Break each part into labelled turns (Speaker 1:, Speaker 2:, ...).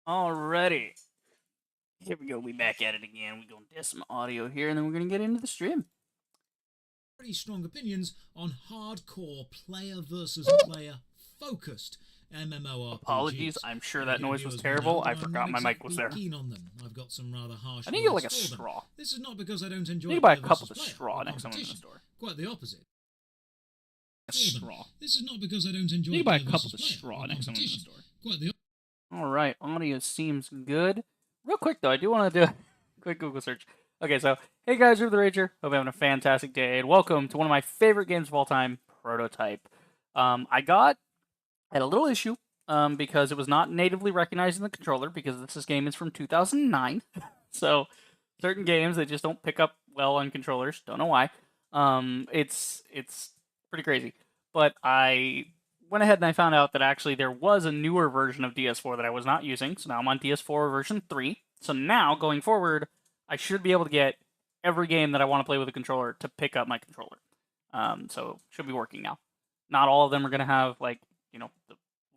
Speaker 1: Alrighty. Here we go. We back at it again. We're going to test some audio here, and then we're going to get into the stream.
Speaker 2: Pretty strong opinions on hardcore player versus player focused MMORPGs.
Speaker 1: Apologies. I'm sure that noise was terrible. I forgot my mic was there.
Speaker 2: Keen on them. I've got some rather harsh
Speaker 1: I need to get like a
Speaker 2: words for them.
Speaker 1: straw.
Speaker 2: This is not because I don't enjoy
Speaker 1: I need to buy a
Speaker 2: player
Speaker 1: cup
Speaker 2: versus
Speaker 1: of
Speaker 2: player
Speaker 1: straw
Speaker 2: or
Speaker 1: next time I'm in the
Speaker 2: competition.
Speaker 1: store.
Speaker 2: Quite the opposite.
Speaker 1: A straw.
Speaker 2: This is not because I don't enjoy
Speaker 1: I need to buy a
Speaker 2: player
Speaker 1: cup
Speaker 2: versus
Speaker 1: of
Speaker 2: player
Speaker 1: straw
Speaker 2: or
Speaker 1: next time I'm in the
Speaker 2: competition.
Speaker 1: store.
Speaker 2: Quite the
Speaker 1: Alright, audio seems good. Real quick though, I do want to do a quick Google search. Okay, so, hey guys, Ruby the Rager. Hope you're having a fantastic day, and welcome to one of my favorite games of all time, Prototype. I had a little issue, because it was not natively recognized in the controller, because this game is from 2009. So, certain games, they just don't pick up well on controllers. Don't know why. It's pretty crazy. But I went ahead and I found out that actually there was a newer version of DS4 that I was not using. So now I'm on DS4 version 3. So now, going forward, I should be able to get every game that I want to play with a controller to pick up my controller. So should be working now. Not all of them are going to have, like, the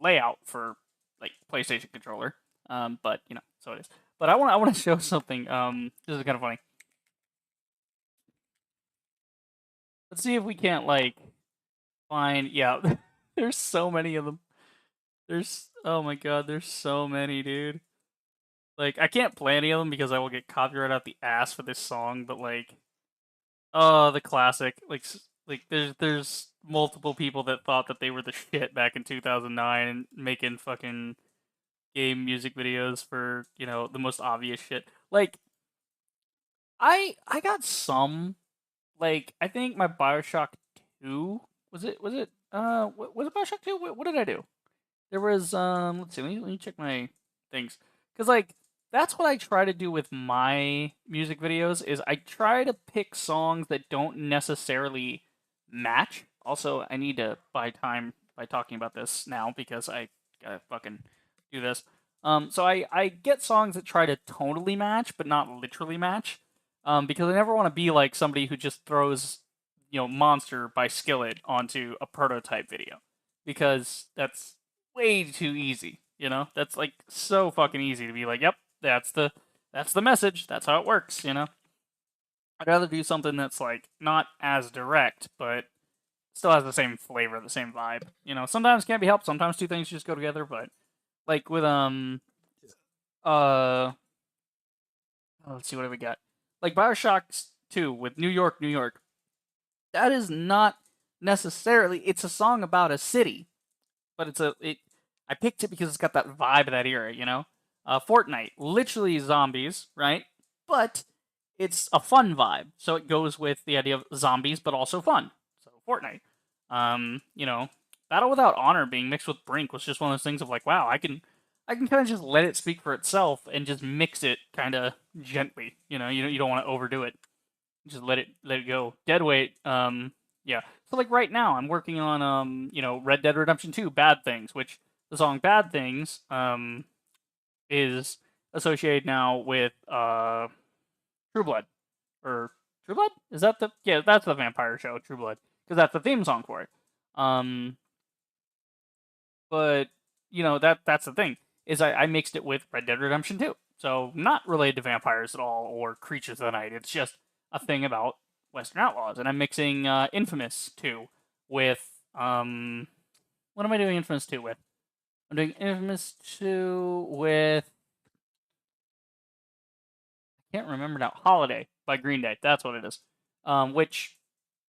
Speaker 1: layout for, like, PlayStation controller. But, so it is. But I want to show something. This is kind of funny. Let's see if we can't, like, find... Yeah, there's so many of them. Oh my god, there's so many, dude. Like, I can't play any of them because I will get copyright out the ass for this song, but, like... Oh, the classic. Like there's multiple people that thought that they were the shit back in 2009 and making fucking game music videos for, the most obvious shit. Like, I got some, like, I think my BioShock 2, was it BioShock 2? What did I do? There was, let's see, let me check my things. Because, like, that's what I try to do with my music videos, is I try to pick songs that don't necessarily match. Also, I need to buy time by talking about this now, because I gotta fucking do this. So I get songs that try to tonally match, but not literally match. Because I never want to be like somebody who just throws, Monster by Skillet onto a Prototype video. Because that's way too easy, That's, like, so fucking easy to be like, yep, that's the message, that's how it works, I'd rather do something that's, like, not as direct, but still has the same flavor, the same vibe. Sometimes can't be helped, sometimes two things just go together, but, like, with, let's see, what have we got? Like, BioShock 2 with New York, New York. That is not necessarily, it's a song about a city, but I picked it because it's got that vibe of that era, Fortnite, literally zombies, right? But it's a fun vibe, so it goes with the idea of zombies, but also fun. So Fortnite, Battle Without Honor being mixed with Brink was just one of those things of like, wow, I can kind of just let it speak for itself and just mix it kind of gently. You don't want to overdo it. Just let it go. Deadweight, yeah. So like right now, I'm working on Red Dead Redemption 2, Bad Things, which the song Bad Things is associated now with True Blood. Or True Blood? Is that the... Yeah, that's the vampire show, True Blood. Because that's the theme song for it. But, that's the thing. Is I mixed it with Red Dead Redemption 2. So, not related to vampires at all, or creatures of the night. It's just a thing about Western Outlaws. And I'm mixing Infamous 2 with... what am I doing Infamous 2 with? I'm doing Infamous 2 with... I can't remember now. Holiday by Green Day. That's what it is. Which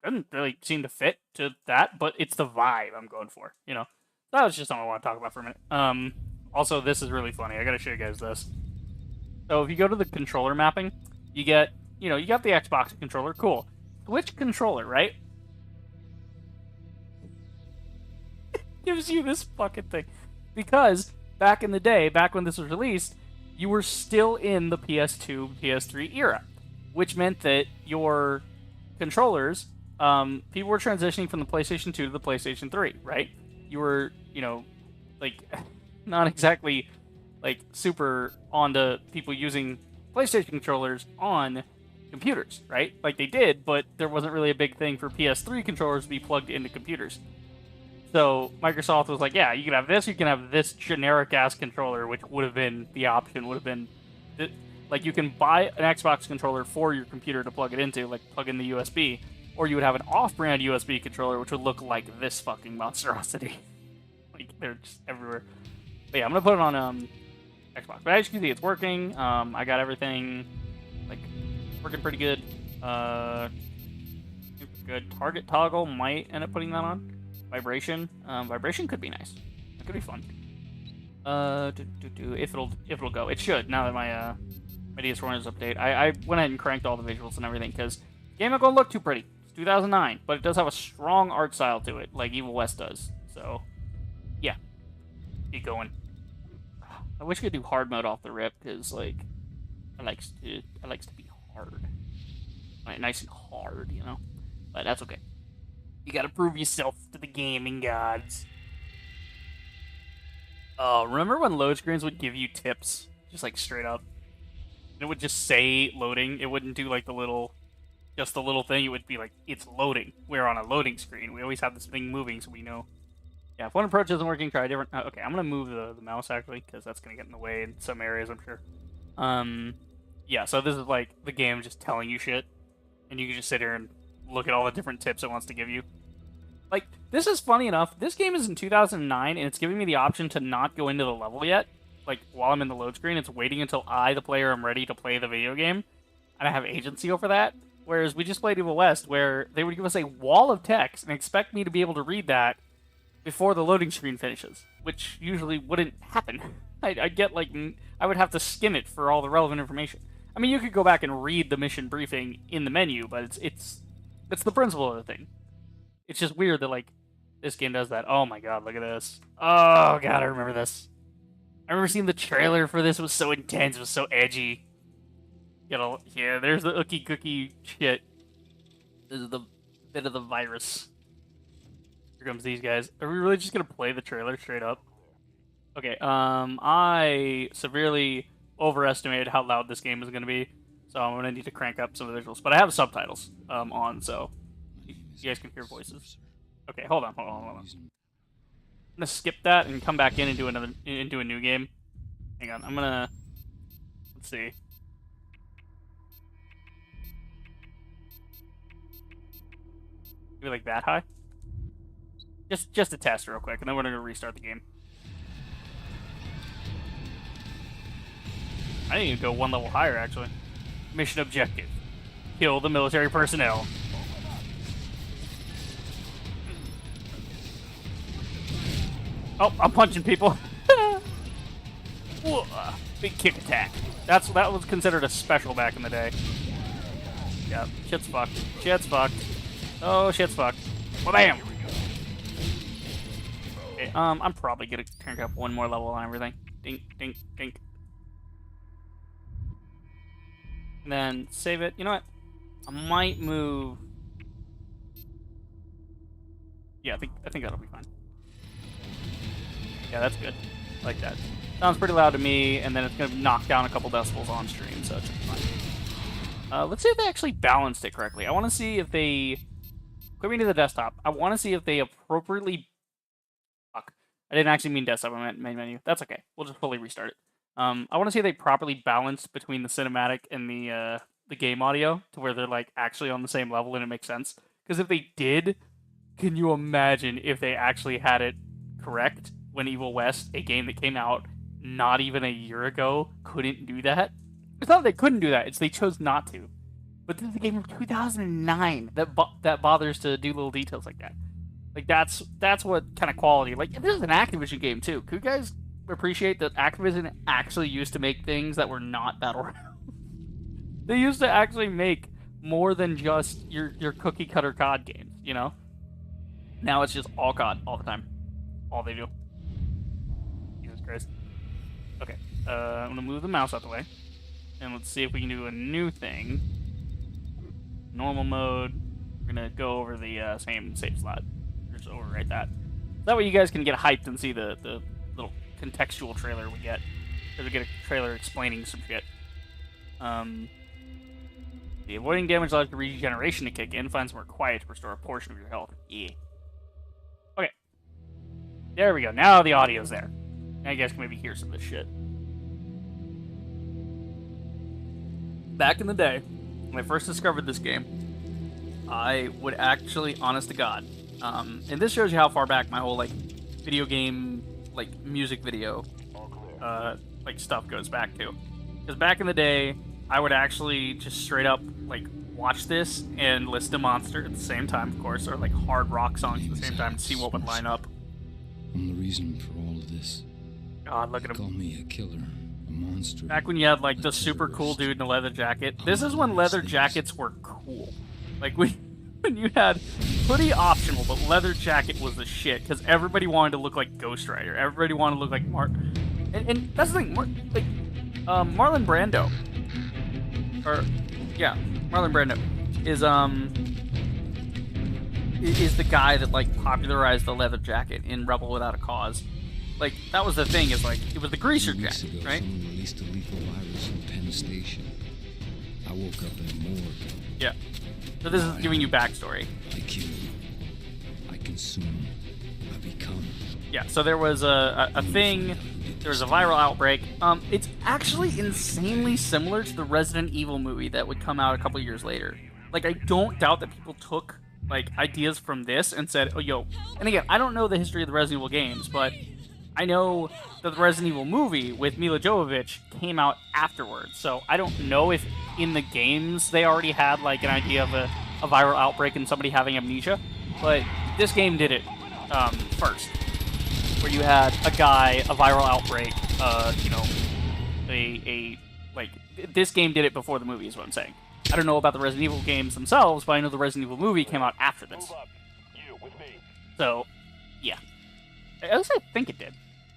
Speaker 1: doesn't really seem to fit to that, but it's the vibe I'm going for, That was just something I want to talk about for a minute. Also, this is really funny. I gotta show you guys this. So if you go to the controller mapping, you get, you got the Xbox controller. Cool. Switch controller, right? Gives you this fucking thing. Because back in the day, back when this was released, you were still in the PS2, PS3 era, which meant that your controllers, people were transitioning from the PlayStation 2 to the PlayStation 3, right? You were, like, not exactly, like, super onto people using PlayStation controllers on computers, right? Like, they did, but there wasn't really a big thing for PS3 controllers to be plugged into computers. So Microsoft was like, yeah, you can have this, you can have this generic ass controller, which would have been the option, would have been like you can buy an Xbox controller for your computer to plug it into, like plug in the USB, or you would have an off-brand USB controller, which would look like this fucking monstrosity. Like they're just everywhere. But yeah, I'm gonna put it on Xbox. But as you can see, it's working. I got everything like working pretty good. Good target toggle might end up putting that on. Vibration. Vibration could be nice. It could be fun. If it'll go. It should, now that my DS4 is update. I went ahead and cranked all the visuals and everything, because the game ain't gonna look too pretty. It's 2009, but it does have a strong art style to it, like Evil West does. So, yeah. Keep going. I wish I could do hard mode off the rip, because, like, I likes to be hard. Like, nice and hard, you know? But that's okay. You gotta prove yourself to the gaming gods. Oh, remember when load screens would give you tips? Just like straight up. And it would just say loading. It wouldn't do like the little thing. It would be like, it's loading. We're on a loading screen. We always have this thing moving so we know. Yeah, if one approach isn't working, try a different... okay, I'm gonna move the mouse actually, because that's gonna get in the way in some areas, I'm sure. Yeah, so this is like the game just telling you shit. And you can just sit here and look at all the different tips it wants to give you. Like, this is funny enough. This game is in 2009, and it's giving me the option to not go into the level yet. Like, while I'm in the load screen, it's waiting until I, the player, am ready to play the video game. And I have agency over that. Whereas we just played Evil West, where they would give us a wall of text and expect me to be able to read that before the loading screen finishes. Which usually wouldn't happen. I'd get, like... I would have to skim it for all the relevant information. I mean, you could go back and read the mission briefing in the menu, but it's the principle of the thing. It's just weird that, like, this game does that. Oh my god, look at this. Oh god, I remember this. I remember seeing the trailer for this. It was so intense. It was so edgy. You know, yeah, there's the ookie cookie shit. This is the bit of the virus. Here comes these guys. Are we really just gonna play the trailer straight up? Okay, I severely overestimated how loud this game is gonna be. So I'm gonna need to crank up some of the visuals. But I have subtitles on, so you guys can hear voices. Okay, hold on. I'm gonna skip that and come back in and do a new game. Hang on, let's see. Maybe like that high? Just a test real quick, and then we're gonna restart the game. I need to go one level higher, actually. Mission objective. Kill the military personnel. Oh, I'm punching people. Whoa, big kick attack. That was considered a special back in the day. Yeah, shit's fucked. Shit's fucked. Oh, shit's fucked. Well, bam. Okay, I'm probably gonna turn up one more level on everything. Dink, dink, dink. And then save it. You know what? I might move. Yeah, I think that'll be fine. Yeah, that's good. I like that. Sounds pretty loud to me, and then it's gonna knock down a couple decibels on stream, so it's fine. Let's see if they actually balanced it correctly. I want to see if they... Put me to the desktop. I want to see if they appropriately... Fuck. I didn't actually mean desktop, I meant main menu. That's okay. We'll just fully restart it. I want to see if they properly balanced between the cinematic and the game audio to where they're like actually on the same level and it makes sense. Because if they did, can you imagine if they actually had it correct when Evil West, a game that came out not even a year ago, couldn't do that? It's not that they couldn't do that, it's they chose not to. But this is a game from 2009 that bothers to do little details like that. Like, that's what kind of quality... Like, this is an Activision game, too. Could you guys appreciate that Activision actually used to make things that were not Battle Royale? They used to actually make more than just your cookie-cutter COD games, you know? Now it's just all COD, all the time. All they do. Jesus Christ. Okay, I'm gonna move the mouse out the way. And let's see if we can do a new thing. Normal mode. We're gonna go over the same save slot. Just overwrite that. That way you guys can get hyped and see the little contextual trailer we get. Because we get a trailer explaining some shit. The avoiding damage allows regeneration to kick in. Find somewhere quiet to restore a portion of your health. Yeah. Okay. There we go. Now the audio's there. I guess maybe hear some of this shit. Back in the day, when I first discovered this game, I would actually, honest to God, and this shows you how far back my whole like video game, like music video, like stuff goes back to. Because back in the day, I would actually just straight up like watch this and listen to Monster at the same time, of course, or like hard rock songs at the same time to see what would line up.
Speaker 3: I'm the reason for all of this.
Speaker 1: God, look at
Speaker 3: Call
Speaker 1: him.
Speaker 3: me a killer, a monster.
Speaker 1: Back when you had like
Speaker 3: a
Speaker 1: the super cool
Speaker 3: terrorist.
Speaker 1: dude in a leather jacket. This is when leather jackets were cool. Like when you had hoodie optional, but leather jacket was the shit because everybody wanted to look like Ghost Rider. Everybody wanted to look like and that's the thing. Marlon Brando, or yeah, Marlon Brando is the guy that like popularized the leather jacket in Rebel Without a Cause. Like that was the thing, is like it was the greaser
Speaker 3: Weeks
Speaker 1: jacket,
Speaker 3: ago,
Speaker 1: right?
Speaker 3: someone released a lethal virus in Penn Station. I woke up in a morgue.
Speaker 1: Yeah. So this is giving you backstory.
Speaker 3: I kill. I consume. I become.
Speaker 1: Yeah. So there was a thing. There was a viral outbreak. It's actually insanely similar to the Resident Evil movie that would come out a couple years later. Like I don't doubt that people took like ideas from this and said, "Oh, yo." And again, I don't know the history of the Resident Evil games, but I know that the Resident Evil movie with Mila Jovovich came out afterwards. So I don't know if in the games they already had like an idea of a viral outbreak and somebody having amnesia, but this game did it first, where you had a viral outbreak. You know, like this game did it before the movie is what I'm saying. I don't know about the Resident Evil games themselves, but I know the Resident Evil movie came out after this. So, yeah. At least I think it did.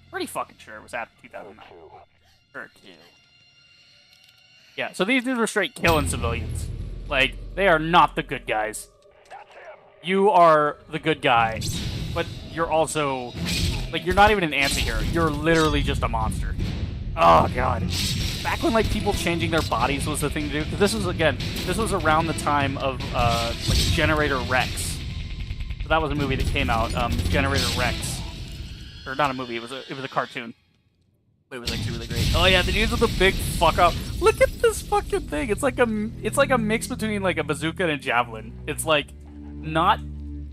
Speaker 1: Pretty fucking sure it was after 2009. Or 2. Yeah, so these dudes were straight killing civilians. Like, they are not the good guys. You are the good guy, but you're also... Like, you're not even an anti-hero. You're literally just a monster. Oh, God. Back when, like, people changing their bodies was the thing to do. Because this was, again, this was around the time of, like, Generator Rex. So that was a movie that came out, Generator Rex. Or not a movie, it was a cartoon. It was actually really great. Oh yeah, the dudes with the big fuck up. Look at this fucking thing. It's like a mix between like a bazooka and a javelin. It's like not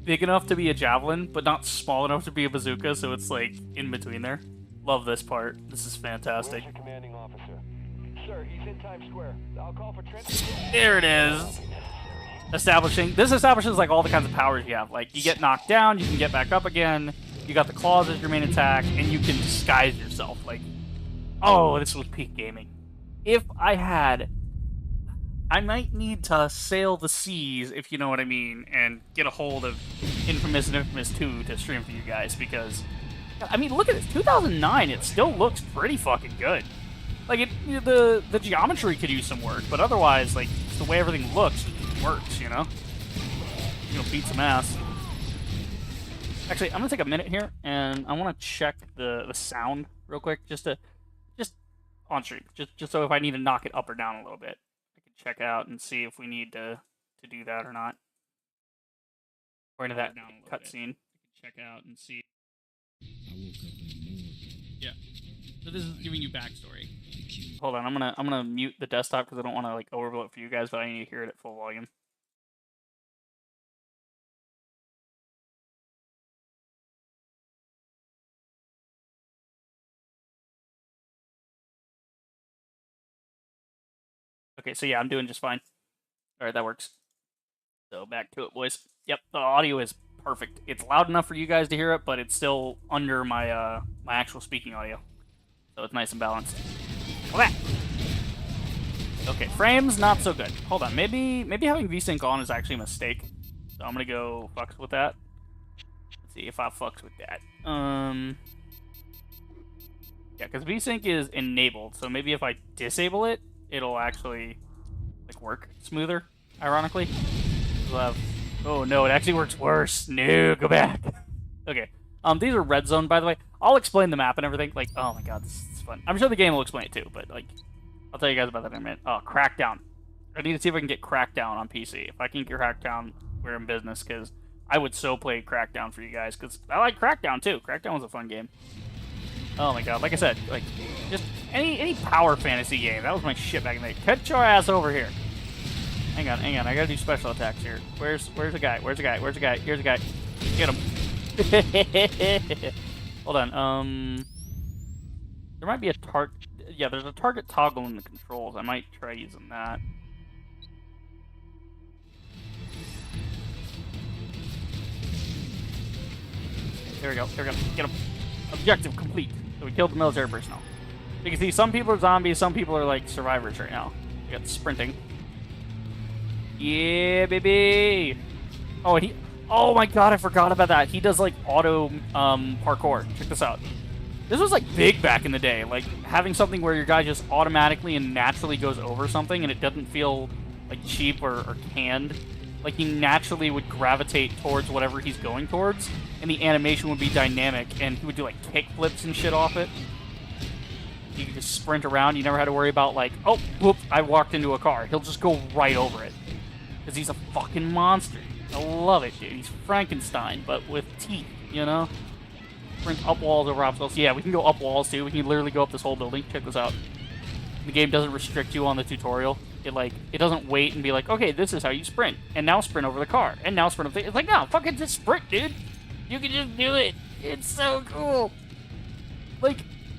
Speaker 1: big enough to be a javelin, but not small enough to be a bazooka, so it's like in between there. Love this part. This is fantastic.
Speaker 4: Where's your commanding officer? Sir, he's in Times Square. I'll call for transport.
Speaker 1: There it is. This establishes like all the kinds of powers you have. Like you get knocked down, you can get back up again. You got the claws as your main attack, and you can disguise yourself. Like, oh, this was peak gaming. If I had, I might need to sail the seas, if you know what I mean, and get a hold of Infamous and Infamous 2 to stream for you guys, because, I mean, look at this. 2009, it still looks pretty fucking good. Like, the geometry could use some work, but otherwise, like, the way everything looks works, you know? You know, beat some ass. Actually, I'm gonna take a minute here, and I want to check the sound real quick, just on stream, just so if I need to knock it up or down a little bit, I can check out and see if we need to do that or not. Or into that cutscene. I can check out and see.
Speaker 3: I woke up in a morgue.
Speaker 1: Yeah. So this is giving you backstory.
Speaker 3: I killed.
Speaker 1: Hold on, I'm gonna mute the desktop because I don't want to like overblow it for you guys, but I need to hear it at full volume. Okay, so yeah, I'm doing just fine. Alright, that works. So back to it, boys. Yep, the audio is perfect. It's loud enough for you guys to hear it, but it's still under my my actual speaking audio. So it's nice and balanced. Okay. Okay, frames not so good. Hold on, maybe having VSync on is actually a mistake. So I'm gonna go fucks with that. Let's see if I fucks with that. Yeah, because VSync is enabled, so maybe if I disable it, it'll actually like work smoother, ironically. We'll have... Oh no, it actually works worse. No, go back. Okay. These are red zone, by the way. I'll explain the map and everything. Like, oh my god, this is fun. I'm sure the game will explain it too, but like, I'll tell you guys about that in a minute. Oh, Crackdown. I need to see if I can get Crackdown on PC. If I can get Crackdown, we're in business, because I would so play Crackdown for you guys, because I like Crackdown too. Crackdown was a fun game. Oh my god, like I said, like, just any power fantasy game. That was my shit back in the day. Get your ass over here. Hang on, I gotta do special attacks here. Where's the guy? Where's the guy? Where's the guy? Here's the guy. Get him. Hold on, there might be a target. Yeah, there's a target toggle in the controls. I might try using that. There we go. There we go. Get him. Objective complete. So we killed the military personnel. You can see some people are zombies, some people are like survivors right now. We got sprinting. Yeah, baby. Oh, and oh my god, I forgot about that. He does like auto parkour. Check this out. This was like big back in the day. Like having something where your guy just automatically and naturally goes over something and it doesn't feel like cheap or canned. Like he naturally would gravitate towards whatever he's going towards, and the animation would be dynamic, and he would do like kick flips and shit off it. You could just sprint around. You never had to worry about like, oh, whoop, I walked into a car. He'll just go right over it. Because he's a fucking monster. I love it, dude. He's Frankenstein, but with teeth, you know? Sprint up walls over obstacles. Yeah, we can go up walls, too. We can literally go up this whole building. Check this out. The game doesn't restrict you on the tutorial. It doesn't wait and be like, okay, this is how you sprint. And now sprint over the car. And now sprint over the... It's like, no, fucking just sprint, dude. You can just do it. It's so cool. Like,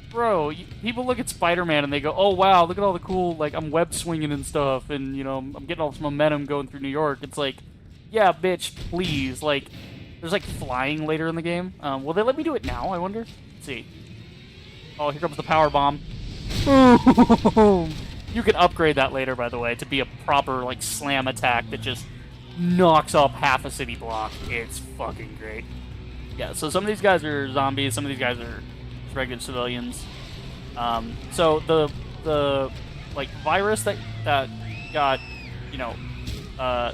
Speaker 1: bro, people look at Spider-Man and they go, oh, wow, look at all the cool, like, I'm web swinging and stuff. And, you know, I'm getting all this momentum going through New York. It's like, yeah, bitch, please. Like, there's, like, flying later in the game. Will they let me do it now, I wonder? Let's see. Oh, here comes the power bomb. Boom! You can upgrade that later, by the way, to be a proper, like, slam attack that just knocks off half a city block. It's fucking great. Yeah, so some of these guys are zombies, some of these guys are just regular civilians. So the like, virus that got, you know,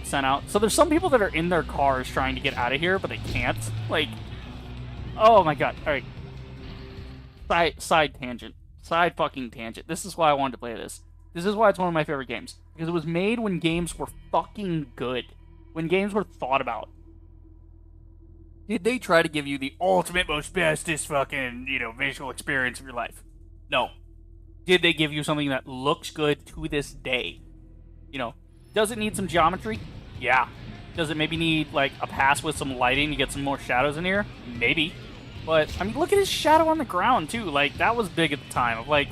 Speaker 1: sent out. So there's some people that are in their cars trying to get out of here, but they can't. Like, oh my god. Alright. Side tangent. Side fucking tangent. This is why I wanted to play this. This is why it's one of my favorite games. Because it was made when games were fucking good. When games were thought about. Did they try to give you the ultimate, most bestest fucking, you know, visual experience of your life? No. Did they give you something that looks good to this day? You know, does it need some geometry? Yeah. Does it maybe need, like, a pass with some lighting to get some more shadows in here? Maybe. But, I mean, look at his shadow on the ground, too. Like, that was big at the time. Of, like,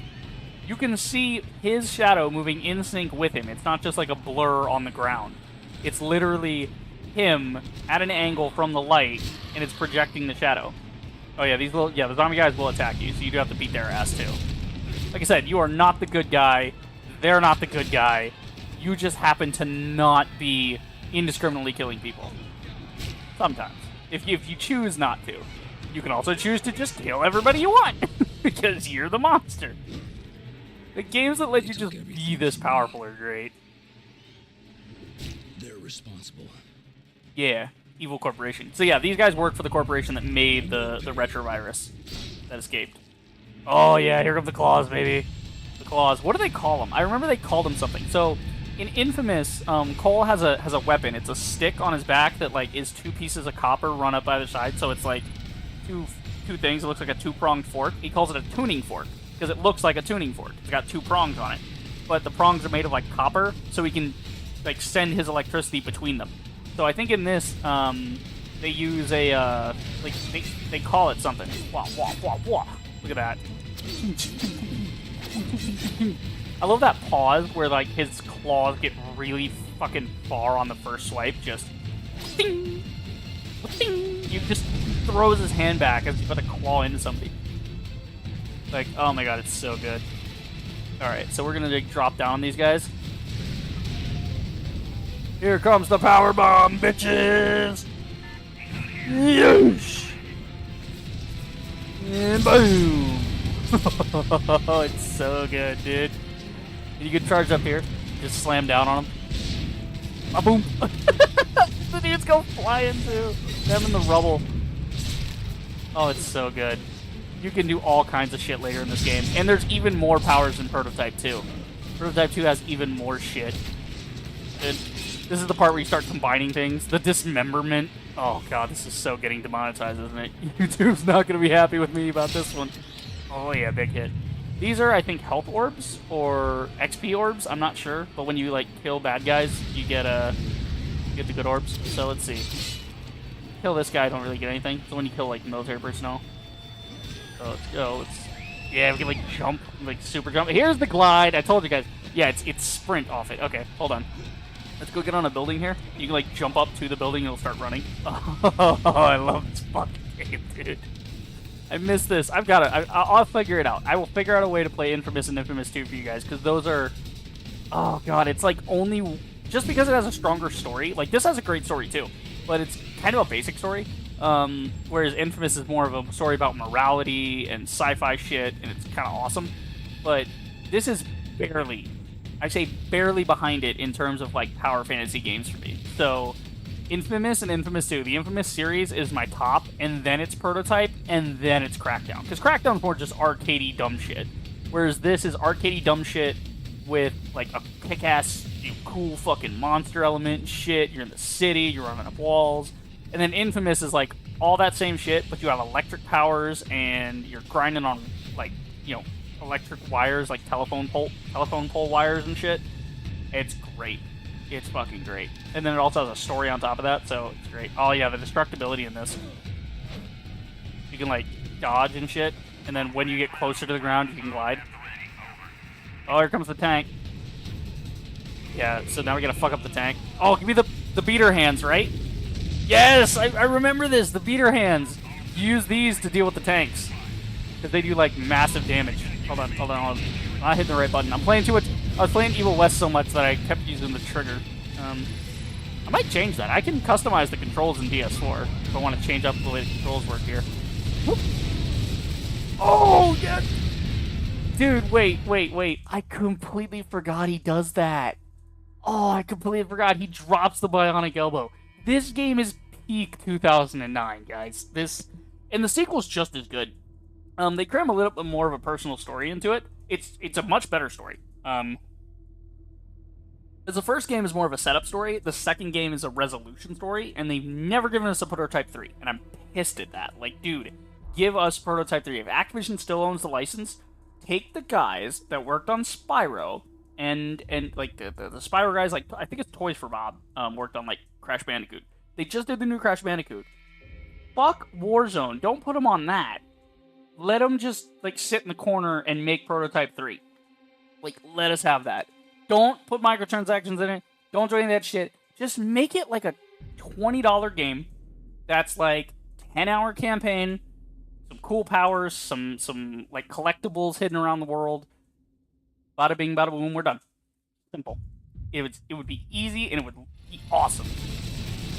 Speaker 1: you can see his shadow moving in sync with him. It's not just, like, a blur on the ground. It's literally him at an angle from the light, and it's projecting the shadow. Oh, yeah, the zombie guys will attack you, so you do have to beat their ass, too. Like I said, you are not the good guy. They're not the good guy. You just happen to not be indiscriminately killing people. Sometimes. If you choose not to. You can also choose to just kill everybody you want, because you're the monster. The games that let you just be this powerful are great.
Speaker 3: They're responsible.
Speaker 1: Yeah, evil corporation. So yeah, these guys work for the corporation that made the retrovirus that escaped. Oh yeah, here come the claws, baby. The claws. What do they call them? I remember they called them something. So in Infamous, Cole has a weapon. It's a stick on his back that like is two pieces of copper run up either side. So it's like two things. It looks like a two-pronged fork. He calls it a tuning fork because it looks like a tuning fork. It's got two prongs on it, but the prongs are made of like copper, so he can like send his electricity between them. So I think in this, they use a like they call it something. Wah, wah, wah, wah. Look at that. I love that pause where like his claws get really fucking far on the first swipe. Just ding, ding. You just throws his hand back as he's about to claw into somebody. Like, oh my god, it's so good. All right, so we're gonna like, drop down on these guys. Here comes the power bomb, bitches! Yeesh! And boom! It's so good, dude. You can charge up here. Just slam down on them. Boom! The dudes go flying too. Them in the rubble. Oh, it's so good. You can do all kinds of shit later in this game. And there's even more powers in Prototype 2. Prototype 2 has even more shit. And this is the part where you start combining things. The dismemberment Oh god, this is so getting demonetized, isn't it? YouTube's not gonna be happy with me about this one. Oh yeah, big hit. These are, I think, health orbs or XP orbs. I'm not sure, but when you like kill bad guys, you get the good orbs. So let's see. Kill this guy, I don't really get anything. So when you kill like military personnel. So let's go. Yeah, we can like jump, like super jump. Here's the glide. I told you guys. Yeah, it's sprint off it. Okay, hold on. Let's go get on a building here. You can like jump up to the building and it'll start running. Oh, I love this fucking game, dude. I miss this. I've got it. I'll figure it out. I will figure out a way to play Infamous and Infamous 2 for you guys, because those are... Oh, God. It's like only... Just because it has a stronger story. Like, this has a great story, too. But it's kind of a basic story. Whereas Infamous is more of a story about morality and sci-fi shit, and it's kind of awesome. But this is barely... I say barely behind it in terms of, like, power fantasy games for me. So... Infamous and Infamous 2. The Infamous series is my top, and then it's Prototype, and then it's Crackdown. Because Crackdown's more just arcadey dumb shit. Whereas this is arcadey dumb shit with, like, a kick-ass, cool fucking monster element and shit. You're in the city, you're running up walls. And then Infamous is, like, all that same shit, but you have electric powers, and you're grinding on, like, you know, electric wires, like telephone pole wires and shit. It's great. It's fucking great. And then it also has a story on top of that, so it's great. Oh yeah, the destructibility in this. You can like dodge and shit, and then when you get closer to the ground, you can glide. Oh, here comes the tank. Yeah, so now we gotta fuck up the tank. Oh, give me the beater hands, right? Yes, I remember this, the beater hands. Use these to deal with the tanks. Because they do like massive damage. Hold on. I'm not hitting the right button. I'm playing too much. I was playing Evil West so much that I kept using the trigger. I might change that. I can customize the controls in PS4 if I want to change up the way the controls work here. Whoop. Oh, yeah! Dude, wait. I completely forgot he does that. Oh, I completely forgot. He drops the bionic elbow. This game is peak 2009, guys. And the sequel's just as good. They cram a little bit more of a personal story into it. It's a much better story. As the first game is more of a setup story, the second game is a resolution story, and they've never given us a Prototype 3, and I'm pissed at that. Like, dude, give us Prototype 3. If Activision still owns the license, take the guys that worked on Spyro, and like, the Spyro guys, like, I think it's Toys for Bob, worked on, like, Crash Bandicoot. They just did the new Crash Bandicoot. Fuck Warzone. Don't put them on that. Let them just, like, sit in the corner and make Prototype 3. Like, let us have that. Don't put microtransactions in it. Don't do any of that shit. Just make it like a $20 game that's like 10-hour campaign, some cool powers, some like collectibles hidden around the world. Bada bing, bada boom, we're done. Simple. It would be easy and it would be awesome.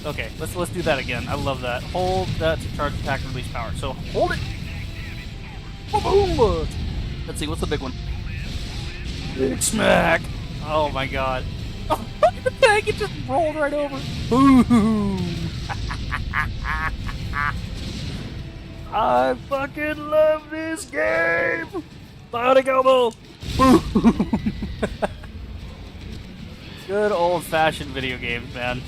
Speaker 1: Okay, let's do that again. I love that. Hold that to charge attack and release power. So hold it. Boom. Let's see, what's the big one? Big smack. Oh my god. Oh, look at the tank, it just rolled right over. Boom! I fucking love this game! Bionic elbow! Boom! Good old-fashioned video games, man.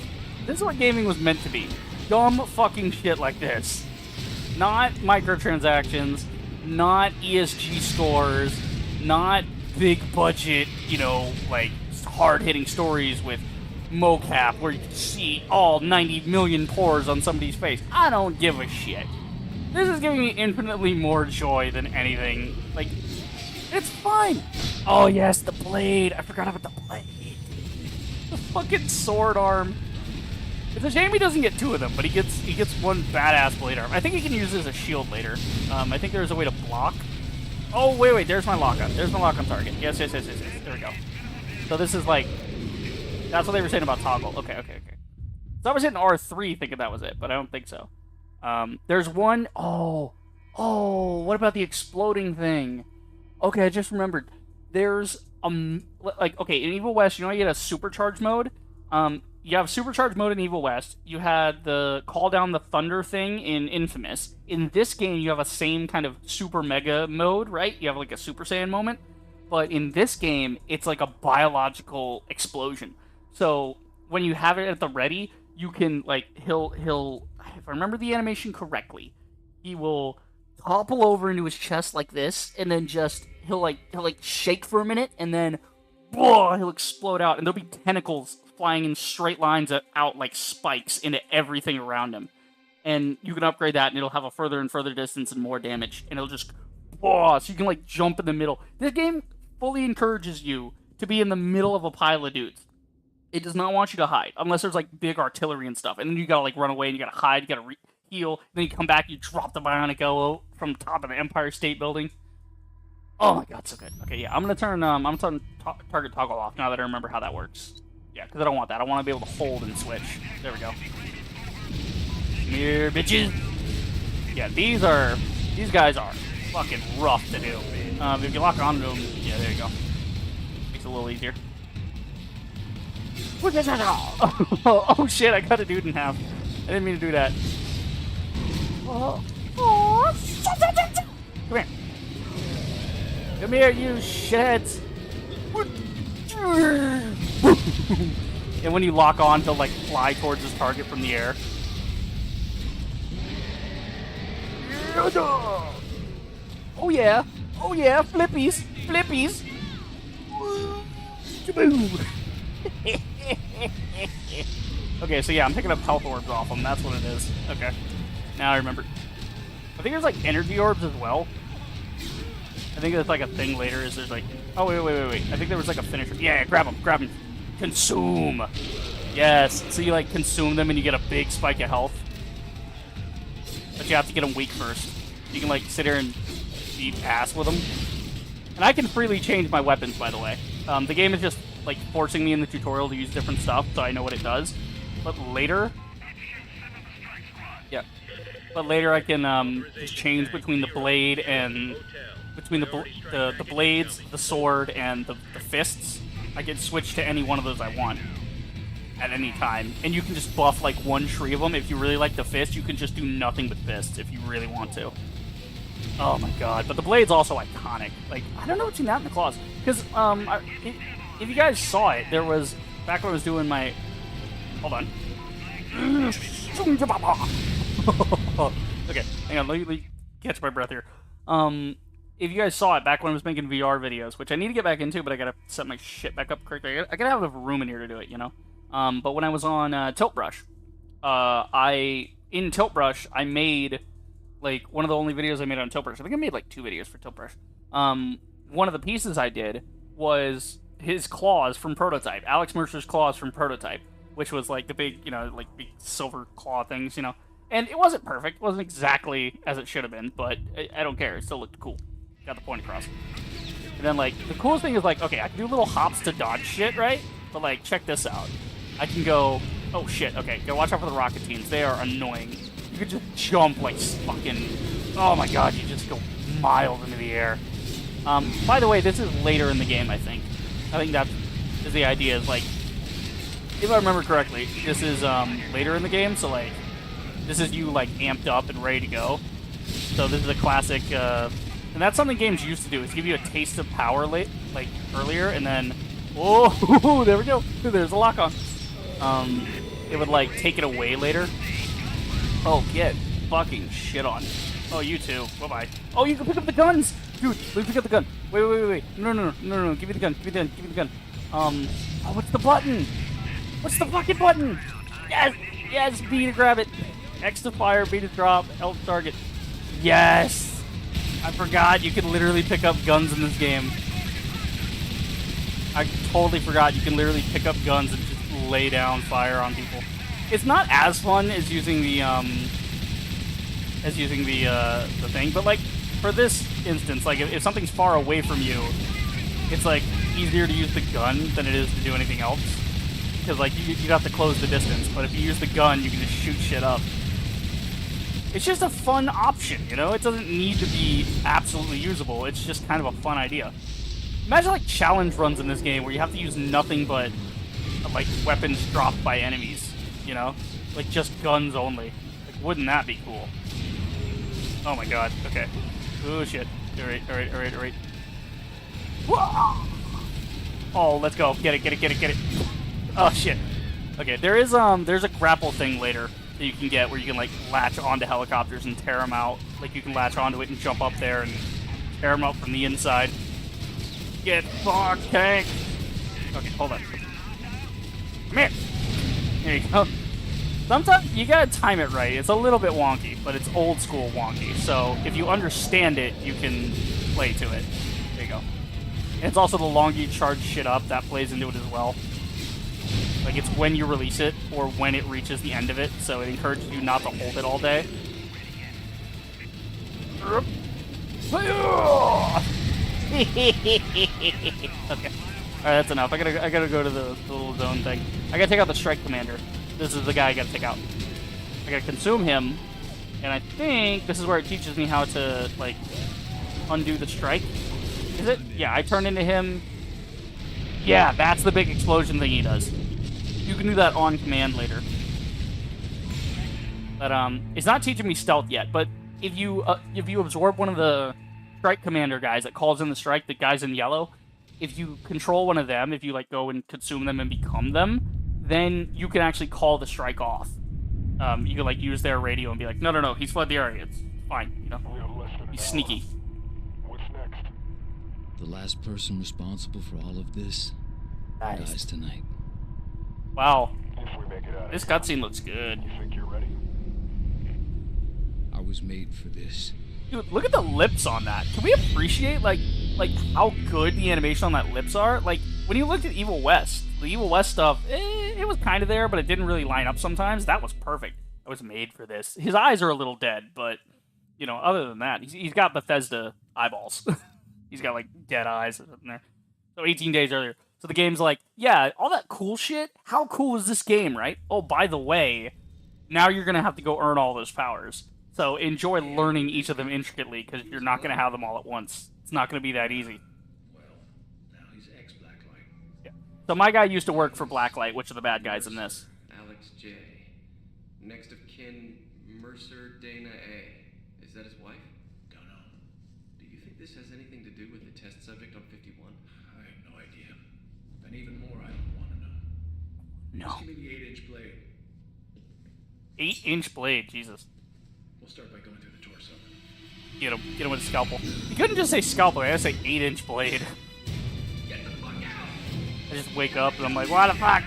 Speaker 1: This is what gaming was meant to be. Dumb fucking shit like this. Not microtransactions, not ESG scores, not big budget, you know, like hard-hitting stories with mocap where you can see all 90 million pores on somebody's face. I don't give a shit. This is giving me infinitely more joy than anything. Like, it's fine. Oh yes, the blade. I forgot about the blade. The fucking sword arm. It's a shame he doesn't get two of them, but he gets one badass blade arm. I think he can use it as a shield later. I think there's a way to block. Oh, wait, there's my lock-on. There's my lock-on target. Yes. There we go. So this is like... That's what they were saying about toggle. Okay. So I was hitting R3 thinking that was it, but I don't think so. There's one... Oh, what about the exploding thing? Okay, I just remembered. There's, like, okay, in Evil West, you know you get a supercharged mode? You have supercharged mode in Evil West. You had the call down the thunder thing in Infamous. In this game, you have a same kind of super mega mode, right? You have like a Super Saiyan moment. But in this game, it's like a biological explosion. So when you have it at the ready, you can like he'll if I remember the animation correctly, he will topple over into his chest like this, and then he'll shake for a minute, and then whoa, he'll explode out, and there'll be tentacles flying in straight lines out like spikes into everything around him. And you can upgrade that, and it'll have a further and further distance and more damage, and it'll just whoa, so you can like jump in the middle. This game fully encourages you to be in the middle of a pile of dudes. It does not want you to hide, unless there's like big artillery and stuff, and then you gotta like run away, and you gotta hide, you gotta heal, then you come back, you drop the bionic elbow from the top of the Empire State Building. Oh my god, so good. Okay, yeah, I'm gonna turn target toggle off now that I remember how that works. Yeah, because I don't want that. I want to be able to hold and switch. There we go. Come here, bitches. Yeah, these guys are fucking rough to do. If you lock onto them, yeah, there you go. Makes it a little easier. Oh shit, I cut a dude in half. I didn't mean to do that. Come here. Come here, you shitheads. And when you lock on, he'll like fly towards his target from the air. Oh yeah. Oh yeah, flippies. Flippies. Okay, so yeah, I'm picking up health orbs off them. That's what it is. Okay. Now I remember. I think there's like energy orbs as well. I think there's like a thing later. Is there's like, oh wait. I think there was like a finisher. Yeah, grab them. Consume. Yes. So you like consume them and you get a big spike of health. But you have to get them weak first. You can like sit here and beat ass with them. And I can freely change my weapons, by the way. The game is just like forcing me in the tutorial to use different stuff, so I know what it does. But later, yeah. But later I can just change between the blade and between the blades, the sword, and the fists. I can switch to any one of those I want at any time, and you can just buff like one tree of them. If you really like the fist, you can just do nothing but fists if you really want to. Oh my god! But the blade's also iconic. Like I don't know what's in that in the claws, because if you guys saw it, there was back when I was doing my. Hold on. Okay, hang on. Let me catch my breath here. If you guys saw it back when I was making VR videos, which I need to get back into, but I gotta set my shit back up correctly. I gotta have enough room in here to do it, you know. But when I was on Tilt Brush, in Tilt Brush I made like one of the only videos I made on Tilt Brush. I think I made like 2 videos for Tilt Brush. One of the pieces I did was his claws from Prototype, Alex Mercer's claws from Prototype, which was like the big, you know, like big silver claw things, you know. And it wasn't perfect, it wasn't exactly as it should have been, but I don't care. It still looked cool. Got the point across. And then, like, the coolest thing is, like, okay, I can do little hops to dodge shit, right? But, like, check this out. I can go, oh, shit, okay, gotta watch out for the rocket teams. They are annoying. You can just jump, like, fucking, oh my god, you just go miles into the air. By the way, this is later in the game, I think. I think that is the idea, is, like, if I remember correctly, this is, later in the game, so, like, this is you, like, amped up and ready to go. So this is a classic, and that's something games used to do, is give you a taste of power like earlier, and then, oh, there we go. There's a lock-on. It would like take it away later. Oh, get fucking shit on. Oh, you too. Bye-bye. Oh, you can pick up the guns, dude. Let me pick up the gun. Wait. No. Give me the gun. Give me the gun. Oh, what's the button? What's the fucking button? Yes. B to grab it. X to fire. B to drop. L to target. Yes. I forgot you can literally pick up guns in this game. I totally forgot you can literally pick up guns and just lay down fire on people. It's not as fun as using the thing, but like for this instance, like if something's far away from you, it's like easier to use the gun than it is to do anything else. Because like you'd have to close the distance, but if you use the gun, you can just shoot shit up. It's just a fun option, you know? It doesn't need to be absolutely usable. It's just kind of a fun idea. Imagine, like, challenge runs in this game where you have to use nothing but, like, weapons dropped by enemies, you know? Like, just guns only. Like, wouldn't that be cool? Oh my god. Okay. Oh, shit. Alright. Oh, let's go. Get it. Oh, shit. Okay, there's a grapple thing later. that you can get where you can like latch onto helicopters and tear them out. Like you can latch onto it and jump up there and tear them out from the inside. Get fucked, tank. Okay, hold on. Come here. There you go. Sometimes you gotta time it right. It's a little bit wonky, but it's old school wonky. So if you understand it, you can play to it. There you go. And it's also the longer you charge shit up, that plays into it as well. Like it's when you release it or when it reaches the end of it, so it encourages you not to hold it all day. Okay. Alright, that's enough. I gotta go to the little zone thing. I gotta take out the strike commander. This is the guy I gotta take out. I gotta consume him, and I think this is where it teaches me how to, like, undo the strike. Is it? Yeah, I turn into him. Yeah, that's the big explosion thing he does. You can do that on command later. But, it's not teaching me stealth yet, but if you absorb one of the strike commander guys that calls in the strike, the guys in yellow, if you control one of them, if you, like, go and consume them and become them, then you can actually call the strike off. You can, like, use their radio and be like, no, he's fled the area. It's fine, you know? He's sneaky.
Speaker 4: What's next?
Speaker 3: The last person responsible for all of this
Speaker 1: Nice.
Speaker 3: dies tonight.
Speaker 1: Wow.
Speaker 4: If we make it out,
Speaker 1: This cutscene looks good.
Speaker 4: you think you're ready?
Speaker 3: I was made for this.
Speaker 1: Dude, look at the lips on that. Can we appreciate, like how good the animation on that lips are? Like, when you looked at Evil West, the Evil West stuff, it was kind of there, but it didn't really line up sometimes. That was perfect. That was made for this. His eyes are a little dead, but, you know, other than that, he's got Bethesda eyeballs. He's got, like, dead eyes in there. So 18 days earlier. So the game's like, yeah, all that cool shit, how cool is this game, right? Oh, by the way, now you're going to have to go earn all those powers. So enjoy learning each of them intricately, because you're not going to have them all at once. It's not going to be that easy.
Speaker 5: Well, now he's ex-Blacklight.
Speaker 1: Yeah. So my guy used to work for Blacklight, which are the bad guys in this.
Speaker 6: Alex J. Next of kin, Mercer Dana A. Is that his wife?
Speaker 5: Don't know.
Speaker 6: Do you think this has anything to do with the test subject on 51?
Speaker 5: I have no idea. And even more, I don't want to know.
Speaker 1: No.
Speaker 5: Just give me the 8-inch blade.
Speaker 1: 8-inch blade, Jesus.
Speaker 5: We'll start by going through the torso.
Speaker 1: Get him with a scalpel. You couldn't just say scalpel, I had to say 8-inch blade.
Speaker 5: Get the fuck out!
Speaker 1: I just wake up and I'm like, what the fuck?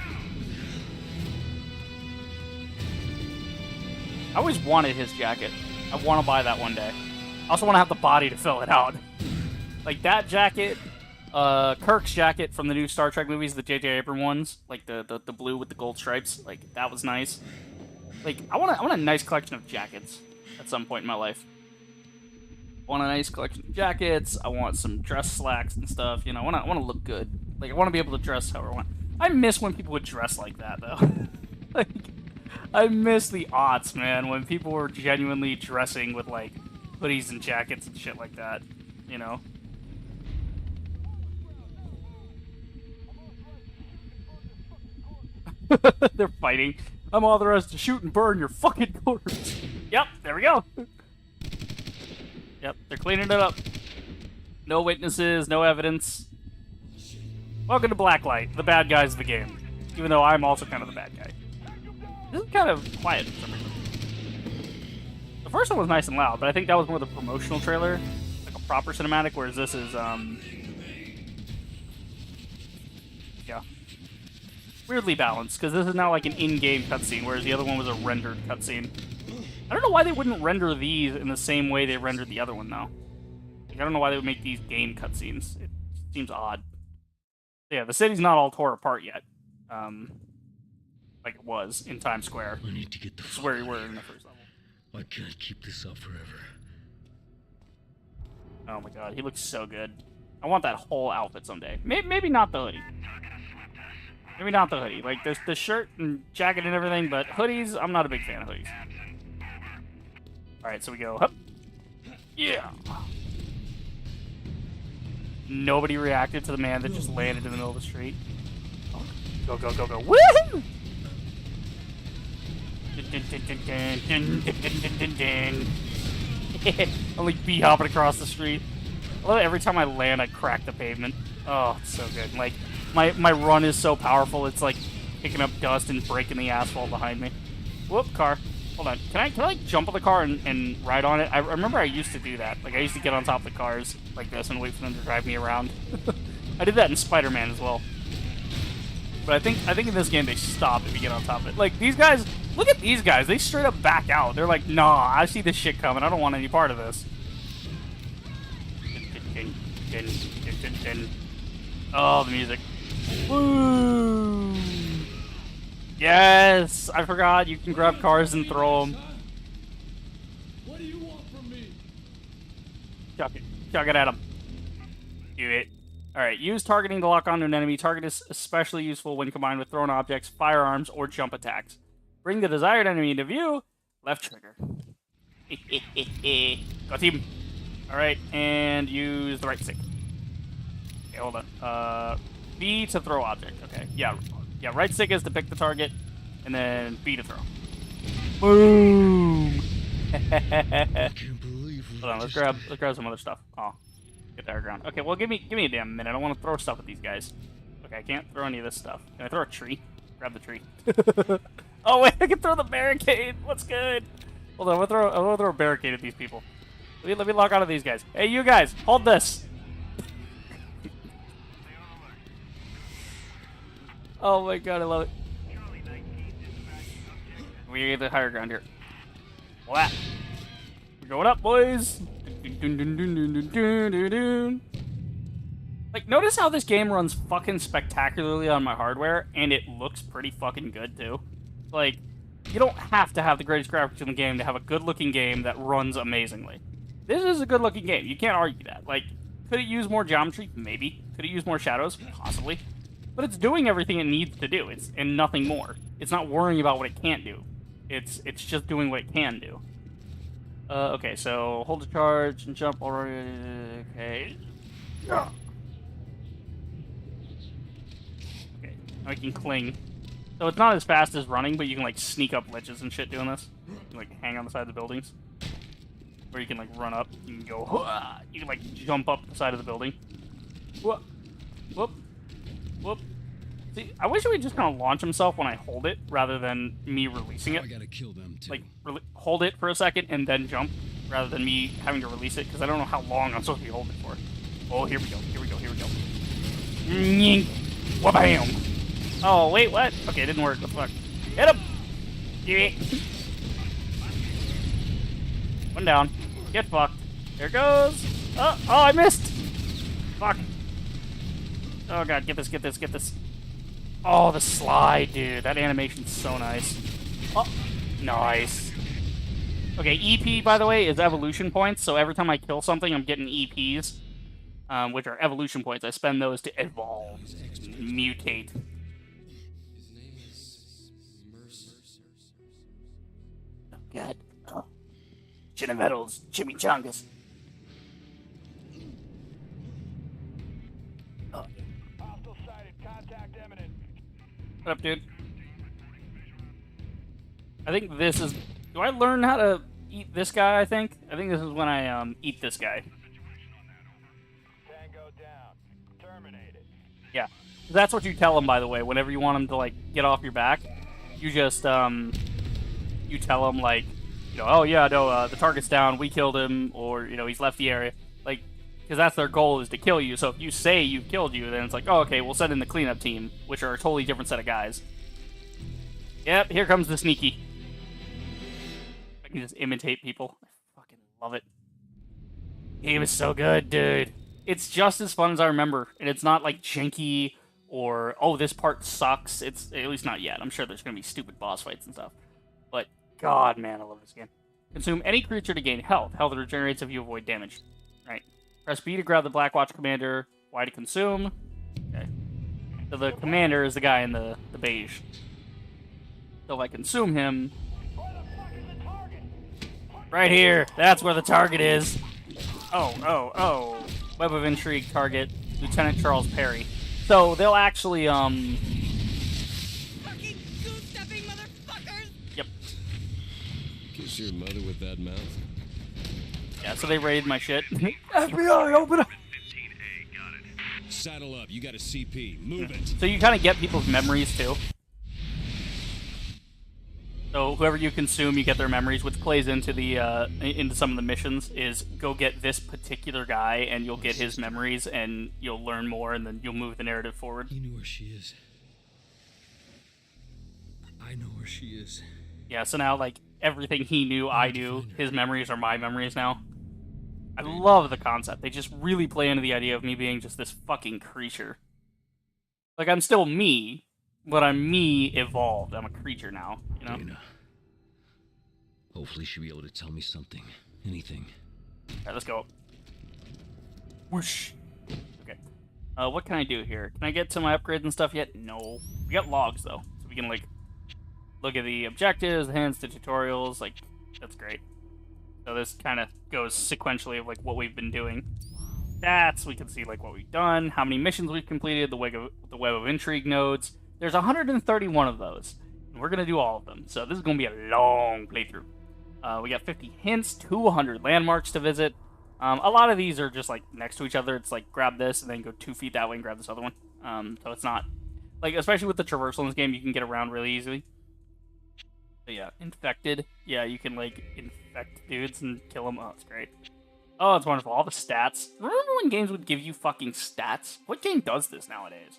Speaker 1: I always wanted his jacket. I want to buy that one day. I also want to have the body to fill it out. Like that jacket, Kirk's jacket from the new Star Trek movies, the J.J. Abrams ones, like the blue with the gold stripes, like that was nice. Like I want a nice collection of jackets at some point in my life. I want a nice collection of jackets. I want some dress slacks and stuff. You know, I want to look good. Like I want to be able to dress however I want. I miss when people would dress like that though. Like I miss the aughts, man, when people were genuinely dressing with like hoodies and jackets and shit like that. You know. They're fighting. I'm authorized to shoot and burn your fucking corpse. Yep, there we go. Yep, they're cleaning it up. No witnesses, no evidence. Welcome to Blacklight, the bad guys of the game. Even though I'm also kind of the bad guy. This is kind of quiet for some reason. The first one was nice and loud, but I think that was more the promotional trailer. Like a proper cinematic, whereas this is, yeah. Weirdly balanced, because this is now like an in-game cutscene, whereas the other one was a rendered cutscene. I don't know why they wouldn't render these in the same way they rendered the other one, though. Like, I don't know why they would make these game cutscenes. It seems odd. Yeah, the city's not all tore apart yet. Like it was in Times Square.
Speaker 5: I need to get the
Speaker 1: It's
Speaker 5: fuck
Speaker 1: where
Speaker 5: out
Speaker 1: we were
Speaker 5: of
Speaker 1: in the
Speaker 5: here.
Speaker 1: first level.
Speaker 5: I can't keep this up forever.
Speaker 1: Oh my god, he looks so good. I want that whole outfit someday. Maybe not the hoodie. Maybe not the hoodie. Like, there's the shirt and jacket and everything, but hoodies, I'm not a big fan of hoodies. Alright, so we go up. Yeah! Nobody reacted to the man that just landed in the middle of the street. Oh, go, go, go, go. Woohoo! I'm like bee-hopping across the street. I love it every time I land, I crack the pavement. Oh, it's so good. Like, my run is so powerful, it's like picking up dust and breaking the asphalt behind me. Whoop, car. Hold on. Can I like jump on the car and ride on it? I remember I used to do that. Like I used to get on top of the cars like this and wait for them to drive me around. I did that in Spider-Man as well. But I think in this game they stop if you get on top of it. Like these guys, look at these guys. They straight up back out. They're like, nah, I see this shit coming. I don't want any part of this. Oh, the music. Woo! Yes! I forgot you can grab cars and throw them.
Speaker 5: What do you want from me?
Speaker 1: Chuck it. Chuck it at him. Do it. Alright, use targeting to lock onto an enemy. Target is especially useful when combined with thrown objects, firearms, or jump attacks. Bring the desired enemy into view. Left trigger. Go team. Alright, and use the right stick. Okay, hold on. B to throw object. Okay, yeah. Yeah, right stick is to pick the target, and then B to throw. Boom! Hold on, let's grab some other stuff. Oh, get the air ground. Okay, well give me a damn minute. I want to throw stuff at these guys. Okay, I can't throw any of this stuff. Can I throw a tree? Grab the tree. Oh wait, I can throw the barricade. What's good? Hold on, I'm gonna throw a barricade at these people. Let me lock onto these guys. Hey, you guys, hold this. Oh my god, I love it. We get the higher ground here. What? We're going up, boys. Like, notice how this game runs fucking spectacularly on my hardware, and it looks pretty fucking good too. Like, you don't have to have the greatest graphics in the game to have a good-looking game that runs amazingly. This is a good-looking game. You can't argue that. Like, could it use more geometry? Maybe. Could it use more shadows? Possibly. But it's doing everything it needs to do. And nothing more. It's not worrying about what it can't do. It's just doing what it can do. Okay, so hold the charge and jump already. Okay. Okay, now we can cling. So it's not as fast as running, but you can like sneak up ledges and shit doing this. You can, like hang on the side of the buildings. Or you can like run up. You can go. Hua! You can like jump up the side of the building. Whoop. Whoop. Whoop. See, I wish it would just kind of launch himself when I hold it, rather than me releasing it.
Speaker 3: I gotta kill them too.
Speaker 1: Like, hold it for a second and then jump, rather than me having to release it, because I don't know how long I'm supposed to be holding it for. Oh, here we go, here we go, here we go. Nyink! Wha-bam! Oh, wait, what? Okay, it didn't work, what the fuck? Hit him! Yeah. One down. Get fucked. There it goes! Oh, I missed! Fuck. Oh god, get this, get this, get this. Oh, the slide, dude. That animation's so nice. Oh, nice. Okay, EP, by the way, is evolution points, so every time I kill something, I'm getting EPs, which are evolution points. I spend those to evolve, mutate.
Speaker 6: His name is Mercer.
Speaker 1: Oh, god. Oh. Chinametals, chimichangas. Oh.
Speaker 4: Hostile sighted. Contact imminent.
Speaker 1: What up, dude? I think this is... Do I learn how to eat this guy, I think? I think this is when I, eat this guy.
Speaker 4: Tango down. Terminated.
Speaker 1: Yeah. That's what you tell him, by the way, whenever you want him to, like, get off your back. You just, you tell him, like, you know, oh, yeah, no, the target's down, we killed him, or, you know, he's left the area. Like, because that's their goal, is to kill you. So if you say you've killed you, then it's like, oh, okay, we'll send in the cleanup team, which are a totally different set of guys. Yep, here comes the sneaky. I can just imitate people. I fucking love it. Game is so good, dude. It's just as fun as I remember, and it's not like janky or, oh, this part sucks. It's at least not yet. I'm sure there's gonna be stupid boss fights and stuff. But god, man, I love this game. Consume any creature to gain health. Health regenerates if you avoid damage. Right. Press B to grab the Blackwatch commander. Y to consume. Okay. So the commander is the guy in the beige. So if I consume him...
Speaker 4: Where the fuck is the target?
Speaker 1: Right here. That's where the target is. Oh. Web of Intrigue target. Lieutenant Charles Perry. So they'll actually,
Speaker 7: Fucking goose-stepping motherfuckers!
Speaker 1: Yep.
Speaker 3: Kiss your mother with that mouth.
Speaker 1: Yeah, so they raided my shit. FBI, open up!
Speaker 3: Saddle up. You got a CP. Move it.
Speaker 1: So you kind of get people's memories, too. So whoever you consume, you get their memories, which plays into the into some of the missions. Is go get this particular guy, and you'll get his memories, and you'll learn more, and then you'll move the narrative forward.
Speaker 3: He knew where she is. I know where she is.
Speaker 1: Yeah. So now, like everything he knew, I knew. His memories are my memories now. I love the concept. They just really play into the idea of me being just this fucking creature. Like I'm still me, but I'm me evolved. I'm a creature now. You know.
Speaker 3: Dana. Hopefully she'll be able to tell me something. Anything.
Speaker 1: Alright, let's go. Whoosh. Okay. What can I do here? Can I get to my upgrades and stuff yet? No. We got logs, though. So we can, like, look at the objectives, the hints, the tutorials. Like, that's great. So this kind of goes sequentially of, like, what we've been doing. Stats, we can see, like, what we've done, how many missions we've completed, the Web of Intrigue nodes. There's 131 of those. And we're going to do all of them. So this is going to be a long playthrough. We got 50 hints, 200 landmarks to visit. A lot of these are just like next to each other. It's like grab this and then go 2 feet that way and grab this other one. So it's not like, especially with the traversal in this game, you can get around really easily. But yeah, infected. Yeah, you can like infect dudes and kill them. Oh, it's great. Oh, it's wonderful. All the stats. Remember when games would give you fucking stats? What game does this nowadays?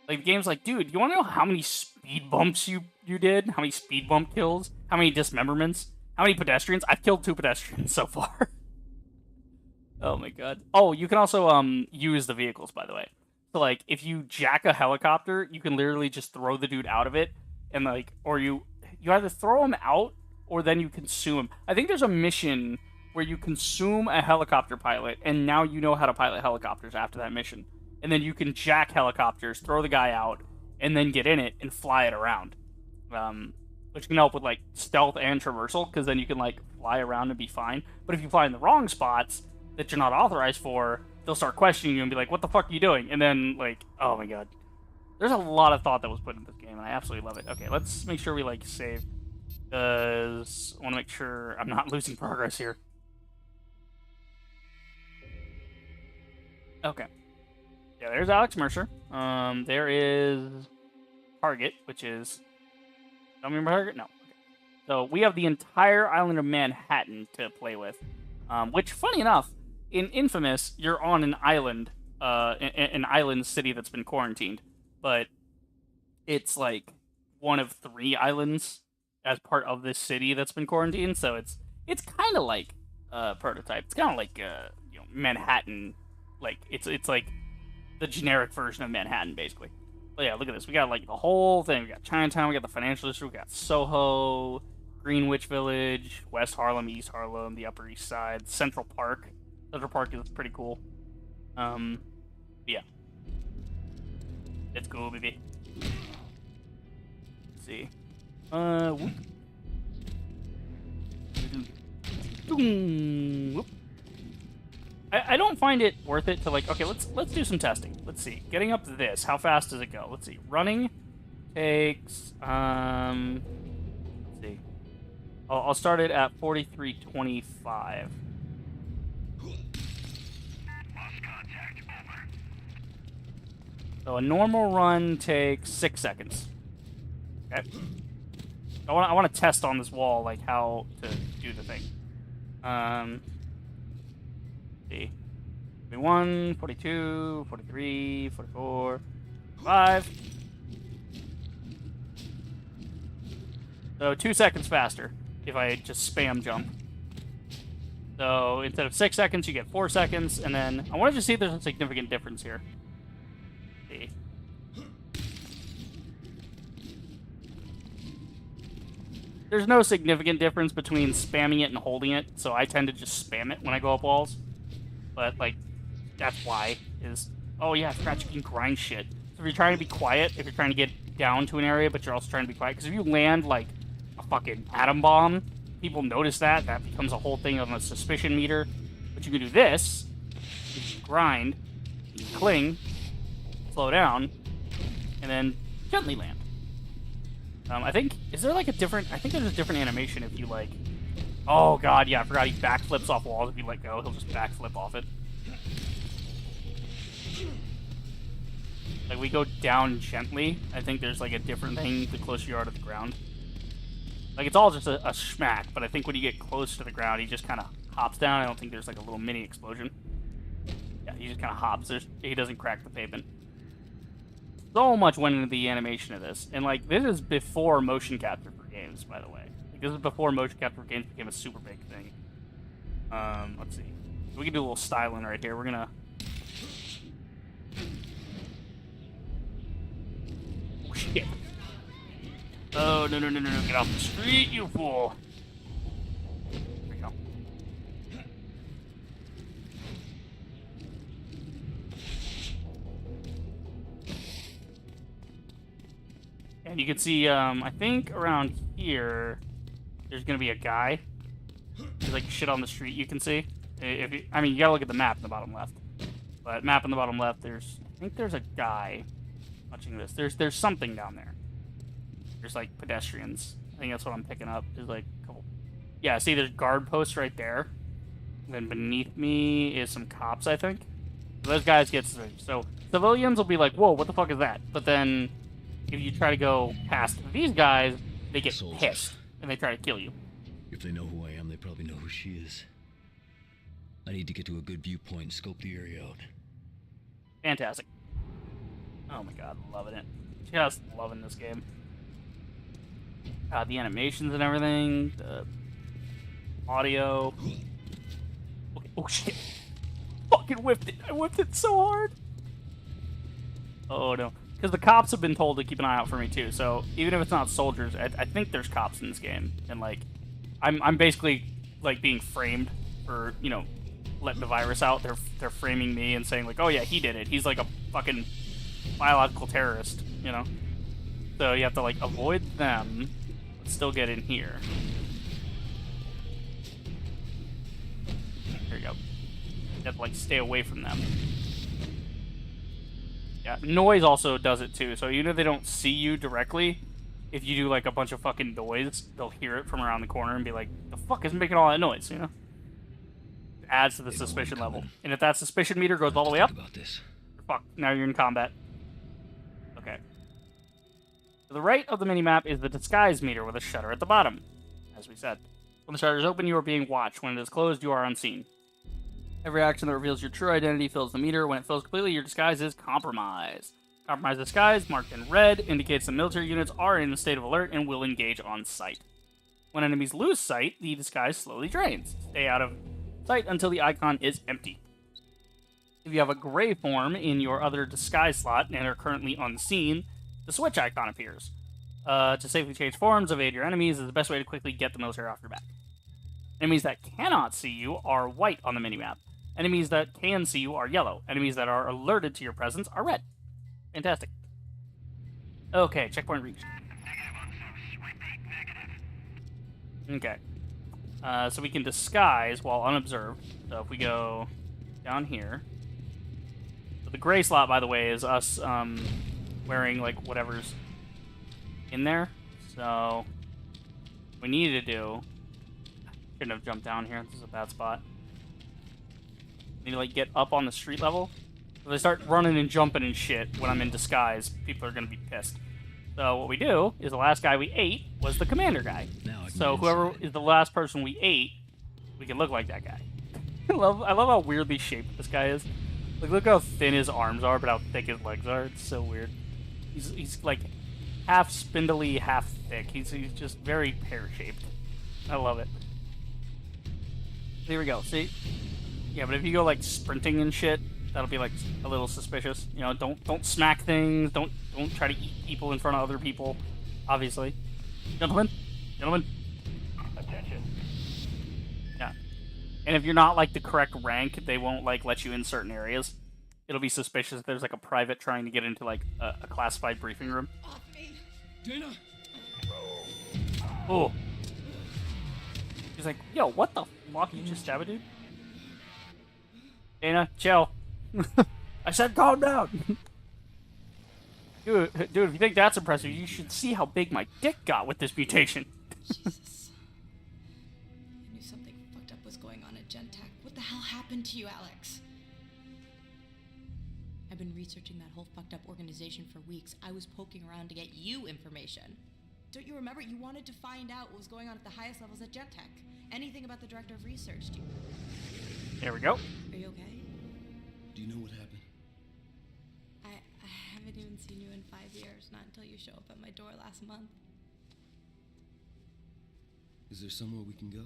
Speaker 1: Like the game's like, dude, you want to know how many speed bumps you did? How many speed bump kills? How many dismemberments? How many pedestrians? I've killed 2 pedestrians so far. Oh my god. Oh, you can also use the vehicles, by the way. So like, if you jack a helicopter, you can literally just throw the dude out of it, and like, or you either throw him out or then you consume him. I think there's a mission where you consume a helicopter pilot, and now you know how to pilot helicopters after that mission, and then you can jack helicopters, throw the guy out, and then get in it and fly it around. Which can help with, like, stealth and traversal, because then you can, like, fly around and be fine. But if you fly in the wrong spots that you're not authorized for, they'll start questioning you and be like, what the fuck are you doing? And then, like, oh my god. There's a lot of thought that was put into this game, and I absolutely love it. Okay, let's make sure we, like, save. Because I want to make sure I'm not losing progress here. Okay. Yeah, there's Alex Mercer. There is Target, which is... Don't remember Target? No. Okay. So we have the entire island of Manhattan to play with. Which, funny enough, in Infamous, you're on an island, an island city that's been quarantined. But it's like one of 3 islands as part of this city that's been quarantined. So it's kind of like Prototype. It's kind of like you know, Manhattan. Like it's like the generic version of Manhattan, basically. But yeah, look at this. We got like the whole thing. We got Chinatown, we got the financial district, we got Soho, Greenwich Village, West Harlem, East Harlem, the Upper East Side, Central Park. Central Park is pretty cool. Yeah. It's cool, baby. Let's see. Whoop. Whoop. I don't find it worth it to, like, okay, let's do some testing. Let's see. Getting up to this, how fast does it go? Let's see. Running takes, let's see. I'll start it at 43:25. So a normal run takes 6 seconds. Okay. I want to test on this wall, like, how to do the thing. See. 41, 42, 43, 44, 5. So 2 seconds faster if I just spam jump. So instead of 6 seconds, you get 4 seconds, and then I want to just see if there's a significant difference here. See. There's no significant difference between spamming it and holding it, so I tend to just spam it when I go up walls. But, like, that's why, is... Oh, yeah, I forgot you can grind shit. So if you're trying to be quiet, if you're trying to get down to an area, but you're also trying to be quiet, because if you land, like, a fucking atom bomb, people notice that. That becomes a whole thing on the suspicion meter. But you can do this. You can grind. You can cling. Slow down. And then gently land. I think... Is there, like, a different... I think there's a different animation if you, like... Oh, God, yeah, I forgot he backflips off walls. If you let go, he'll just backflip off it. Like, we go down gently. I think there's, like, a different thing the closer you are to the ground. Like, it's all just a smack, but I think when you get close to the ground, he just kind of hops down. I don't think there's, like, a little mini explosion. Yeah, he just kind of hops. He doesn't crack the pavement. So much went into the animation of this. And, like, this is before motion capture for games, by the way. Like, this is before motion capture for games became a super big thing. Let's see. We can do a little styling right here. We're gonna... Oh, shit. Oh, no, get off the street, you fool! There we go. And you can see, I think around here, there's gonna be a guy. There's like shit on the street you can see. I mean, you gotta look at the map in the bottom left. But map in the bottom left, I think there's a guy watching this. There's something down there. There's like pedestrians. I think that's what I'm picking up. There's like a couple. Yeah, see, there's guard posts right there. And then beneath me is some cops, I think. So those guys get through. So civilians will be like, "Whoa, what the fuck is that?" But then if you try to go past these guys, they get
Speaker 3: Soldiers.
Speaker 1: pissed and they try to kill you.
Speaker 3: If they know who I am, they probably know who she is. I need to get to a good viewpoint and scope the area out.
Speaker 1: Fantastic. Oh my god, loving it. Just loving this game. The animations and everything, the audio. Okay. Oh shit. Fucking whipped it. I whipped it so hard. Oh no. Because the cops have been told to keep an eye out for me too, so even if it's not soldiers, I think there's cops in this game. And like, I'm basically like being framed for, you know, letting the virus out. They're framing me and saying like, oh yeah, he did it. He's like a fucking biological terrorist, you know? So you have to like avoid them, but still get in here. There you go. You have to like stay away from them. Yeah, noise also does it too. So even if they don't see you directly, if you do like a bunch of fucking noise, they'll hear it from around the corner and be like, the fuck is making all that noise, you know? It adds to the suspicion level. And if that suspicion meter goes all the way up,
Speaker 3: About this.
Speaker 1: fuck, now you're in combat. Okay. To the right of the minimap is the disguise meter with a shutter at the bottom, as we said. When the shutter is open, you are being watched. When it is closed, you are unseen. Every action that reveals your true identity fills the meter. When it fills completely, your disguise is compromised. Compromised disguise, marked in red, indicates the military units are in a state of alert and will engage on sight. When enemies lose sight, the disguise slowly drains. Stay out of sight until the icon is empty. If you have a gray form in your other disguise slot and are currently unseen, the switch icon appears. To safely change forms, evade your enemies is the best way to quickly get the military off your back. Enemies that cannot see you are white on the minimap. Enemies that can see you are yellow. Enemies that are alerted to your presence are red. Fantastic. Okay, checkpoint reached. Okay. So we can disguise while unobserved. So if we go down here. So the gray slot, by the way, is us wearing like whatever's in there. So what we need to do... Shouldn't have jumped down here. This is a bad spot. Need to like get up on the street level. If they start running and jumping and shit when I'm in disguise, people are gonna be pissed. So what we do is the last guy we ate was the commander guy.
Speaker 3: Now I can
Speaker 1: So
Speaker 3: get
Speaker 1: whoever
Speaker 3: inside.
Speaker 1: is the last person we ate, we can look like that guy. I love how weirdly shaped this guy is. Like, look how thin his arms are, but how thick his legs are. It's so weird. He's like half spindly, half thick. He's just very pear-shaped. I love it. Here we go. See? Yeah, but if you go like sprinting and shit, that'll be like a little suspicious. You know, don't smack things. Don't try to eat people in front of other people. Obviously, gentlemen.
Speaker 4: Attention.
Speaker 1: Yeah. And if you're not like the correct rank, they won't like let you in certain areas. It'll be suspicious if there's like a private trying to get into like a classified briefing room.
Speaker 7: Off me.
Speaker 2: Dana!
Speaker 1: Oh. He's like, yo, what the fuck? You just stab a dude? Dana, chill. I said calm down. Dude, if you think that's impressive, you should see how big my dick got with this mutation.
Speaker 7: Jesus. I knew something fucked up was going on at Gentech. What the hell happened to you, Alex? I've been researching that whole fucked up organization for weeks. I was poking around to get you information. Don't you remember? You wanted to find out what was going on at the highest levels at Gentech. Anything about the director of research.
Speaker 1: There we go.
Speaker 7: Are you okay?
Speaker 3: Do you know what happened?
Speaker 7: I haven't even seen you in 5 years, not until you show up at my door last month.
Speaker 3: Is there somewhere we can go?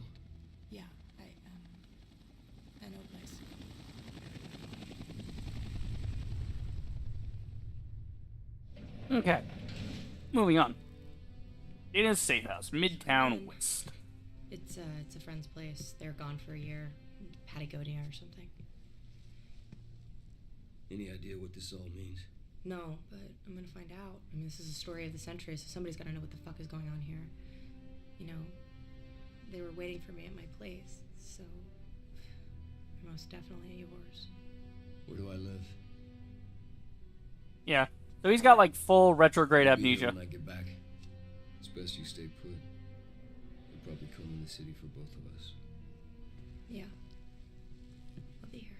Speaker 7: Yeah, I know a place.
Speaker 1: Okay. Moving on. Dana's safe house, Midtown West.
Speaker 8: It's a friend's place. They're gone for a year. Patagonia or something.
Speaker 3: Any idea what this all means?
Speaker 8: No, but I'm gonna find out. I mean, this is a story of the century, so somebody's gotta know what the fuck is going on here. You know, they were waiting for me at my place, so they're most definitely at yours.
Speaker 3: Where do I live?
Speaker 1: Yeah. So he's got like full retrograde
Speaker 3: I'll be
Speaker 1: amnesia.
Speaker 3: here when I get back. It's best you stay put. They'll probably come in the city for both of us.
Speaker 8: Yeah. I'll be here.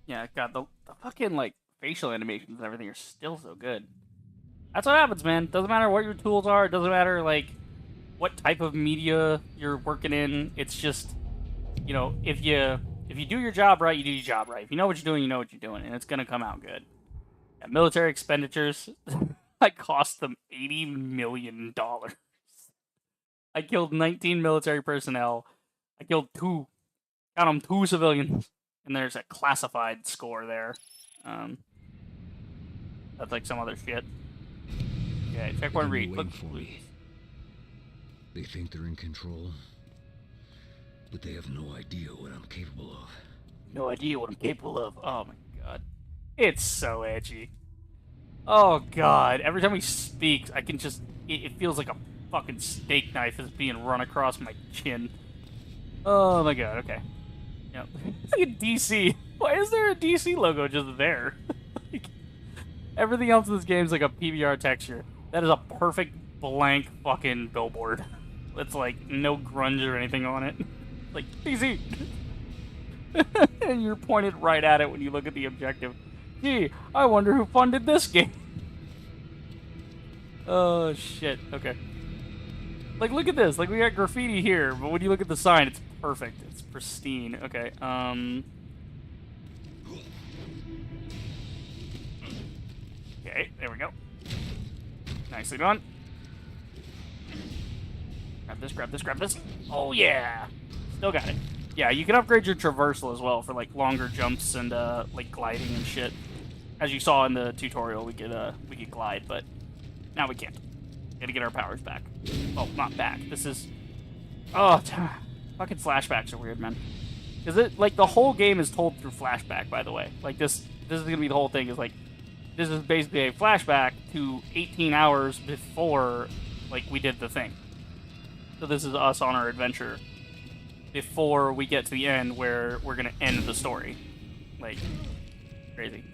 Speaker 1: Yeah, God, the fucking like facial animations and everything are still so good. That's what happens, man. Doesn't matter what your tools are. It doesn't matter like what type of media you're working in. It's just, you know, if you do your job right, you do your job right. If you know what you're doing, you know what you're doing, and it's gonna come out good. Yeah, military expenditures, I cost them $80 million. I killed 19 military personnel. I killed two civilians, and there's a classified score there. That's like some other shit. Okay, checkpoint read. Look
Speaker 3: for me. They think they're in control, but they have no idea what I'm capable of.
Speaker 1: No idea what I'm capable of. Oh my god. It's so edgy. Oh god. Every time he speaks, I can just... It feels like a fucking steak knife is being run across my chin. Oh my god, okay. Yep. Look at DC. Why is there a DC logo just there? Like, everything else in this game is like a PBR texture. That is a perfect blank fucking billboard. It's like no grunge or anything on it. Like, DC! And you're pointed right at it when you look at the objective. Gee, I wonder who funded this game. Oh, shit. Okay. Like, look at this. Like, we got graffiti here, but when you look at the sign, it's perfect. It's pristine. Okay, Okay, there we go. Nicely done. Grab this, grab this, grab this. Oh, yeah! Still got it. Yeah, you can upgrade your traversal as well for, like, longer jumps and, like, gliding and shit. As you saw in the tutorial, we could glide, but now we can't. Gotta get our powers back. Well, not back. This is... Oh, fucking flashbacks are weird, man. Because it, like, the whole game is told through flashback, by the way. Like, this is gonna be the whole thing, is, like, this is basically a flashback to 18 hours before, like, we did the thing. So this is us on our adventure before we get to the end where we're gonna end the story. Like, crazy.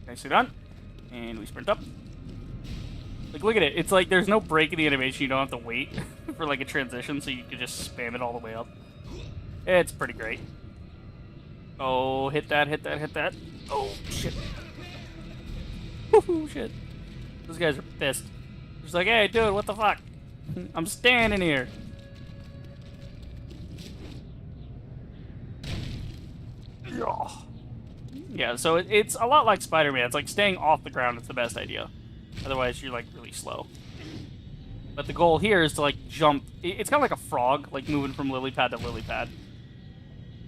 Speaker 1: Nicely done. And we sprint up. Like, look at it. It's like there's no break in the animation. You don't have to wait for, like, a transition, so you can just spam it all the way up. It's pretty great. Oh, hit that, hit that, hit that. Oh, shit. Woohoo, shit. Those guys are pissed. Just like, hey, dude, what the fuck? I'm standing here. Yeah, so it's a lot like Spider-Man. It's like staying off the ground is the best idea. Otherwise, you're like really slow. But the goal here is to like jump. It's kind of like a frog, like moving from lily pad to lily pad.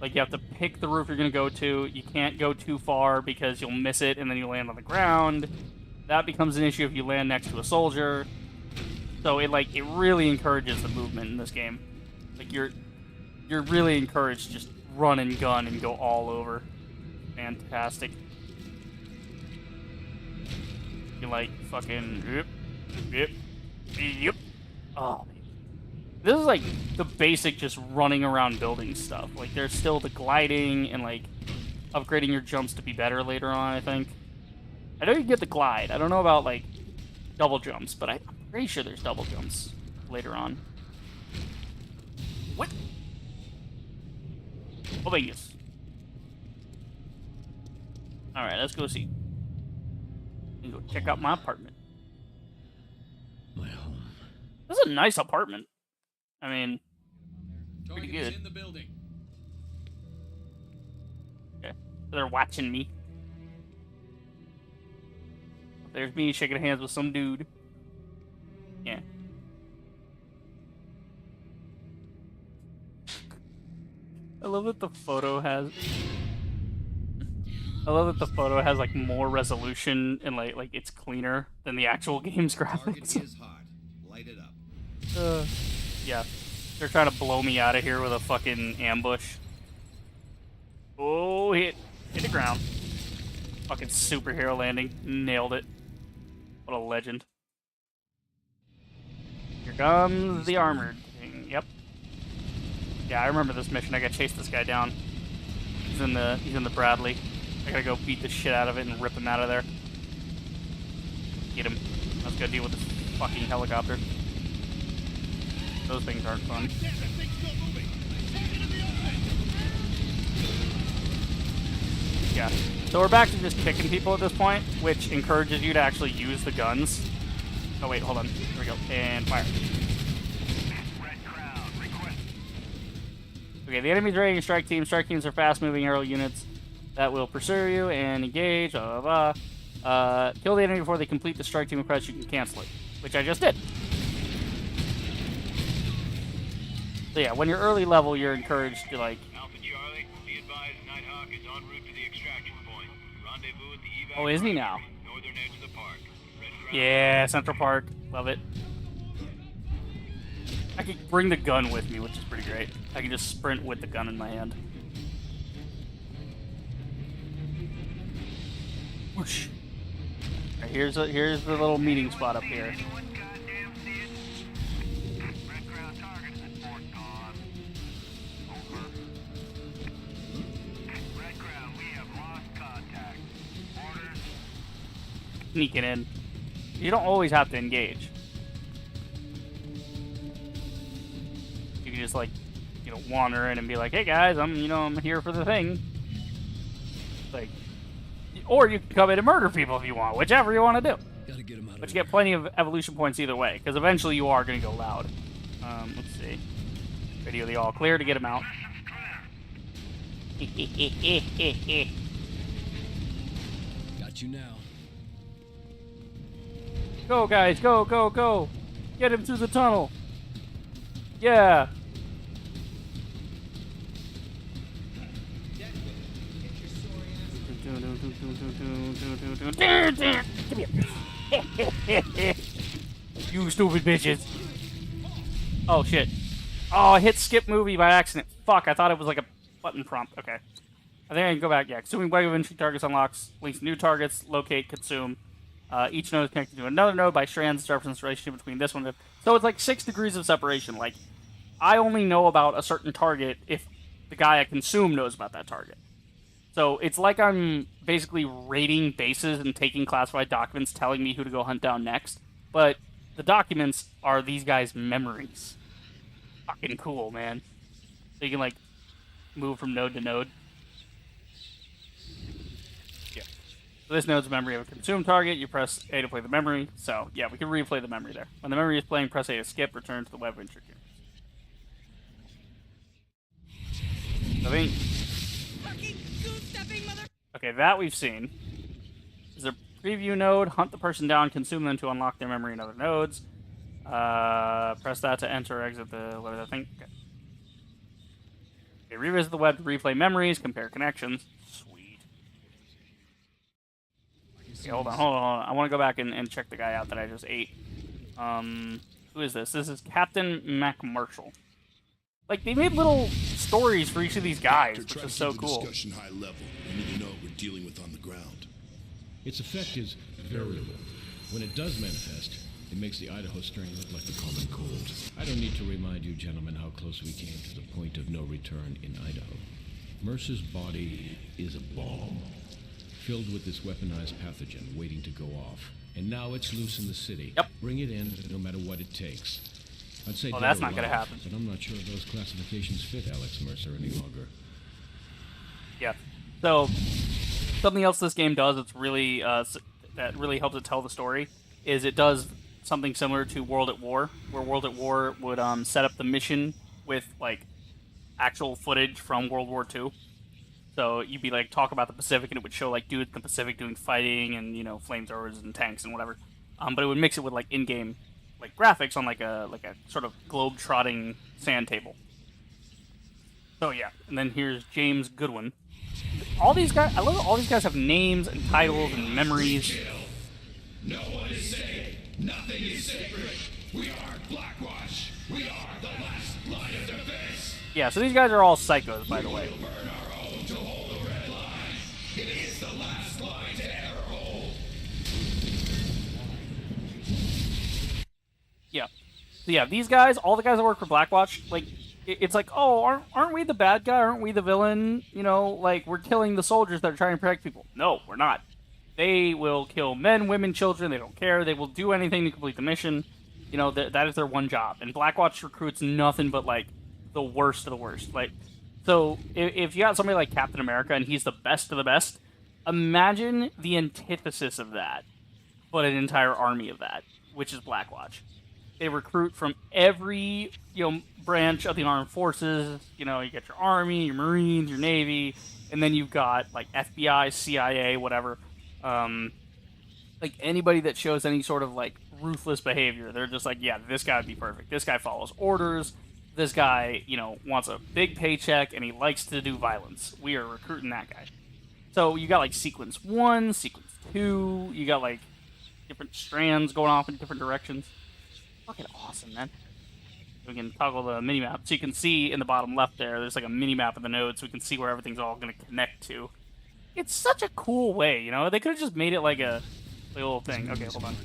Speaker 1: Like you have to pick the roof you're gonna go to. You can't go too far because you'll miss it and then you land on the ground. That becomes an issue if you land next to a soldier. So it really encourages the movement in this game. Like you're really encouraged to just run and gun and go all over. Fantastic. You like fucking yep. Oh, this is like the basic just running around building stuff. Like there's still the gliding and like upgrading your jumps to be better later on, I think. I know you get the glide. I don't know about like double jumps, but I'm pretty sure there's double jumps later on. What? Oh, yes. Alright, let's go see. And go check out my apartment.
Speaker 3: My home.
Speaker 1: This is a nice apartment. I mean, pretty
Speaker 5: Target is
Speaker 1: good.
Speaker 5: in the building.
Speaker 1: Okay. They're watching me. There's me shaking hands with some dude. Yeah. I love that the photo has. I love that the photo has like more resolution and like it's cleaner than the actual game's graphics.
Speaker 9: Is hot. Light it up.
Speaker 1: Yeah, they're trying to blow me out of here with a fucking ambush. Oh, hit the ground. Fucking superhero landing, nailed it. What a legend. Here comes the armored thing. Yep. Yeah, I remember this mission. I gotta chase this guy down. He's in the Bradley. I gotta go beat the shit out of it and rip him out of there. Get him. Let's go deal with this fucking helicopter. Those things aren't fun. Yeah. So we're back to just kicking people at this point, which encourages you to actually use the guns. Oh wait, hold on. Here we go. And fire. Okay, the enemy's raiding strike team. Strike teams are fast-moving aerial units that will pursue you and engage. Blah, blah, blah. Kill the enemy before they complete the strike team request. You can cancel it, which I just did. So yeah, when you're early level, you're encouraged to like.
Speaker 5: Alpha Charlie, be advised, Nighthawk is en route to the extraction point. Rendezvous at the evac.
Speaker 1: Oh, is he now?
Speaker 5: Northern edge of the park.
Speaker 1: Yeah, Central Park. Love it. I could bring the gun with me, which is pretty great. I can just sprint with the gun in my hand. Whoosh. Alright, here's the little meeting spot up here. Sneaking in. You don't always have to engage. You can just like, you know, wander in and be like, "Hey guys, I'm here for the thing." Like, or you can come in and murder people if you want, whichever you want to do.
Speaker 3: Gotta get him out
Speaker 1: But
Speaker 3: of
Speaker 1: you get plenty of evolution points either way, because eventually you are going to go loud. Let's see. Radio the all clear to get him out.
Speaker 3: Got you now.
Speaker 1: Go, guys, go, go, go! Get him through the tunnel! Yeah! Come here. You stupid bitches. Oh, shit. Oh, I hit skip movie by accident. Fuck, I thought it was like a button prompt. Okay. I think I can go back. Yeah, consuming wave of entry targets unlocks, links new targets, locate, consume. Each node is connected to another node by strands that represents the relationship between this one and... So it's like 6 degrees of separation. Like, I only know about a certain target if the guy I consume knows about that target. So it's like I'm basically raiding bases and taking classified documents telling me who to go hunt down next. But the documents are these guys' memories. Fucking cool, man. So you can, like, move from node to node. Yeah. So this node's a memory of a consumed target. You press A to play the memory. So, yeah, we can replay the memory there. When the memory is playing, press A to skip, return to the web entry. I think... Okay, that we've seen. Is there a preview node? Hunt the person down, consume them to unlock their memory in other nodes. Press that to enter or exit the whatever thing. Okay. Okay, revisit the web to replay memories, compare connections. Sweet. Okay, hold on. I want to go back and check the guy out that I just ate. Who is this? This is Captain MacMarshall. Like, they made little stories for each of these guys, which is so cool.
Speaker 10: Discussion high level. You need to know what we're dealing with on the ground.
Speaker 11: Its effect is variable. When it does manifest, it makes the Idaho strain look like the common cold. I don't need to remind you, gentlemen, how close we came to the point of no return in Idaho. Mercer's body is a bomb, filled with this weaponized pathogen waiting to go off. And now it's loose in the city.
Speaker 1: Yep.
Speaker 11: Bring it in, no matter what it takes. I'd say
Speaker 1: well, that's not going to happen.
Speaker 11: But I'm not sure those classifications fit Alex Mercer any longer.
Speaker 1: Yeah. So, Something else this game does that's really that really helps it tell the story is it does something similar to World at War, where World at War would set up the mission with like actual footage from World War II. So you'd be like talk about the Pacific, and it would show like dudes in the Pacific doing fighting and flamethrowers and tanks and whatever. But it would mix it with like in-game like graphics on like a sort of globe-trotting sand table. So yeah, and then here's James Goodwin. All these guys, I love that all these guys have names and titles and memories.
Speaker 12: No one is safe. Nothing is sacred. We are Blackwatch. We are the last line of defense.
Speaker 1: Yeah, so these guys are all psychos, by the way.
Speaker 12: Burn our own to hold the red line. It is the last line to ever hold.
Speaker 1: Yeah. So yeah, these guys, all the guys that work for Blackwatch, like, it's like, oh, aren't we the bad guy? Aren't we the villain? Like, we're killing the soldiers that are trying to protect people. No, we're not. They will kill men, women, children. They don't care. They will do anything to complete the mission. That is their one job. And Blackwatch recruits nothing but, like, the worst of the worst. Like, so if you got somebody like Captain America and he's the best of the best, imagine the antithesis of that, but an entire army of that, which is Blackwatch. They recruit from every, branch of the armed forces. You get your army, your Marines, your Navy, and then you've got, like, FBI, CIA, whatever. Like, anybody that shows any sort of, like, ruthless behavior, they're just like, yeah, this guy would be perfect. This guy follows orders. This guy, wants a big paycheck, and he likes to do violence. We are recruiting that guy. So you got, like, Sequence 1, Sequence 2, you got, like, different strands going off in different directions. Fucking awesome, man. We can toggle the minimap. So you can see in the bottom left there's like a minimap of the nodes, so we can see where everything's all going to connect to. It's such a cool way, They could have just made it like a little thing. Okay, hold on.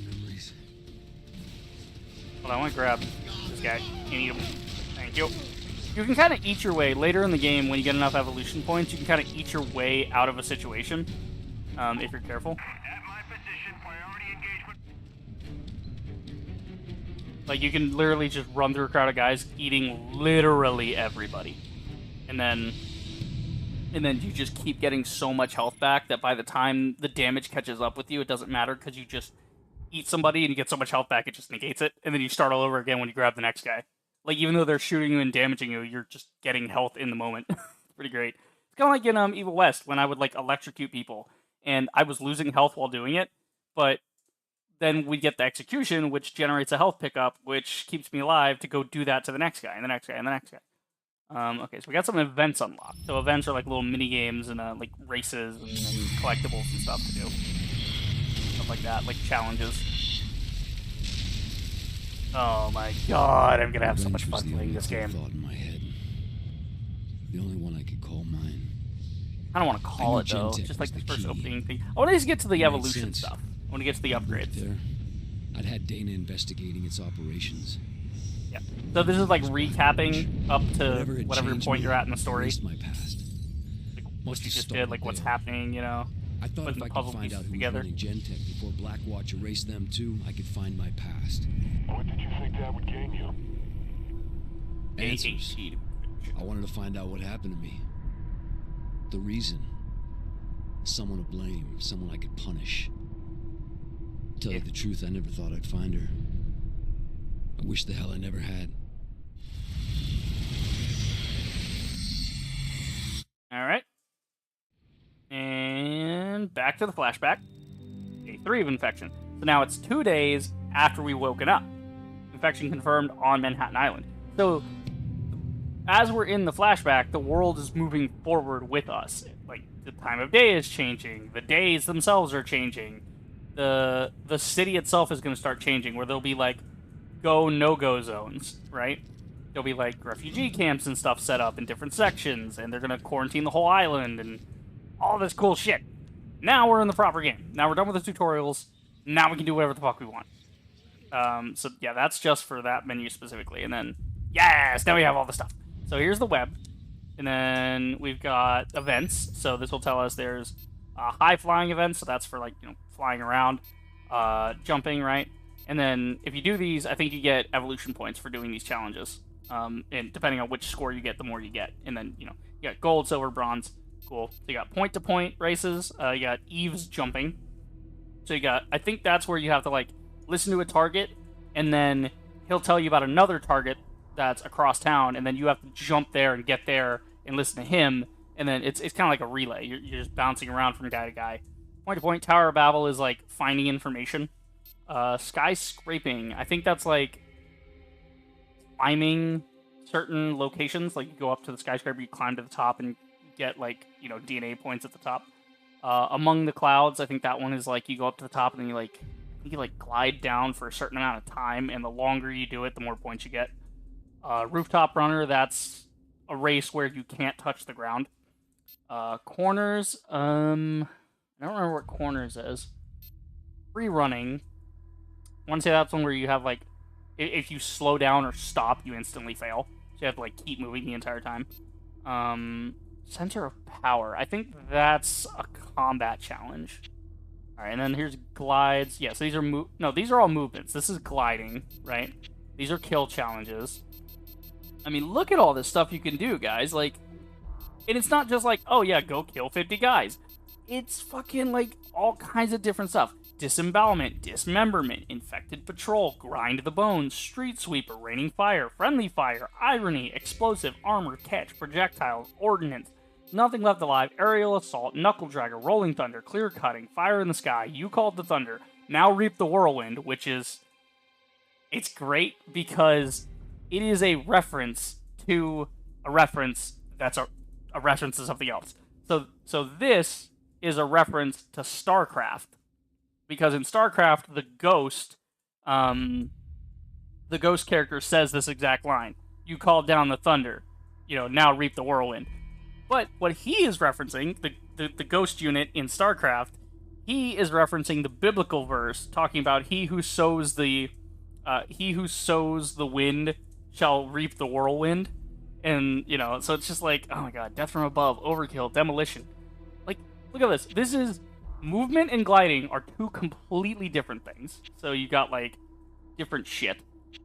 Speaker 1: Hold on, I want to grab this guy. Can't eat him. Thank you. You can kind of eat your way, later in the game, when you get enough evolution points, you can kind of eat your way out of a situation, if you're careful.
Speaker 5: At my position, priority engagement.
Speaker 1: Like, you can literally just run through a crowd of guys eating literally everybody. And then you just keep getting so much health back that by the time the damage catches up with you, it doesn't matter because you just eat somebody and you get so much health back, it just negates it. And then you start all over again when you grab the next guy. Like, even though they're shooting you and damaging you, you're just getting health in the moment. Pretty great. It's kind of like in Evil West when I would, like, electrocute people. And I was losing health while doing it, but then we get the execution, which generates a health pickup, which keeps me alive to go do that to the next guy, and the next guy, and the next guy. Okay, so we got some events unlocked. So events are like little mini games and like races and collectibles and stuff to do. Stuff like that, like challenges. Oh my god, I'm gonna have so much fun playing this game.
Speaker 3: Thought in my head. The only one I could call mine.
Speaker 1: I don't want to call it though. It's just like the first opening thing. I want to just get to the evolution stuff. I want to get to the upgrades.
Speaker 3: There, I'd had Dana investigating its operations.
Speaker 1: Yeah. So this is like recapping up to whatever point you're at in the story.
Speaker 3: My past.
Speaker 1: Like what you just did, like what's happening,
Speaker 3: I thought if I could find out who was running Gentek before Blackwatch erased them too, I could find my past.
Speaker 4: What did you think that would gain you?
Speaker 3: Answers. I wanted to find out what happened to me. The reason. Someone to blame, someone I could punish. Tell you the truth, I never thought I'd find her. I wish the hell I never had.
Speaker 1: Alright. And back to the flashback. Day 3 of infection. So now it's 2 days after we woken up. Infection confirmed on Manhattan Island. So, as we're in the flashback, the world is moving forward with us. Like, the time of day is changing. The days themselves are changing. The city itself is going to start changing, where there'll be, like, go, no-go zones, right? There'll be, like, refugee camps and stuff set up in different sections, and they're going to quarantine the whole island, and all this cool shit. Now we're in the proper game. Now we're done with the tutorials. Now we can do whatever the fuck we want. So, yeah, that's just for that menu specifically. And then, yes, now we have all the stuff. So here's the web. And then we've got events. So this will tell us there's high-flying events. So that's for, like, flying around, jumping, right? And then if you do these, I think you get evolution points for doing these challenges. And depending on which score you get, the more you get. And then, you got gold, silver, bronze, cool. So you got point-to-point races. You got eaves jumping. So you got, I think that's where you have to, like, listen to a target, and then he'll tell you about another target that's across town, and then you have to jump there and get there and listen to him, and then it's kind of like a relay. You're just bouncing around from guy to guy. Point-to-point Tower of Babel is, like, finding information. Skyscraping, I think that's, like, climbing certain locations. Like, you go up to the skyscraper, you climb to the top, and get, like, you know, DNA points at the top. Among the Clouds, I think that one is, like, you go up to the top, and then you glide down for a certain amount of time, and the longer you do it, the more points you get. Rooftop Runner, that's a race where you can't touch the ground. Corners, I don't remember what Corners is. Free Running, I want to say that's one where you have, like, if you slow down or stop, you instantly fail. So you have to, like, keep moving the entire time. Center of Power, I think that's a combat challenge. Alright, and then here's glides. Yeah, so these are these are all movements. This is gliding, right? These are kill challenges. I mean, look at all this stuff you can do, guys. Like, and it's not just like, oh yeah, go kill 50 guys. It's fucking, like, all kinds of different stuff. Disembowelment, Dismemberment, Infected Patrol, Grind the Bones, Street Sweeper, Raining Fire, Friendly Fire, Irony, Explosive, Armor, Catch, Projectiles, Ordnance, Nothing Left Alive, Aerial Assault, Knuckle Dragger, Rolling Thunder, Clear Cutting, Fire in the Sky, You Called the Thunder, Now Reap the Whirlwind, which is... It's great because it is a reference to a reference that's a reference to something else. So this is a reference to StarCraft. Because in StarCraft, the Ghost character says this exact line. You called down the thunder. You know, now reap the whirlwind. But what he is referencing, the Ghost unit in StarCraft, he is referencing the biblical verse, talking about he who sows the wind shall reap the whirlwind. And, you know, so it's just like, oh my god, Death from Above, Overkill, Demolition. Like, look at this. This is... Movement and gliding are two completely different things. So you got, like, different shit.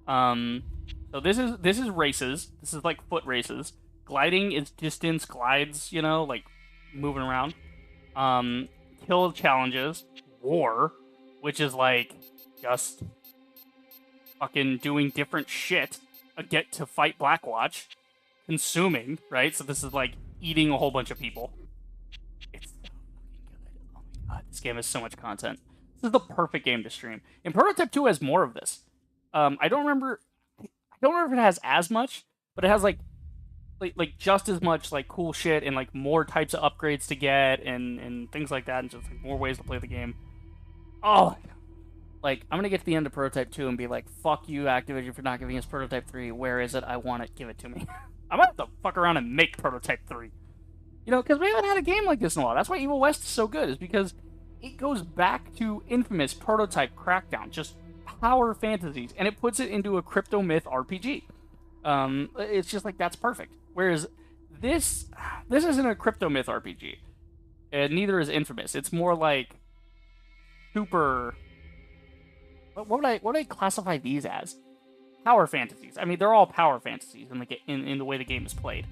Speaker 1: So this is races. This is like foot races. Gliding is distance, glides, you know, like moving around. Kill challenges. War, which is like just fucking doing different shit. Get to fight Blackwatch. Consuming, right? So this is like eating a whole bunch of people. It's so fucking good. Oh my god, this game has so much content. This is the perfect game to stream. And Prototype 2 has more of this. I don't remember if it has as much, but it has like just as much like cool shit and like more types of upgrades to get and things like that, and just like more ways to play the game. Oh, like I'm gonna get to the end of Prototype 2 and be like, fuck you, Activision, for not giving us Prototype 3. Where is it? I want it. Give it to me. I'm gonna have to fuck around and make Prototype 3. You know, because we haven't had a game like this in a while. That's why Evil West is so good, is because it goes back to Infamous, Prototype, Crackdown, just power fantasies, and it puts it into a crypto myth RPG. It's just like, that's perfect. Whereas this isn't a crypto myth RPG, and neither is Infamous. It's more like super. What would I classify these as? Power fantasies. I mean, they're all power fantasies in the way the game is played.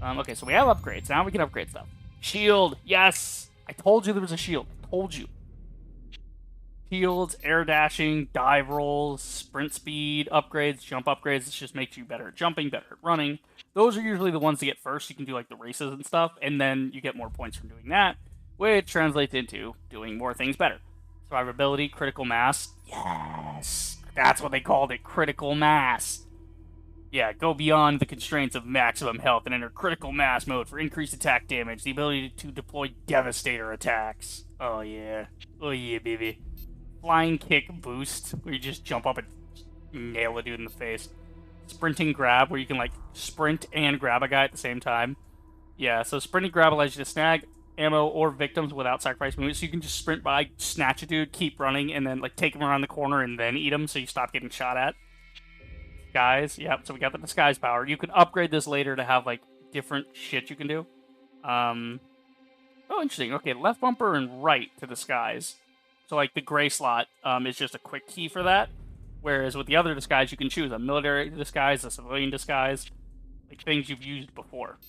Speaker 1: Okay, so we have upgrades. Now we can upgrade stuff. Shield, yes! I told you there was a shield. I told you. Shields, air dashing, dive rolls, sprint speed, upgrades, jump upgrades. This just makes you better at jumping, better at running. Those are usually the ones to get first. You can do like the races and stuff, and then you get more points from doing that, which translates into doing more things better. Survivability, critical mass. Yes! That's what they called it, critical mass. Yeah, go beyond the constraints of maximum health and enter critical mass mode for increased attack damage, the ability to deploy Devastator attacks. Oh yeah. Oh yeah, baby. Flying kick boost, where you just jump up and nail a dude in the face. Sprinting grab, where you can like sprint and grab a guy at the same time. Yeah, so sprinting grab allows you to snag ammo or victims without sacrificing movement, so you can just sprint by, snatch a dude, keep running, and then like take him around the corner and then eat him so you stop getting shot at. Disguise, yep, so we got the disguise power. You can upgrade this later to have like different shit you can do. Oh, interesting. Okay, left bumper and right to disguise. So like the gray slot is just a quick key for that. Whereas with the other disguise, you can choose a military disguise, a civilian disguise, like things you've used before.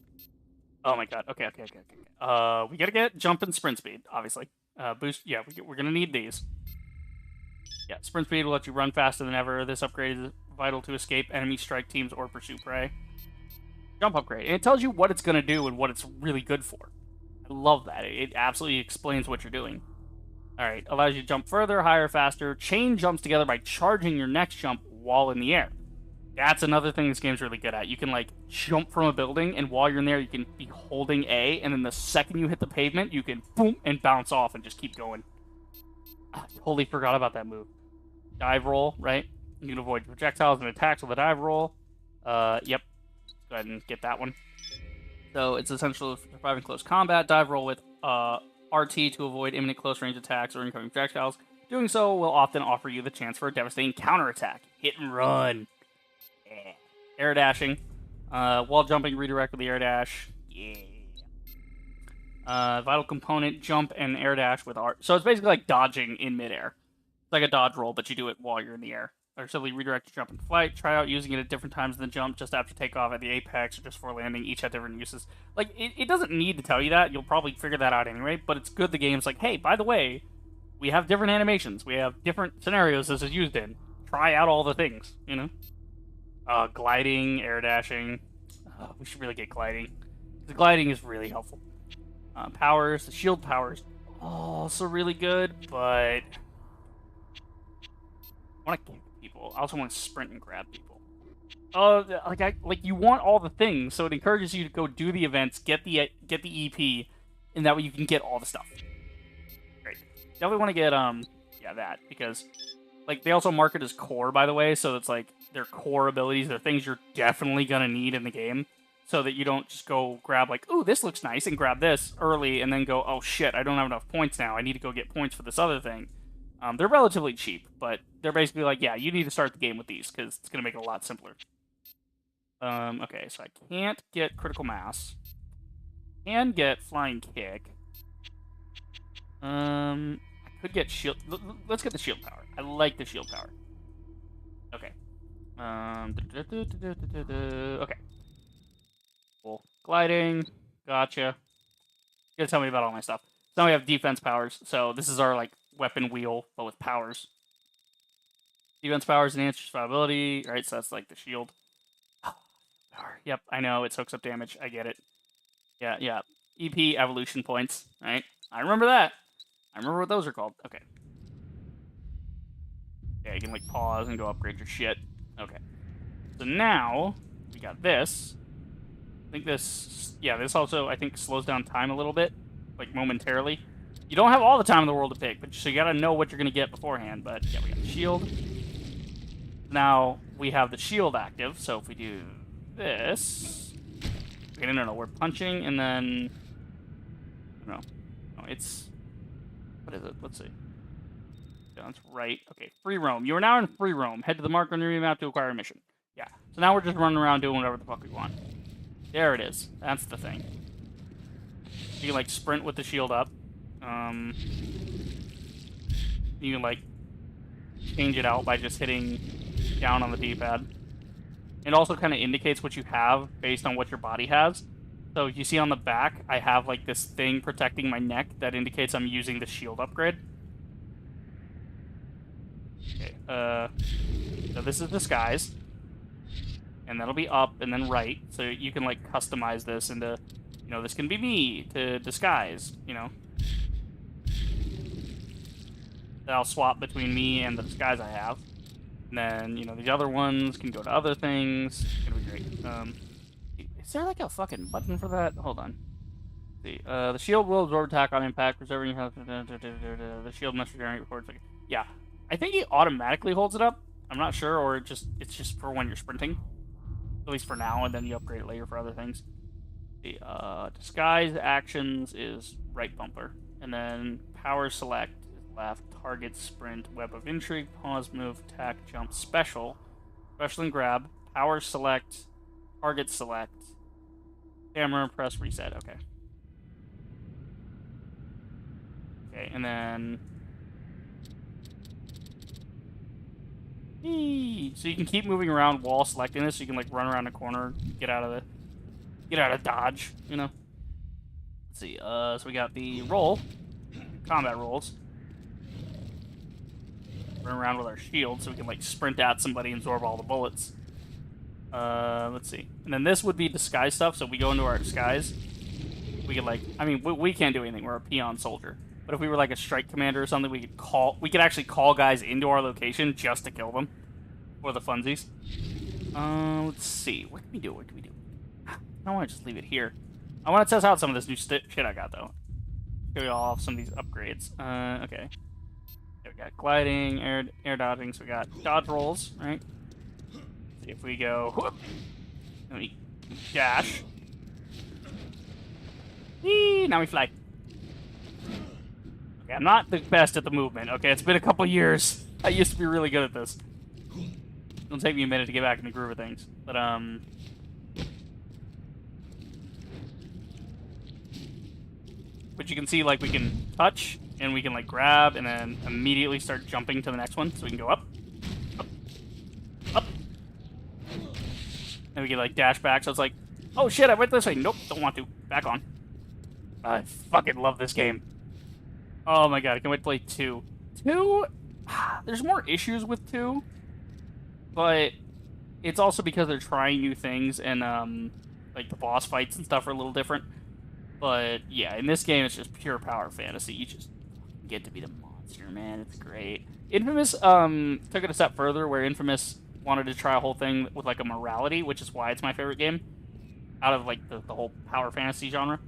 Speaker 1: Oh my god. Okay. We gotta get jump and sprint speed, obviously. Boost. Yeah, we're gonna need these. Yeah, sprint speed will let you run faster than ever. This upgrade is vital to escape enemy strike teams or pursue prey. Jump upgrade. And it tells you what it's gonna do and what it's really good for. I love that. It absolutely explains what you're doing. Alright, allows you to jump further, higher, faster. Chain jumps together by charging your next jump while in the air. That's another thing this game's really good at. You can, like, jump from a building, and while you're in there, you can be holding A, and then the second you hit the pavement, you can boom, and bounce off and just keep going. I totally forgot about that move. Dive roll, right? You can avoid projectiles and attacks with a dive roll. Yep. Go ahead and get that one. So it's essential for surviving close combat. Dive roll with RT to avoid imminent close range attacks or incoming projectiles. Doing so will often offer you the chance for a devastating counterattack. Hit and run. Yeah. Air dashing. While jumping, redirect with the air dash. Yeah. Vital component, jump and air dash with R. So it's basically like dodging in midair. It's like a dodge roll, but you do it while you're in the air. Or simply redirect your jump and flight. Try out using it at different times than the jump, just after takeoff, at the apex, or just for landing. Each have different uses. Like, it doesn't need to tell you that. You'll probably figure that out anyway, but it's good the game's like, hey, by the way, we have different animations. We have different scenarios this is used in. Try out all the things, you know? Gliding, air dashing. We should really get gliding. The gliding is really helpful. Powers, the shield powers, also really good, but I want to kick people. I also want to sprint and grab people. Like you want all the things, so it encourages you to go do the events, get the EP, and that way you can get all the stuff. Great. Definitely want to get that, because like they also mark it as core, by the way, so it's like their core abilities, they're things you're definitely gonna need in the game. So that you don't just go grab, like, ooh, this looks nice, and grab this early, and then go, oh shit, I don't have enough points now. I need to go get points for this other thing. They're relatively cheap, but they're basically like, yeah, you need to start the game with these, because it's going to make it a lot simpler. Okay, so I can't get critical mass. Can get flying kick. I could get shield. Let's get the shield power. I like the shield power. Okay. Okay. Cool. Gliding. Gotcha. You gotta tell me about all my stuff. So now we have defense powers. So this is our, like, weapon wheel, but with powers. Defense powers enhance survivability. Right, so that's like the shield. Power. Yep, I know. It soaks up damage. I get it. Yeah. EP evolution points. Right? I remember that. I remember what those are called. Okay. Yeah, you can, like, pause and go upgrade your shit. Okay. So now, we got this. I think this also, I think, slows down time a little bit, like, momentarily. You don't have all the time in the world to pick, but so you gotta know what you're gonna get beforehand, but, yeah, we got the shield. Now, we have the shield active, so if we do this... Okay, no, we're punching, and then... No, it's... What is it? Let's see. Yeah, that's right. Okay, free roam. You are now in free roam. Head to the marker on your map to acquire a mission. Yeah, so now we're just running around doing whatever the fuck we want. There it is. That's the thing. You can, like, sprint with the shield up. You can, like, change it out by just hitting down on the D-pad. It also kind of indicates what you have based on what your body has. So you see on the back, I have, like, this thing protecting my neck that indicates I'm using the shield upgrade. Okay, so this is disguise. And that'll be up and then right, so you can, like, customize this into, you know, this can be me to disguise, you know. Then I'll swap between me and the disguise I have. And then, you know, these other ones can go to other things. It's gonna be great. Is there, like, a fucking button for that? Hold on. Let's see. The shield will absorb attack on impact, preserving your health. The shield must regenerate before it's like... Yeah. I think he automatically holds it up. I'm not sure, or it's just for when you're sprinting. At least for now, and then you upgrade it later for other things. The disguise actions is right bumper. And then power select is left, target, sprint, web of intrigue, pause, move, attack, jump, special. Special and grab, power select, target select, camera, press, reset. Okay. Okay, and then... So you can keep moving around while selecting this. So you can, like, run around a corner, get out of dodge, you know. Let's see. So we got the roll, combat rolls. Run around with our shield so we can like sprint at somebody and absorb all the bullets. Let's see. And then this would be disguise stuff. So if we go into our disguise, we could like, I mean, we can't do anything. We're a peon soldier. But if we were like a strike commander or something, we could actually call guys into our location just to kill them for the funsies. Let's see. What can we do? What can we do? I don't want to just leave it here. I want to test out some of this new shit I got though. Show you all some of these upgrades. Okay. There we got gliding, air dodging. So we got dodge rolls, right? Let's see if we go. Whoop, and we dash. Whee! Now we fly. Okay, I'm not the best at the movement. Okay, it's been a couple years. I used to be really good at this. It'll take me a minute to get back in the groove of things, but you can see like we can touch and we can like grab and then immediately start jumping to the next one, so we can go up, up, up, and we can like dash back. So it's like, oh shit, I went this way. Nope, don't want to. Back on. I fucking love this game. Oh my god, I can't wait to play 2. 2, there's more issues with 2, but it's also because they're trying new things and like the boss fights and stuff are a little different. But yeah, in this game it's just pure power fantasy. You just get to be the monster, man. It's great. Infamous took it a step further, where Infamous wanted to try a whole thing with like a morality, which is why it's my favorite game out of like the whole power fantasy genre.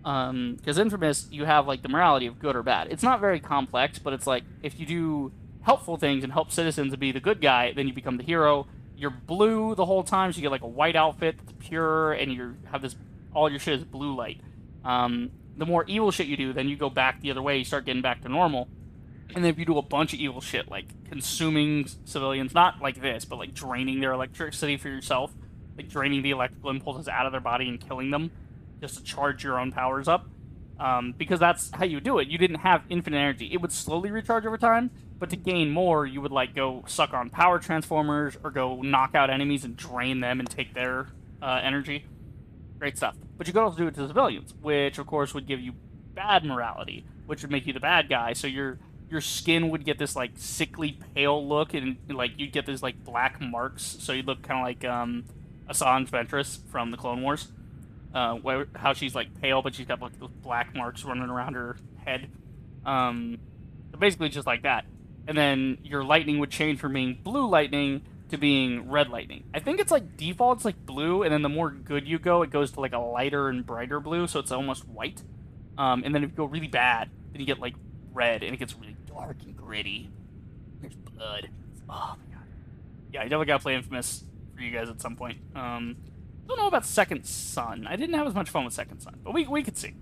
Speaker 1: Because Infamous, you have like the morality of good or bad. It's not very complex, but it's like if you do helpful things and help citizens to be the good guy, then you become the hero. You're blue the whole time, so you get like a white outfit that's pure, and you have this, all your shit is blue light. The more evil shit you do, then you go back the other way, you start getting back to normal. And then if you do a bunch of evil shit, like consuming civilians, not like this, but like draining their electricity for yourself, like draining the electrical impulses out of their body and killing them, just to charge your own powers up, because that's how you do it. You didn't have infinite energy. It would slowly recharge over time, but to gain more, you would like go suck on power transformers or go knock out enemies and drain them and take their energy. Great stuff. But you could also do it to civilians, which of course would give you bad morality, which would make you the bad guy. So your skin would get this like sickly pale look, and like you'd get these like black marks. So you'd look kind of like Asajj Ventress from the Clone Wars. How she's like pale, but she's got like those black marks running around her head. So basically just like that. And then your lightning would change from being blue lightning to being red lightning. I think it's like default, it's like blue, and then the more good you go, it goes to like a lighter and brighter blue, so it's almost white. And then if you go really bad, then you get like red, and it gets really dark and gritty. There's blood. Oh my god. Yeah, I definitely gotta play Infamous for you guys at some point. Don't know about Second Son. I didn't have as much fun with Second Son, but we could see.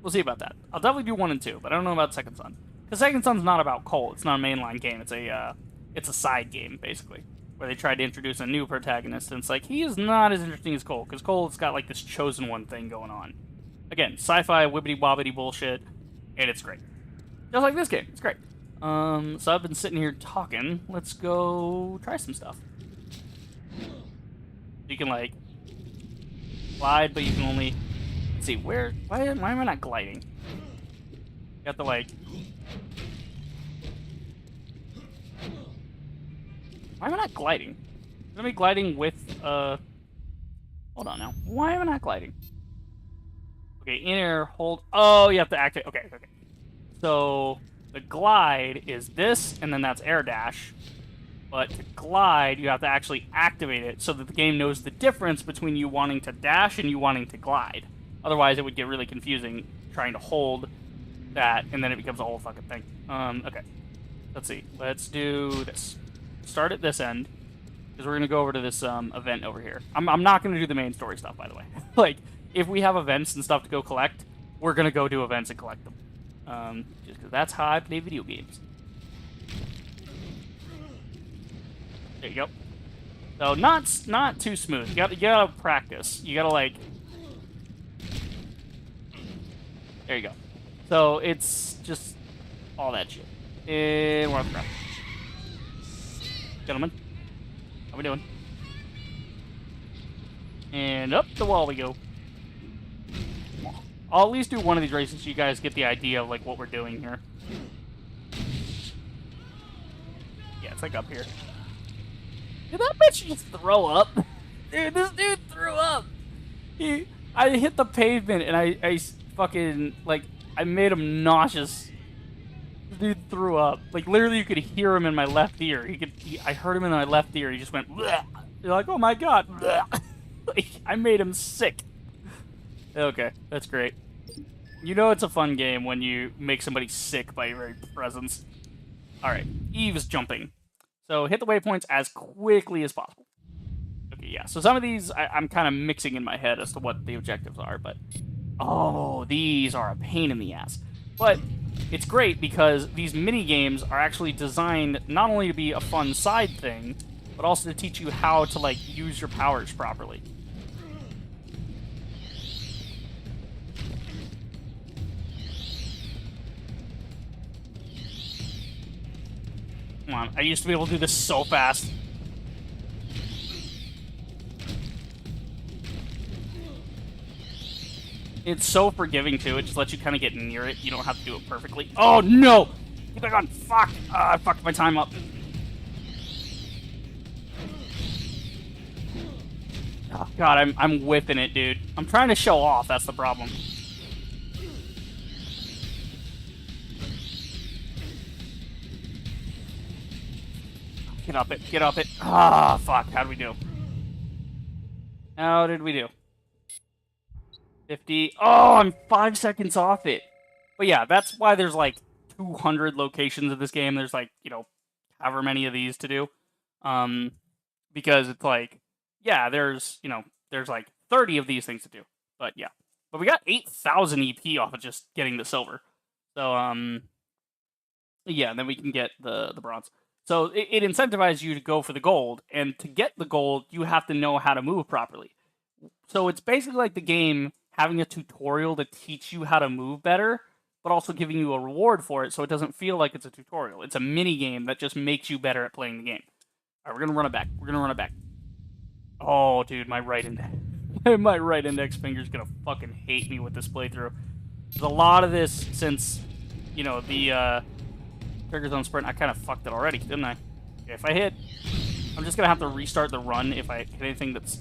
Speaker 1: We'll see about that. I'll definitely do 1 and 2, but I don't know about Second Son. Because Second Son's not about Cole. It's not a mainline game. It's a side game, basically, where they tried to introduce a new protagonist, and it's like, he is not as interesting as Cole, because Cole's got like this chosen one thing going on. Again, sci-fi, wibbity-wobbity bullshit, and it's great. Just like this game. It's great. So I've been sitting here talking. Let's go try some stuff. You can like glide, but you can only, let's see, why am I not gliding? You have to like, why am I not gliding? I'm gonna be gliding with hold on now, why am I not gliding? Okay, in air, hold, oh, you have to activate, okay. So the glide is this, and then that's air dash. But to glide, you have to actually activate it so that the game knows the difference between you wanting to dash and you wanting to glide. Otherwise, it would get really confusing trying to hold that, and then it becomes a whole fucking thing. Okay. Let's see. Let's do this. Start at this end, because we're going to go over to this event over here. I'm not going to do the main story stuff, by the way. Like, if we have events and stuff to go collect, we're going to go do events and collect them. Just because that's how I play video games. There you go. So not too smooth. You gotta practice. You gotta like. There you go. So it's just all that shit. And we're off the ground. Gentlemen, how we doing? And up the wall we go. I'll at least do one of these races so you guys get the idea of like what we're doing here. Yeah, it's like up here. Did that bitch just throw up? Dude, this dude threw up. I hit the pavement and I fucking, like, I made him nauseous. The dude threw up. Like, literally you could hear him in my left ear. I heard him in my left ear. He just went, bleh. You're like, oh my god. Like, I made him sick. Okay, that's great. You know it's a fun game when you make somebody sick by your very presence. Alright, Eve's jumping. So hit the waypoints as quickly as possible. Okay, yeah, so some of these I'm kind of mixing in my head as to what the objectives are, but... Oh, these are a pain in the ass. But it's great because these mini-games are actually designed not only to be a fun side thing, but also to teach you how to, like, use your powers properly. Come on, I used to be able to do this so fast. It's so forgiving, too. It just lets you kind of get near it. You don't have to do it perfectly. Oh, no! Get back on! Fuck! I fucked my time up. Oh, God, I'm whipping it, dude. I'm trying to show off. That's the problem. Get up it. Get up it. Ah, fuck. How did we do? How did we do? 50. Oh, I'm 5 seconds off it. But yeah, that's why there's like 200 locations of this game. There's like, you know, however many of these to do. Because it's like, yeah, there's, you know, there's like 30 of these things to do. But yeah. But we got 8,000 EP off of just getting the silver. So, yeah, and then we can get the bronze. So it incentivizes you to go for the gold, and to get the gold, you have to know how to move properly. So it's basically like the game having a tutorial to teach you how to move better, but also giving you a reward for it, so it doesn't feel like it's a tutorial. It's a mini game that just makes you better at playing the game. All right, we're gonna run it back. We're gonna run it back. Oh, dude, my right index finger's gonna fucking hate me with this playthrough. There's a lot of this since, you know, the Trigger Zone Sprint. I kind of fucked it already, didn't I? Okay, if I hit, I'm just gonna have to restart the run if I hit anything that's.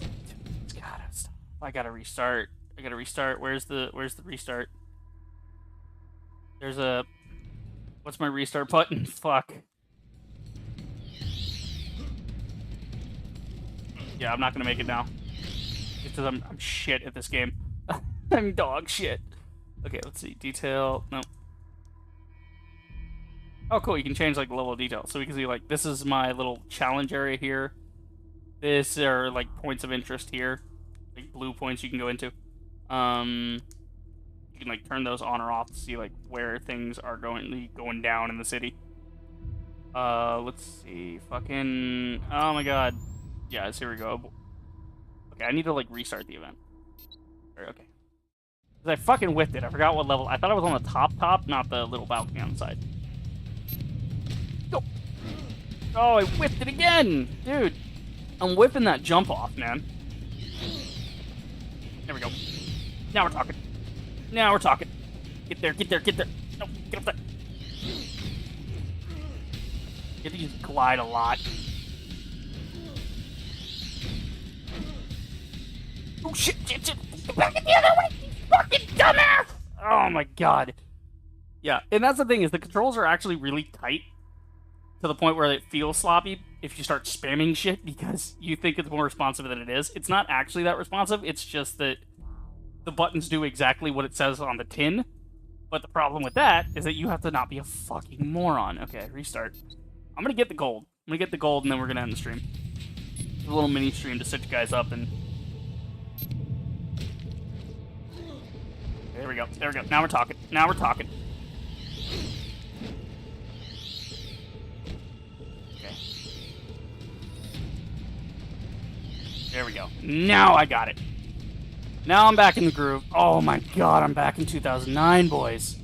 Speaker 1: I gotta restart. I gotta restart. Where's the restart? There's a. What's my restart button? Fuck. Yeah, I'm not gonna make it now. Just because I'm shit at this game. I'm dog shit. Okay, let's see. Detail. No. Oh, cool. You can change like the level of detail. So we can see like this is my little challenge area here. This are like points of interest here. Like blue points you can go into. You can like turn those on or off to see like where things are going down in the city. Let's see. Fucking. Oh my god. Yes, here we go. Okay, I need to like restart the event. Okay. Because I fucking whiffed it. I forgot what level. I thought I was on the top, not the little balcony on the side. Go. Oh, I whiffed it again, dude. I'm whipping that jump off, man. There we go. Now we're talking. Now we're talking. Get there, get there, get there. No, get up there. You have to just glide a lot. Oh shit, shit, shit. Get back in the other way, you fucking dumbass! Oh my god. Yeah, and that's the thing, is the controls are actually really tight. To the point where it feels sloppy if you start spamming shit because you think it's more responsive than it is. It's not actually that responsive, it's just that the buttons do exactly what it says on the tin. But the problem with that is that you have to not be a fucking moron. Okay, restart. I'm gonna get the gold. I'm gonna get the gold and then we're gonna end the stream. A little mini stream to set you guys up and... There we go, there we go. Now we're talking. Now we're talking. There we go. Now I got it. Now I'm back in the groove. Oh my god, I'm back in 2009, boys.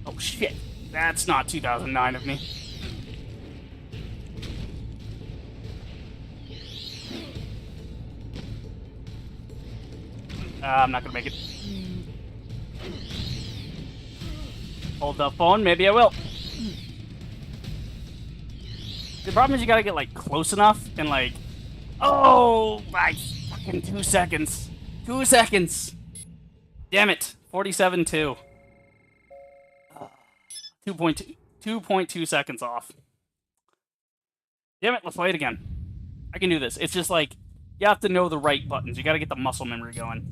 Speaker 1: Oh shit. That's not 2009 of me. I'm not gonna make it. Hold the phone, maybe I will. The problem is you gotta get, like, close enough and, like... Oh, my fucking 2 seconds. 2 seconds. Damn it. 47-2. 2.2 seconds off. Damn it, let's play it again. I can do this. It's just, like, you have to know the right buttons. You gotta get the muscle memory going.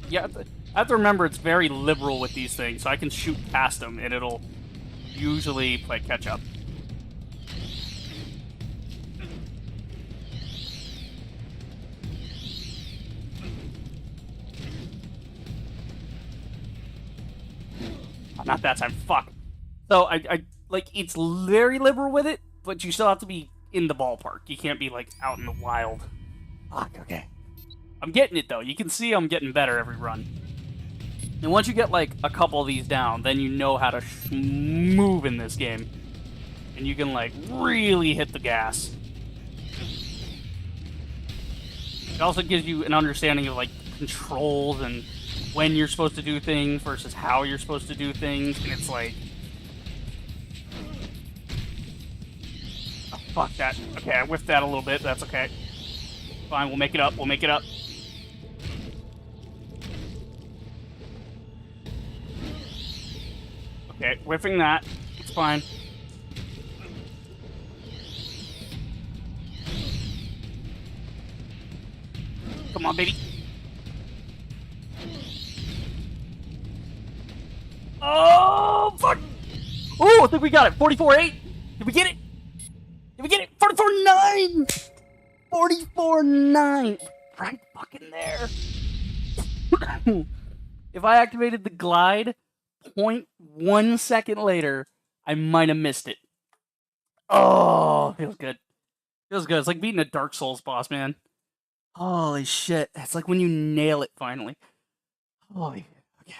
Speaker 1: Yeah, I have to remember it's very liberal with these things, so I can shoot past them, and it'll usually play catch-up. Not that time, fuck. So, I like, it's very liberal with it, but you still have to be in the ballpark. You can't be, like, out in the wild. Fuck, okay. I'm getting it, though. You can see I'm getting better every run. And once you get, like, a couple of these down, then you know how to move in this game. And you can, like, really hit the gas. It also gives you an understanding of, like, controls and when you're supposed to do things versus how you're supposed to do things. And it's like... Oh, fuck that. Okay, I whiffed that a little bit. That's okay. Fine, we'll make it up. We'll make it up. Okay, whiffing that. It's fine. Come on, baby. Oh, fuck! Oh, I think we got it. 44-8. Did we get it? Did we get it? 44-9! 44-9! Right fucking there. If I activated the glide 0.1 second later, I might have missed it. Oh, feels good. Feels good. It's like beating a Dark Souls boss, man. Holy shit. It's like when you nail it finally. Holy. Okay.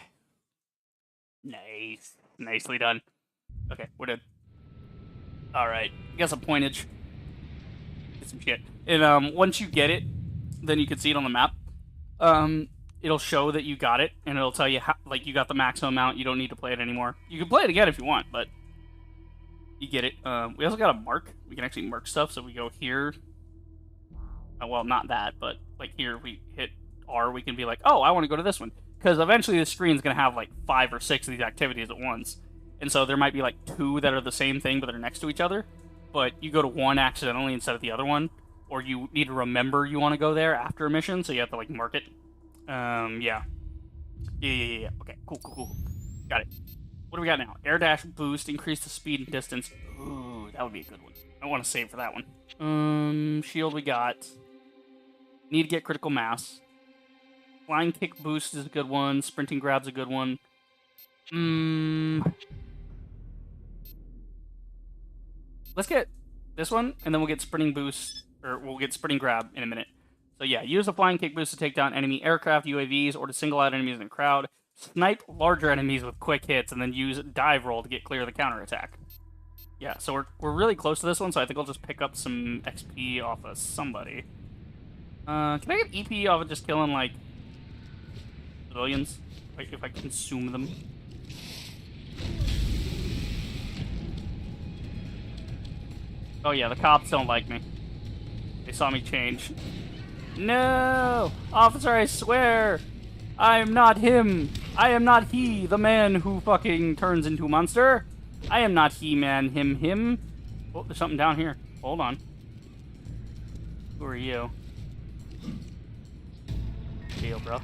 Speaker 1: Nice. Nicely done. Okay, we're done. Alright. Got some pointage. Get some shit. And once you get it, then you can see it on the map. It'll show that you got it, and it'll tell you how, like, you got the maximum amount. You don't need to play it anymore. You can play it again if you want, but you get it. We also got a mark. We can actually mark stuff, so we go here. Well, not that, but like here, we hit R, we can be like, oh, I want to go to this one. Because eventually the screen's going to have like 5 or 6 of these activities at once. And so there might be like 2 that are the same thing, but they're next to each other. But you go to one accidentally instead of the other one. Or you need to remember you want to go there after a mission, so you have to like mark it. Yeah. Yeah. Okay, cool. Got it. What do we got now? Air dash boost, increase the speed and distance. Ooh, that would be a good one. I want to save for that one. Shield we got. Need to get critical mass. Flying kick boost is a good one. Sprinting grab's a good one. Let's get this one, and then we'll get sprinting boost, or we'll get sprinting grab in a minute. So yeah, use a flying kick boost to take down enemy aircraft, UAVs, or to single out enemies in a crowd. Snipe larger enemies with quick hits, and then use dive roll to get clear of the counterattack. Yeah, so we're really close to this one, so I think I'll just pick up some XP off of somebody. Can I get EP off of just killing, like, civilians? Like, if I consume them? Oh yeah, the cops don't like me. They saw me change. No! Officer, I swear! I am not him! I am not he, the man who fucking turns into a monster! I am not he, man, him. Oh, there's something down here. Hold on. Who are you? Deal, bro.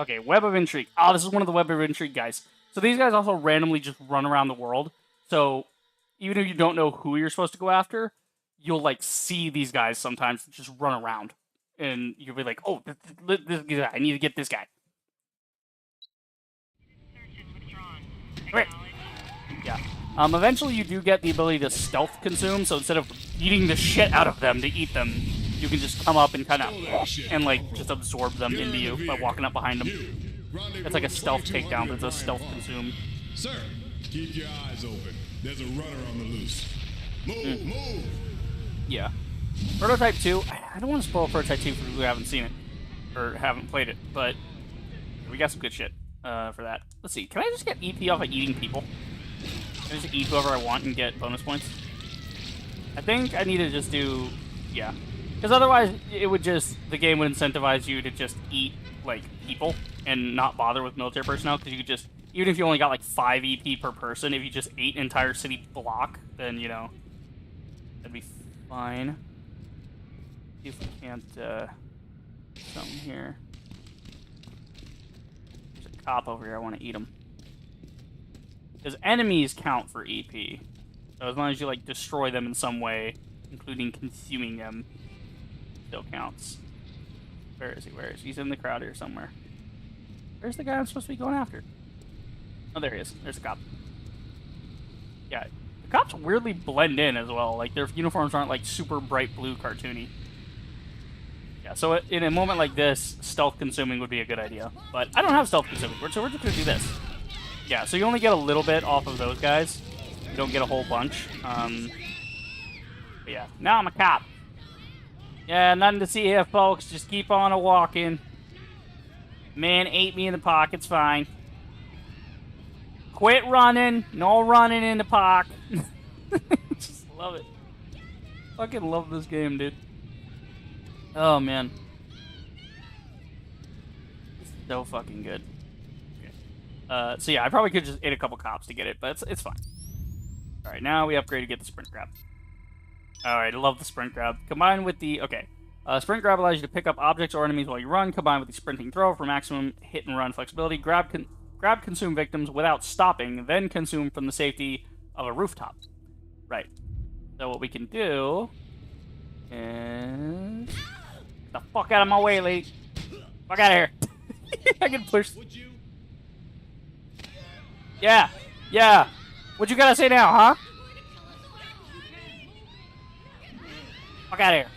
Speaker 1: Okay, Web of Intrigue. Oh, this is one of the Web of Intrigue guys. So these guys also randomly just run around the world. So even if you don't know who you're supposed to go after, you'll, like, see these guys sometimes just run around. And you'll be like, oh, this guy, I need to get this guy. Okay. Yeah. Eventually you do get the ability to stealth consume, so instead of eating the shit out of them to eat them, you can just come up and kind of, and like, just absorb them into you by walking up behind them. It's like a stealth takedown, but it's a stealth consume.
Speaker 10: Sir, keep your eyes open. There's a runner on the loose. Move, move.
Speaker 1: Yeah. Prototype 2, I don't want to spoil Prototype 2 for people who haven't seen it, or haven't played it, but we got some good shit for that. Let's see, can I just get EP off of eating people? Can I just eat whoever I want and get bonus points? I think I need to just do, yeah. Because otherwise, it would just, the game would incentivize you to just eat, like, people and not bother with military personnel, because you could just, even if you only got, like, 5 EP per person, if you just ate an entire city block, then, you know, that'd be fine. See if we can't, something here. There's a cop over here, I want to eat him. Because enemies count for EP. So as long as you, like, destroy them in some way, including consuming them, still counts. Where is he? Where is he? He's in the crowd here somewhere. Where's the guy I'm supposed to be going after? Oh, there he is. There's the cop. Yeah, the cops weirdly blend in as well. Like, their uniforms aren't, like, super bright blue cartoony. Yeah, so in a moment like this, stealth consuming would be a good idea. But I don't have stealth consuming, so we're just gonna do this. Yeah, so you only get a little bit off of those guys. You don't get a whole bunch. But yeah, now I'm a cop. Yeah, nothing to see here, folks. Just keep on a-walking. Man ate me in the park. It's fine. Quit running. No running in the park. Just love it. Fucking love this game, dude. Oh, man. It's so fucking good. Okay. So yeah, I probably could just hit a couple cops to get it, but it's fine. Alright, now we upgrade to get the sprint grab. Alright, I love the sprint grab. Combined with the... Okay. Sprint grab allows you to pick up objects or enemies while you run, combined with the sprinting throw for maximum hit and run flexibility. Grab consume victims without stopping, then consume from the safety of a rooftop. Right. So what we can do is... Get the fuck out of my way, lady. Fuck out of here. I can push... Yeah. Yeah. What you gotta say now, huh? Fuck out of here.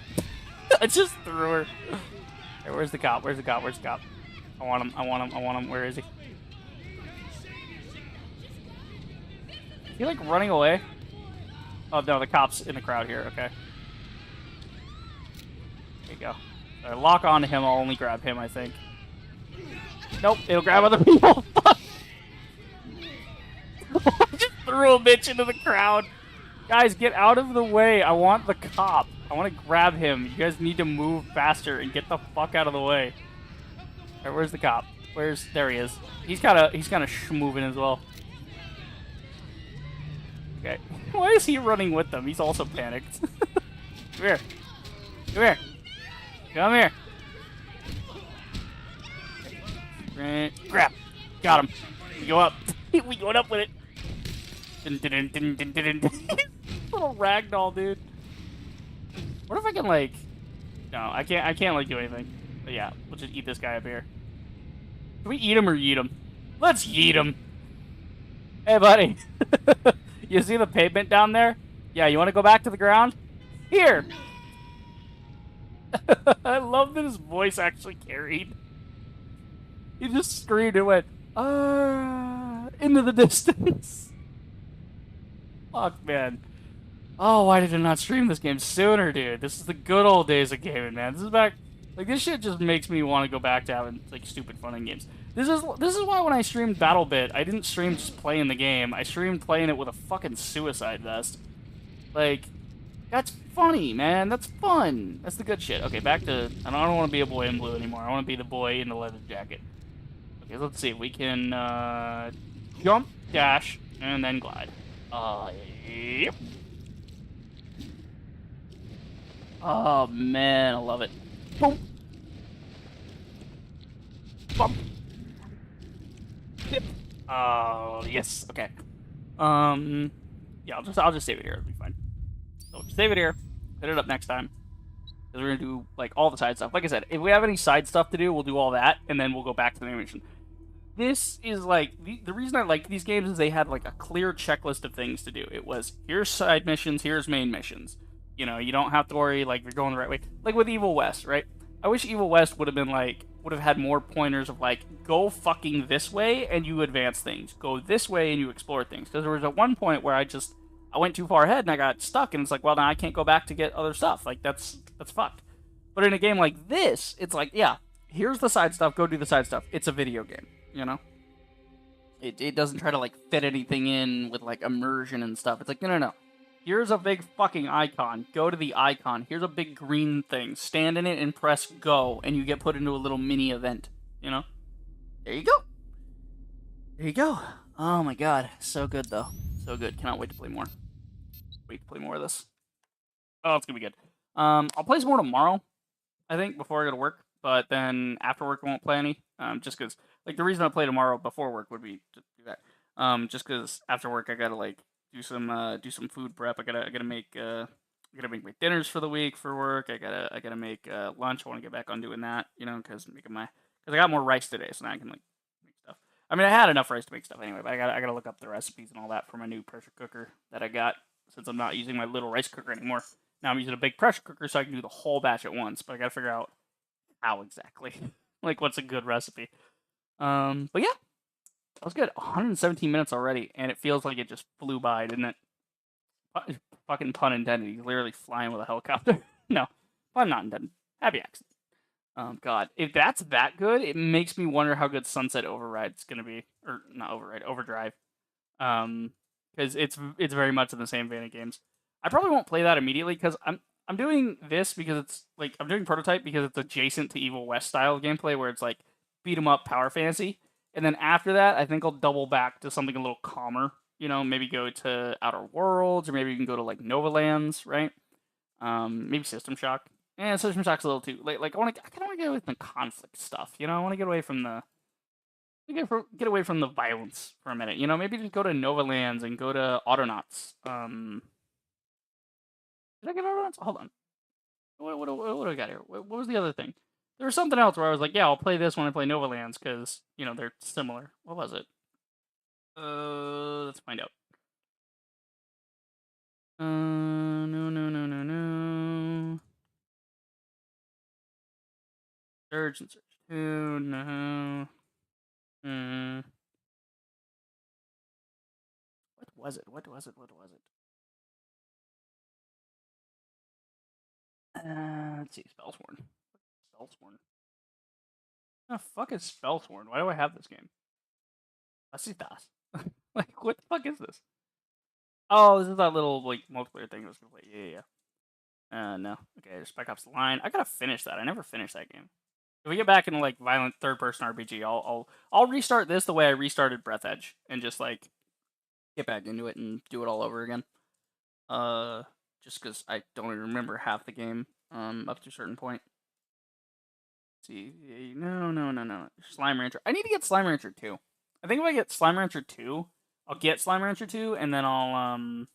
Speaker 1: I just threw her. Hey, where's the cop? Where's the cop? Where's the cop? I want him. I want him. I want him. Where is he? Is he like running away? Oh no, the cop's in the crowd here. Okay. There you go. Right, lock on to him. I'll only grab him, I think. Nope, it'll grab other people. Just threw a bitch into the crowd. Guys, get out of the way. I want the cop. I want to grab him. You guys need to move faster and get the fuck out of the way. Alright, where's the cop? There he is. He's kind of schmoving as well. Okay. Why is he running with them? He's also panicked. Come here. Come here. Come here. Okay. Grab. Got him. We go up. We going up with it. Little ragdoll, dude. What if I can, like... No, I can't, like, do anything. But yeah, we'll just eat this guy up here. Can we eat him or yeet him? Let's yeet him. Hey, buddy. You see the pavement down there? Yeah, you want to go back to the ground? Here! I love that his voice actually carried. He just screamed and went, into the distance. Fuck, man. Oh, why did I not stream this game sooner, dude? This is the good old days of gaming, man. This is back... Like, this shit just makes me want to go back to having, like, stupid fun in games. This is why when I streamed BattleBit, I didn't stream just playing the game. I streamed playing it with a fucking suicide vest. Like, that's funny, man. That's fun. That's the good shit. Okay, back to... I don't want to be a boy in blue anymore. I want to be the boy in the leather jacket. Okay, let's see. We can, jump, dash, and then glide. Yep. Oh, man, I love it. Boom. Bump. Yep. Oh, yes. Okay. Yeah, I'll just save it here. It'll be fine. So just save it here. Hit it up next time. Because we're gonna do like all the side stuff. Like I said, if we have any side stuff to do, we'll do all that, and then we'll go back to the main mission. This is like the reason I like these games is they had like a clear checklist of things to do. It was here's side missions, here's main missions. You know, you don't have to worry like you're going the right way. Like with Evil West, right? I wish Evil West would have been like would have had more pointers of like, go fucking this way and you advance things. Go this way and you explore things. Because there was at one point where I went too far ahead and I got stuck, and it's like, well, now I can't go back to get other stuff. Like, that's fucked. But in a game like this, it's like, yeah, here's the side stuff, go do the side stuff. It's a video game, you know? It doesn't try to, like, fit anything in with, like, immersion and stuff. It's like, no. Here's a big fucking icon. Go to the icon. Here's a big green thing. Stand in it and press go, and you get put into a little mini event, you know? There you go. There you go. Oh my god. So good, though. So good. Cannot wait to play more. Wait to play more of this. Oh, it's gonna be good. I'll play some more tomorrow, I think, before I go to work. But then after work, I won't play any. Just because, like, the reason I play tomorrow before work would be to do that. Just because after work I gotta like do some food prep. I gotta make my dinners for the week for work. I gotta make lunch. I want to get back on doing that, you know, because I got more rice today, so now I can like make stuff. I mean, I had enough rice to make stuff anyway, but I gotta look up the recipes and all that for my new pressure cooker that I got, since I'm not using my little rice cooker anymore. Now I'm using a big pressure cooker so I can do the whole batch at once, but I gotta figure out how exactly. Like, what's a good recipe. But yeah, that was good. 117 minutes already, and it feels like it just flew by, didn't it? Fucking pun intended. He's literally flying with a helicopter. No, pun not intended. Happy accident. God, if that's that good, it makes me wonder how good Sunset Override's gonna be, or not Override, Overdrive. Because it's very much in the same vein of games. I probably won't play that immediately because I'm doing this because it's like I'm doing Prototype because it's adjacent to Evil West style gameplay where it's like beat 'em up power fantasy, and then after that I think I'll double back to something a little calmer. You know, maybe go to Outer Worlds, or maybe you can go to like Nova Lands, right? Maybe System Shock. System Shock's a little too like I kind of want to get away from the conflict stuff. You know, I want to get away from the get away from the violence for a minute. You know, maybe just go to Nova Lands and go to Autonauts. Did I get Autonauts? Hold on. What do I got here? What was the other thing? There was something else where I was like, yeah, I'll play this when I play Nova Lands because, you know, they're similar. What was it? Let's find out. No. Surge and Surge 2, no. What was it? Let's see, Spellsworn. Oh, fuck is Spellsworn? Why do I have this game? Pasitas. Like, what the fuck is this? Oh, this is that little, like, multiplayer thing I was gonna play. Yeah. No. Okay, Spec Ops The Line. I gotta finish that. I never finished that game. If we get back into, like, violent third-person RPG, I'll restart this the way I restarted Breathedge, and just, like, get back into it and do it all over again. Just because I don't even remember half the game, up to a certain point. Let's see, no. Slime Rancher. I need to get Slime Rancher 2. I think if I get Slime Rancher 2, I'll get Slime Rancher 2, and then I'll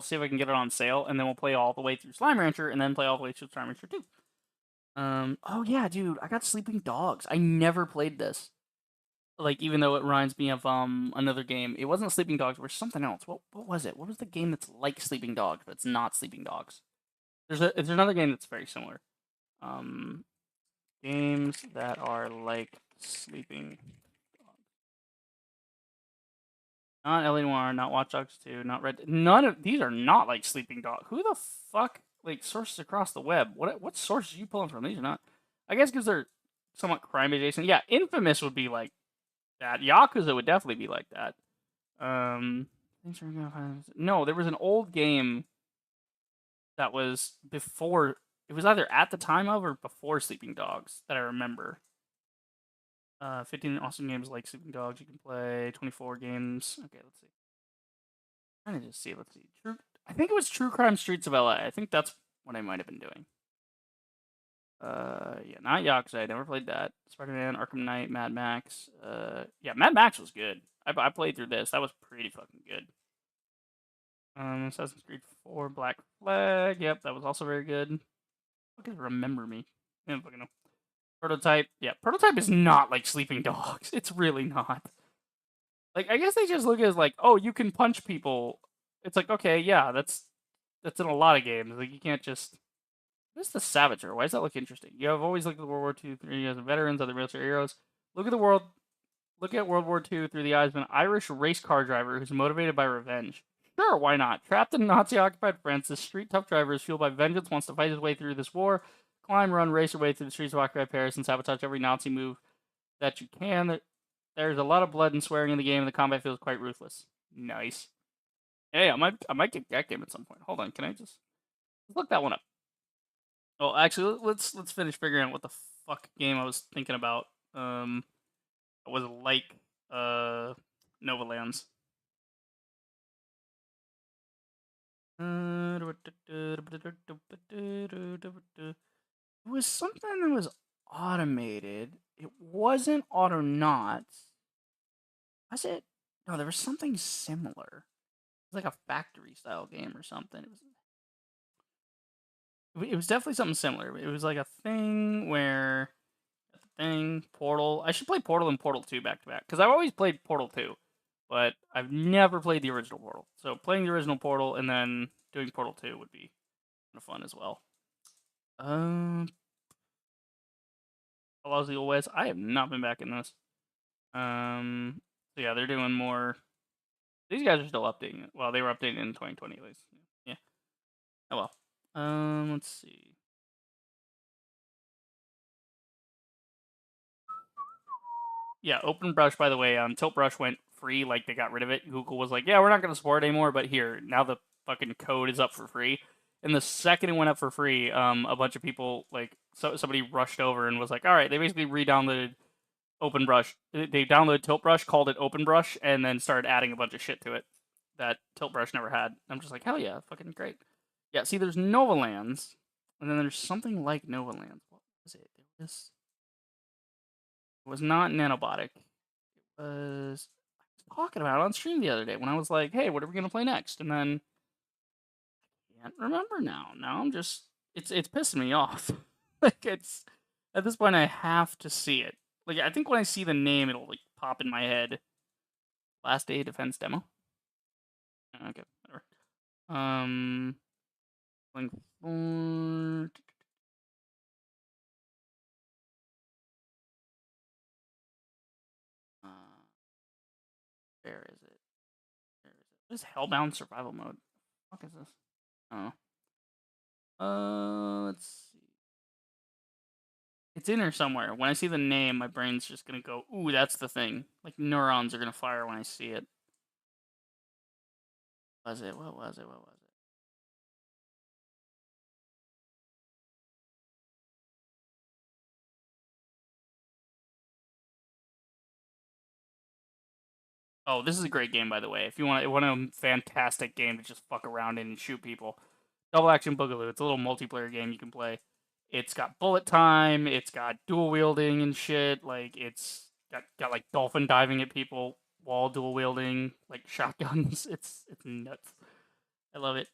Speaker 1: see if I can get it on sale, and then we'll play all the way through Slime Rancher, and then play all the way through Slime Rancher 2. Oh yeah, dude, I got Sleeping Dogs. I never played this. Like, even though it reminds me of another game. It wasn't Sleeping Dogs, it was something else. What was it? What was the game that's like Sleeping Dogs, but it's not Sleeping Dogs? There's another game that's very similar. Games that are like Sleeping Dogs. Not L.A. Noire, not Watch Dogs 2, not Red. None of these are not like Sleeping Dogs. Who the fuck, like, sources across the web? What sources are you pulling from? These are not. I guess because they're somewhat crime adjacent. Yeah, Infamous would be like that. Yakuza would definitely be like that. No, there was an old game that was before. It was either at the time of or before Sleeping Dogs that I remember. 15 awesome games like Sleeping Dogs you can play. 24 games. Okay, let's see. I'm trying to just see. Let's see. I think it was True Crime Streets of LA. I think that's what I might have been doing. Yeah, not Yakuza. I never played that. Spider-Man, Arkham Knight, Mad Max. Yeah, Mad Max was good. I played through this. That was pretty fucking good. Assassin's Creed 4, Black Flag. Yep, that was also very good. I can remember me. I don't fucking know. Prototype. Yeah, Prototype is not like Sleeping Dogs. It's really not. Like, I guess they just look at it as like, oh, you can punch people. It's like, okay, yeah, that's in a lot of games. Like, you can't just What is the Savager? Why does that look interesting? You have always looked at World War II through the eyes of veterans, other military heroes. Look at World War II through the eyes of an Irish race car driver who's motivated by revenge. Sure, why not? Trapped in Nazi-occupied France, this street-tough driver is fueled by vengeance, wants to fight his way through this war, climb, run, race your way through the streets of occupied Paris, and sabotage every Nazi move that you can. There's a lot of blood and swearing in the game, and the combat feels quite ruthless. Nice. Hey, I might get that game at some point. Hold on, can I just look that one up? Oh, actually, let's finish figuring out what the fuck game I was thinking about. It was like Nova Lands. It was something that was automated. It wasn't Autonauts. Was it? No, there was something similar. It was like a factory style game or something. It was definitely something similar. It was like a thing where Portal. I should play Portal and Portal 2 back to back because I've always played Portal 2, but I've never played the original Portal. So playing the original Portal and then doing Portal 2 would be kind of fun as well. How was the old West? I have not been back in this. So yeah, they're doing more. These guys are still updating it. Well, they were updating it in 2020 at least. Yeah. Oh well. Let's see. Yeah, OpenBrush, by the way, Tilt Brush went free, like they got rid of it. Google was like, yeah, we're not going to support it anymore, but here, now the fucking code is up for free. And the second it went up for free, a bunch of people, like, somebody rushed over and was like, all right, they basically re-downloaded OpenBrush. They downloaded Tilt Brush, called it OpenBrush, and then started adding a bunch of shit to it that Tilt Brush never had. I'm just like, hell yeah, fucking great. Yeah, see, there's Nova Lands, and then there's something like Nova Lands. What was it? It was not Nanobotic. It was... I was talking about it on stream the other day when I was like, hey, what are we going to play next? And then... I can't remember now. Now I'm just... It's pissing me off. Like, it's... At this point, I have to see it. Like, I think when I see the name, it'll, like, pop in my head. Last Day Defense Demo? Okay, whatever. Going for... Where is it? What is Hellbound Survival Mode? What the fuck is this? Oh. Let's see. It's in here somewhere. When I see the name, my brain's just gonna go, ooh, that's the thing. Like, neurons are gonna fire when I see it. What was it? What was it? Oh, this is a great game, by the way. If you want a fantastic game to just fuck around in and shoot people. Double Action Boogaloo. It's a little multiplayer game you can play. It's got bullet time. It's got dual wielding and shit. Like, it's got like dolphin diving at people while dual wielding, like shotguns. It's nuts. I love it.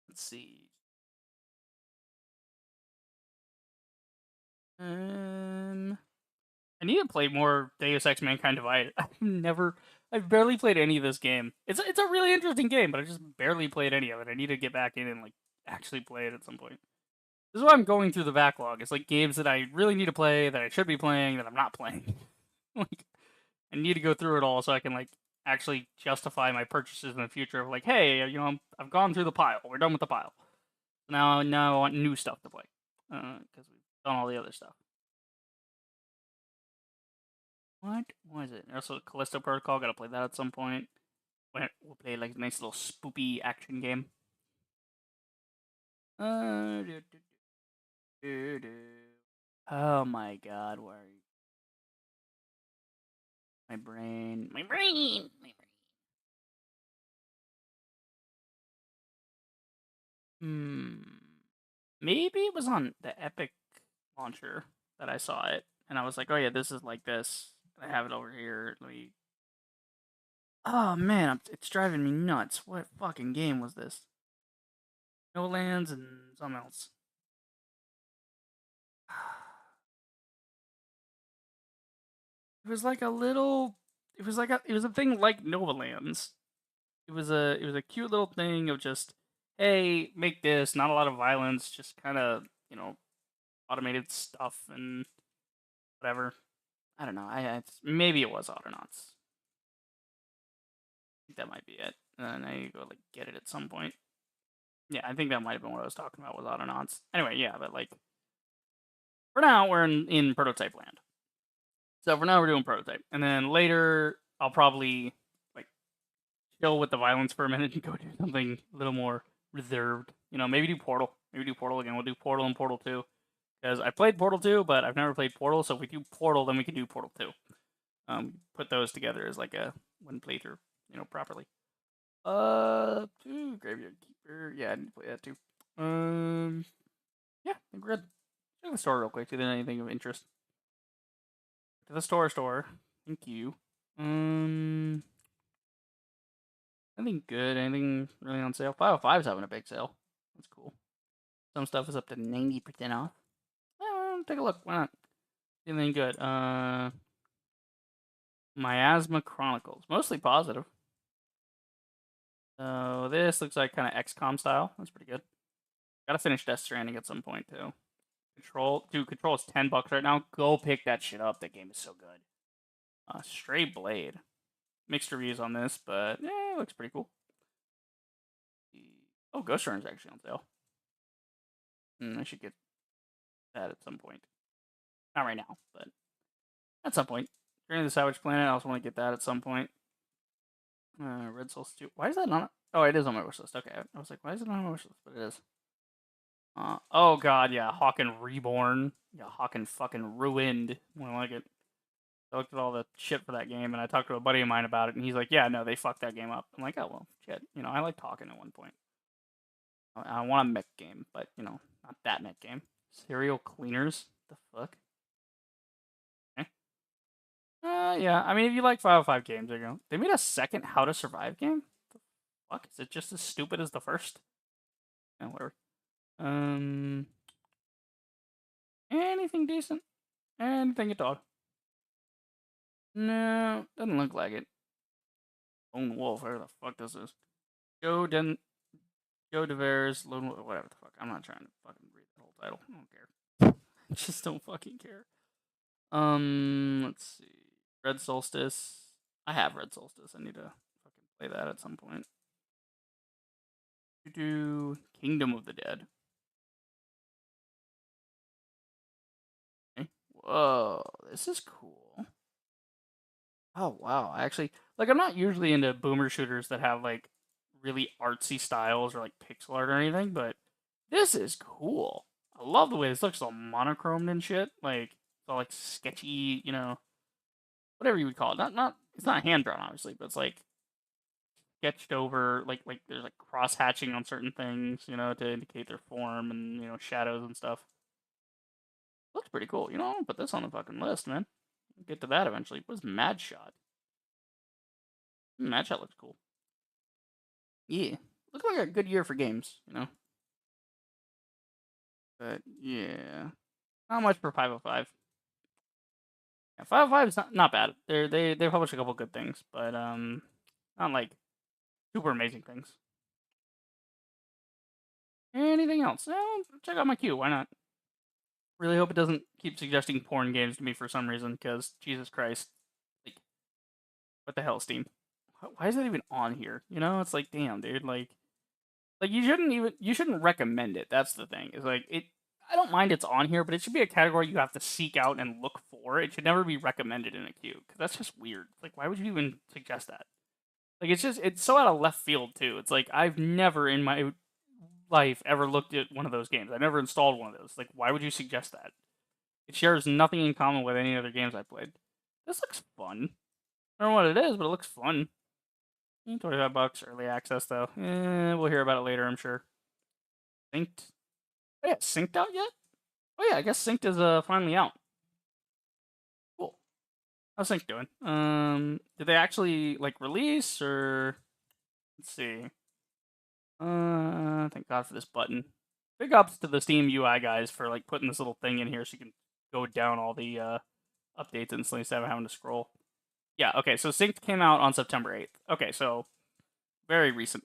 Speaker 1: Let's see. I need to play more Deus Ex Mankind Divided. I've barely played any of this game. It's a really interesting game, but I just barely played any of it. I need to get back in and like actually play it at some point. This is why I'm going through the backlog. It's like games that I really need to play, that I should be playing, that I'm not playing. Like, I need to go through it all so I can like actually justify my purchases in the future of like, hey, you know, I've gone through the pile. We're done with the pile. Now I want new stuff to play because we've done all the other stuff. What was it? Also, Callisto Protocol. Gotta play that at some point. We'll play like a nice little spoopy action game. Oh my god, where are you? My brain. Maybe it was on the Epic launcher that I saw it, and I was like, oh yeah, this is like this. I have it over here. Let me... Oh man, it's driving me nuts. What fucking game was this? No Lands and something else. It was like a little... It was a thing like Nova Lands. It was a cute little thing of just hey, make this, not a lot of violence, just kind of, you know, automated stuff and whatever. I don't know. Maybe it was Audionauts. I think that might be it. And I need to go like get it at some point. Yeah, I think that might have been what I was talking about with Audionauts. Anyway, yeah, but like for now we're in prototype land. So for now we're doing prototype, and then later I'll probably like chill with the violence for a minute and go do something a little more reserved. You know, maybe do Portal. Maybe do Portal again. We'll do Portal and Portal 2. Because I played Portal 2, but I've never played Portal, so if we do Portal, then we can do Portal 2. Put those together as like a one playthrough, you know, properly. Graveyard Keeper. Yeah, I need to play that too. Yeah, I think we're good. Check the store real quick, see if there's anything of interest. To the store. Thank you. Anything good? Anything really on sale? 505's having a big sale. That's cool. Some stuff is up to 90% off. Take a look. Why not? Anything good? Miasma Chronicles. Mostly positive. So this looks like kind of XCOM style. That's pretty good. Gotta finish Death Stranding at some point too. Control is $10 right now. Go pick that shit up. That game is so good. Stray Blade. Mixed reviews on this, but yeah, it looks pretty cool. Oh, Ghost Runner's actually on sale. I should get that at some point. Not right now, but at some point. Journey to the Savage Planet, I also want to get that at some point. Red Soul Stew. Why is that not? Oh, it is on my wish list. Okay, I was like, why is it not on my wish list? But it is. Oh god, yeah, Hawken Reborn. Yeah, Hawken fucking Ruined. More like it. I looked at all the shit for that game, and I talked to a buddy of mine about it, and he's like, yeah, no, they fucked that game up. I'm like, oh, well, shit. You know, I liked Hawken at one point. I want a mech game, but, you know, not that mech game. Serial Cleaners? The fuck? Okay. Yeah, I mean, if you like 505 games, there you go. They made a second How to Survive game? The fuck? Is it just as stupid as the first? Yeah, whatever. Anything decent? Anything at all? No, doesn't look like it. Lone Wolf, whatever the fuck this is. Joe DeVere's Lone Wolf, whatever the fuck. I'm not trying to fucking read the whole title. I don't care. I just don't fucking care. Let's see. Red Solstice. I have Red Solstice. I need to fucking play that at some point. Do Kingdom of the Dead. Okay. Whoa, this is cool. Oh wow, actually, like I'm not usually into boomer shooters that have like really artsy styles or like pixel art or anything, but this is cool. I love the way this looks all monochromed and shit. Like it's all like sketchy, you know, whatever you would call it. Not it's not hand drawn obviously, but it's like sketched over. Like there's like cross hatching on certain things, you know, to indicate their form and you know shadows and stuff. Looks pretty cool. You know, I'll put this on the fucking list, man. We'll get to that eventually. What is Mad Shot? Mad Shot looks cool. Yeah. Looks like a good year for games, you know? But, yeah. Not much for 505. Yeah, 505 is not bad. They publish a couple good things, but, not like super amazing things. Anything else? Check out my queue. Why not? Really hope it doesn't keep suggesting porn games to me for some reason, because Jesus Christ, like, what the hell, Steam? Why is that even on here? You know, it's like, damn, dude, like you shouldn't recommend it. That's the thing. Is like it. I don't mind it's on here, but it should be a category you have to seek out and look for. It should never be recommended in a queue, because that's just weird. Like, why would you even suggest that? Like, it's so out of left field too. It's like I've never in my life ever looked at one of those games. I never installed one of those. Like, why would you suggest that? It shares nothing in common with any other games I played. This looks fun. I don't know what it is, but it looks fun. $25 early access though. We'll hear about it later, I'm sure. Synced. Oh yeah, synced out yet? Oh yeah, I guess synced is finally out. Cool. How's Synced doing? Did they actually like release or let's see. Thank God for this button. Big ups to the Steam UI guys for like putting this little thing in here so you can go down all the updates instantly instead of having to scroll. Yeah, okay, so Synced came out on September 8th. Okay, so very recent.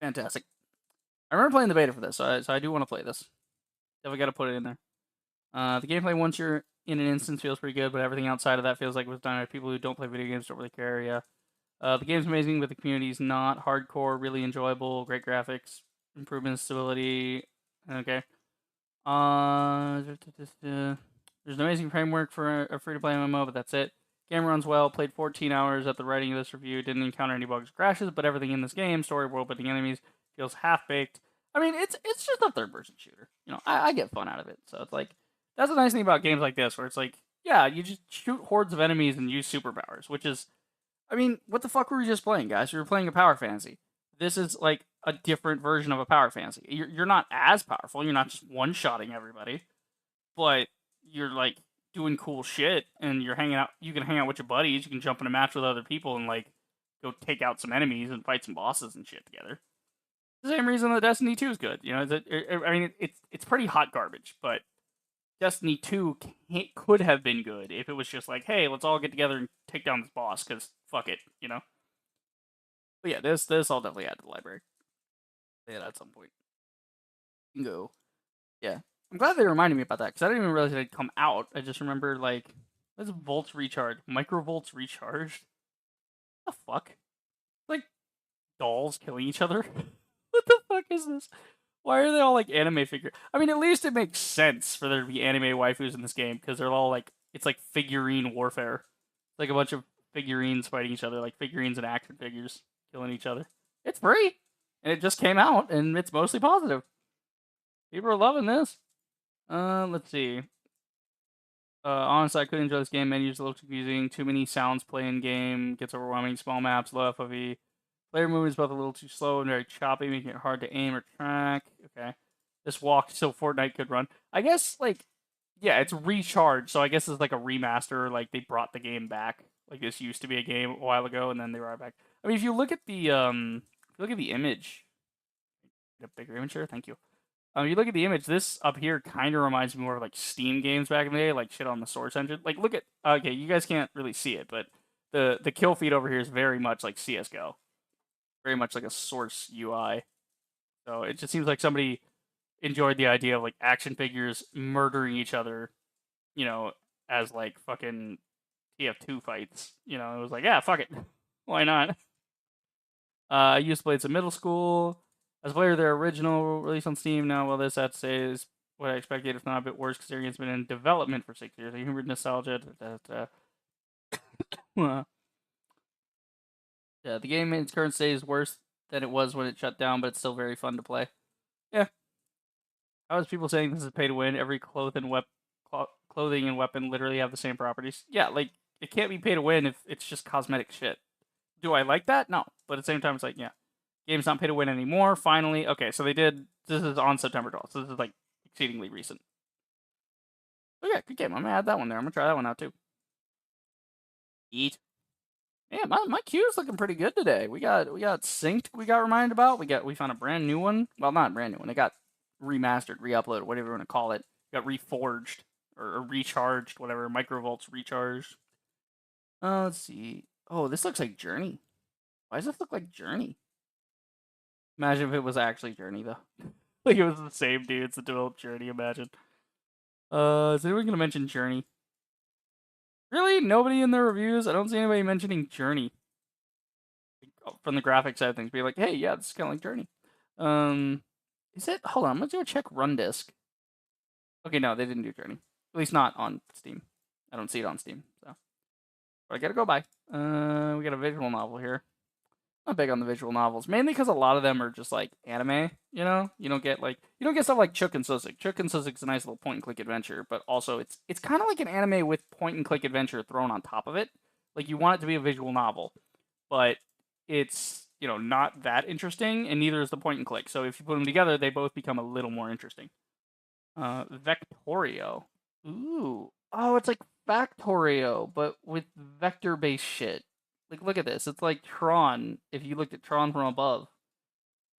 Speaker 1: Fantastic. I remember playing the beta for this, so I do want to play this. Definitely got to put it in there. The gameplay once you're in an instance feels pretty good, but everything outside of that feels like it was done by people who don't play video games, don't really care. Yeah. The game's amazing, but the community's not hardcore, really enjoyable, great graphics, improvement in stability. Okay. There's an amazing framework for a free-to-play MMO, but that's it. Game runs well, played 14 hours at the writing of this review, didn't encounter any bugs or crashes, but everything in this game, story, world-building, enemies, feels half-baked. I mean, it's just a third-person shooter. You know, I get fun out of it. So it's like, that's the nice thing about games like this, where it's like, yeah, you just shoot hordes of enemies and use superpowers, which is, I mean, what the fuck were we just playing, guys? We were playing a power fantasy. This is like a different version of a power fantasy. You're not as powerful. You're not just one-shotting everybody, but you're like doing cool shit, and you're hanging out. You can hang out with your buddies. You can jump in a match with other people and like go take out some enemies and fight some bosses and shit together. The same reason that Destiny 2 is good. You know, I mean, it's pretty hot garbage, but Destiny 2 could have been good if it was just like, hey, let's all get together and take down this boss, because fuck it, you know? But yeah, this I'll definitely add to the library. Yeah, at some point. Go. Yeah. I'm glad they reminded me about that, because I didn't even realize it had come out. I just remember, like, what's volts recharged? Microvolts recharged? What the fuck? Like, dolls killing each other? What the fuck is this? Why are they all like anime figure? I mean, at least it makes sense for there to be anime waifus in this game, because they're all like, it's like figurine warfare. It's like a bunch of figurines fighting each other, like figurines and action figures killing each other. It's free, and it just came out, and it's mostly positive. People are loving this. Let's see. Honestly, I couldn't enjoy this game. Menus a little confusing. Too many sounds play in game. Gets overwhelming. Small maps, low FOV. Player movement is both a little too slow and very choppy, making it hard to aim or track. Okay. This walk so Fortnite could run. I guess, like, yeah, it's recharged, so I guess it's like a remaster. Like, they brought the game back. Like, this used to be a game a while ago, and then they brought it back. I mean, if you look at the image, get a bigger image here. Thank you. You look at the image. This up here kind of reminds me more of like Steam games back in the day, like shit on the Source engine. Like, look at okay, you guys can't really see it, but the kill feed over here is very much like CS:GO, very much like a Source UI. So it just seems like somebody enjoyed the idea of like action figures murdering each other, you know, as like fucking TF2 fights. You know, it was like, yeah, fuck it, why not? I used to play it in middle school. As a player, their original release on Steam now, well, this, I'd say, is what I expected, if not a bit worse, considering it's been in development for 6 years. A humor nostalgia. Yeah, the game in its current state is worse than it was when it shut down, but it's still very fun to play. Yeah. How is people saying this is pay to win? Every clothing and weapon literally have the same properties. Yeah, like, it can't be pay to win if it's just cosmetic shit. Do I like that? No. But at the same time, it's like, yeah. Game's not pay to win anymore, finally. Okay, so they did... This is on September 12th, so this is, like, exceedingly recent. Oh, yeah, good game. I'm gonna add that one there. I'm gonna try that one out, too. Eat. Yeah, my queue's looking pretty good today. We got Synced we got reminded about. We found a brand new one. Well, not a brand new one. It got remastered, re-uploaded, whatever you want to call it. It got reforged, or recharged, whatever. Microvolts recharged. Let's see. Oh, this looks like Journey. Why does this look like Journey? Imagine if it was actually Journey, though. Like, it was the same dudes that developed Journey, imagine. Is anyone gonna mention Journey? Really? Nobody in their reviews? I don't see anybody mentioning Journey. From the graphic side of things. Be like, hey, yeah, this is kind of like Journey. Is it? Hold on, I'm gonna go check Rundisk. Okay, no, they didn't do Journey. At least not on Steam. I don't see it on Steam, so. But I gotta go by. We got a visual novel here. Not big on the visual novels, mainly because a lot of them are just like anime, you know? You don't get stuff like Chook and Susik. Chook and Susik's a nice little point and click adventure, but also it's kind of like an anime with point and click adventure thrown on top of it. Like, you want it to be a visual novel, but it's, you know, not that interesting, and neither is the point and click. So if you put them together, they both become a little more interesting. Vectorio. Ooh. Oh, it's like Factorio, but with vector-based shit. Like, look at this. It's like Tron, if you looked at Tron from above.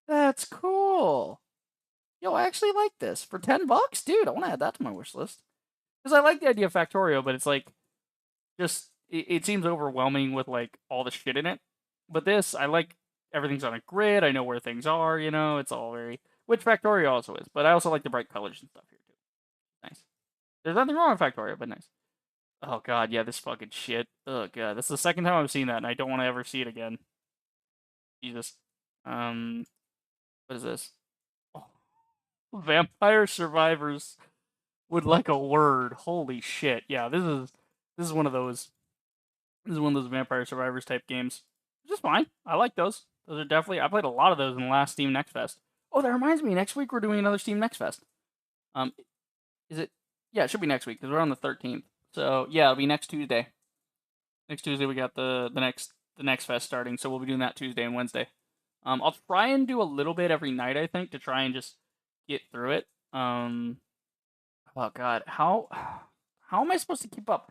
Speaker 1: That's cool. Yo, I actually like this. For $10? Dude, I want to add that to my wish list. Because I like the idea of Factorio, but it's like, just, it seems overwhelming with, like, all the shit in it. But this, I like everything's on a grid. I know where things are. You know, it's all very, which Factorio also is. But I also like the bright colors and stuff here too. Nice. There's nothing wrong with Factorio, but nice. Oh god, yeah, this fucking shit. Oh god, this is the second time I've seen that, and I don't want to ever see it again. Jesus. What is this? Oh. Vampire Survivors would like a word. Holy shit. Yeah, this is one of those. This is one of those Vampire Survivors type games. Just fine. I like those. Those are definitely. I played a lot of those in the last Steam Next Fest. Oh, that reminds me. Next week we're doing another Steam Next Fest. Is it? Yeah, it should be next week because we're on the 13th. So yeah, it'll be next Tuesday. Next Tuesday we got the next fest starting, so we'll be doing that Tuesday and Wednesday. I'll try and do a little bit every night, I think, to try and just get through it. Oh god, how am I supposed to keep up?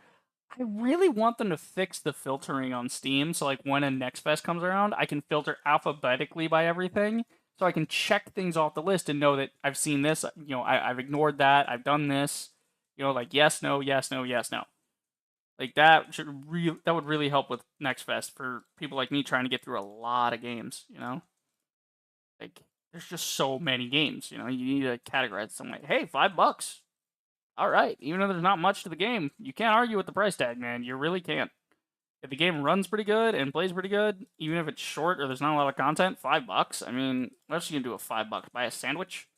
Speaker 1: I really want them to fix the filtering on Steam, so like when a Next Fest comes around, I can filter alphabetically by everything, so I can check things off the list and know that I've seen this, you know, I've ignored that, I've done this, you know, like yes, no, yes, no, yes, no. Like that would really help with Next Fest for people like me trying to get through a lot of games, you know? Like there's just so many games, you know? You need to categorize it some way. Hey, $5. All right, even though there's not much to the game, you can't argue with the price tag, man. You really can't. If the game runs pretty good and plays pretty good, even if it's short or there's not a lot of content, $5. I mean, what else are you gonna do with $5? Buy a sandwich?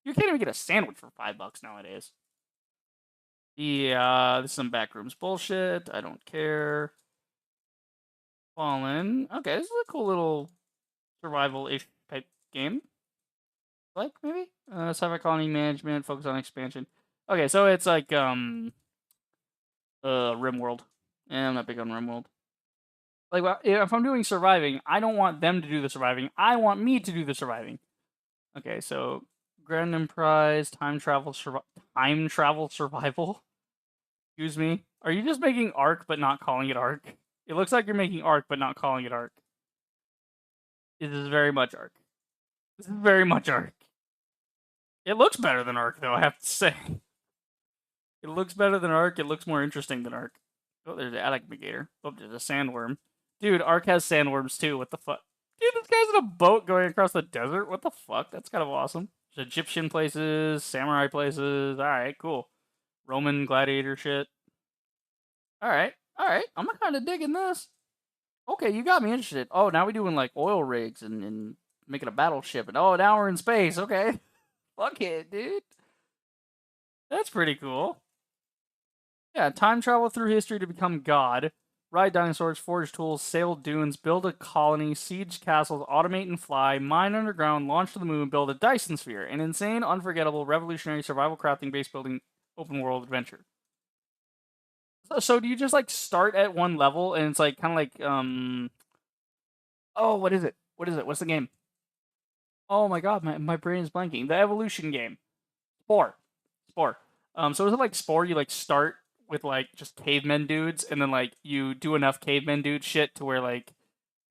Speaker 1: You can't even get a sandwich for $5 nowadays. Yeah, this is some backrooms bullshit. I don't care. Fallen. Okay, this is a cool little survival-ish type game. Like, maybe? Sci-fi colony management, focus on expansion. Okay, so it's like, RimWorld. Yeah, I'm not big on RimWorld. Like, well, if I'm doing surviving, I don't want them to do the surviving. I want me to do the surviving. Okay, so Grand Prize, time travel survival. Excuse me. Are you just making Ark but not calling it Ark? It looks like you're making Ark but not calling it Ark. This is very much Ark. This is very much Ark. It looks better than Ark, though, I have to say. It looks better than Ark. It looks more interesting than Ark. Oh, there's an alligator. Oh, there's a sandworm. Dude, Ark has sandworms, too. What the fuck? Dude, this guy's in a boat going across the desert? What the fuck? That's kind of awesome. There's Egyptian places, samurai places. Alright, cool. Roman gladiator shit. Alright. I'm kind of digging this. Okay, you got me interested. Oh, now we're doing, like, oil rigs and making a battleship. And, oh, now we're in space. Okay. Fuck it, dude. That's pretty cool. Yeah, time travel through history to become God. Ride dinosaurs, forge tools, sail dunes, build a colony, siege castles, automate and fly, mine underground, launch to the moon, build a Dyson sphere. An insane, unforgettable, revolutionary survival crafting base building open world adventure. So do you just like start at one level and it's like kind of like oh, what is it? What's the game? Oh my god, my brain is blanking. The evolution game. Spore. So is it like Spore? You like start with like just cavemen dudes, and then like you do enough cavemen dude shit to where like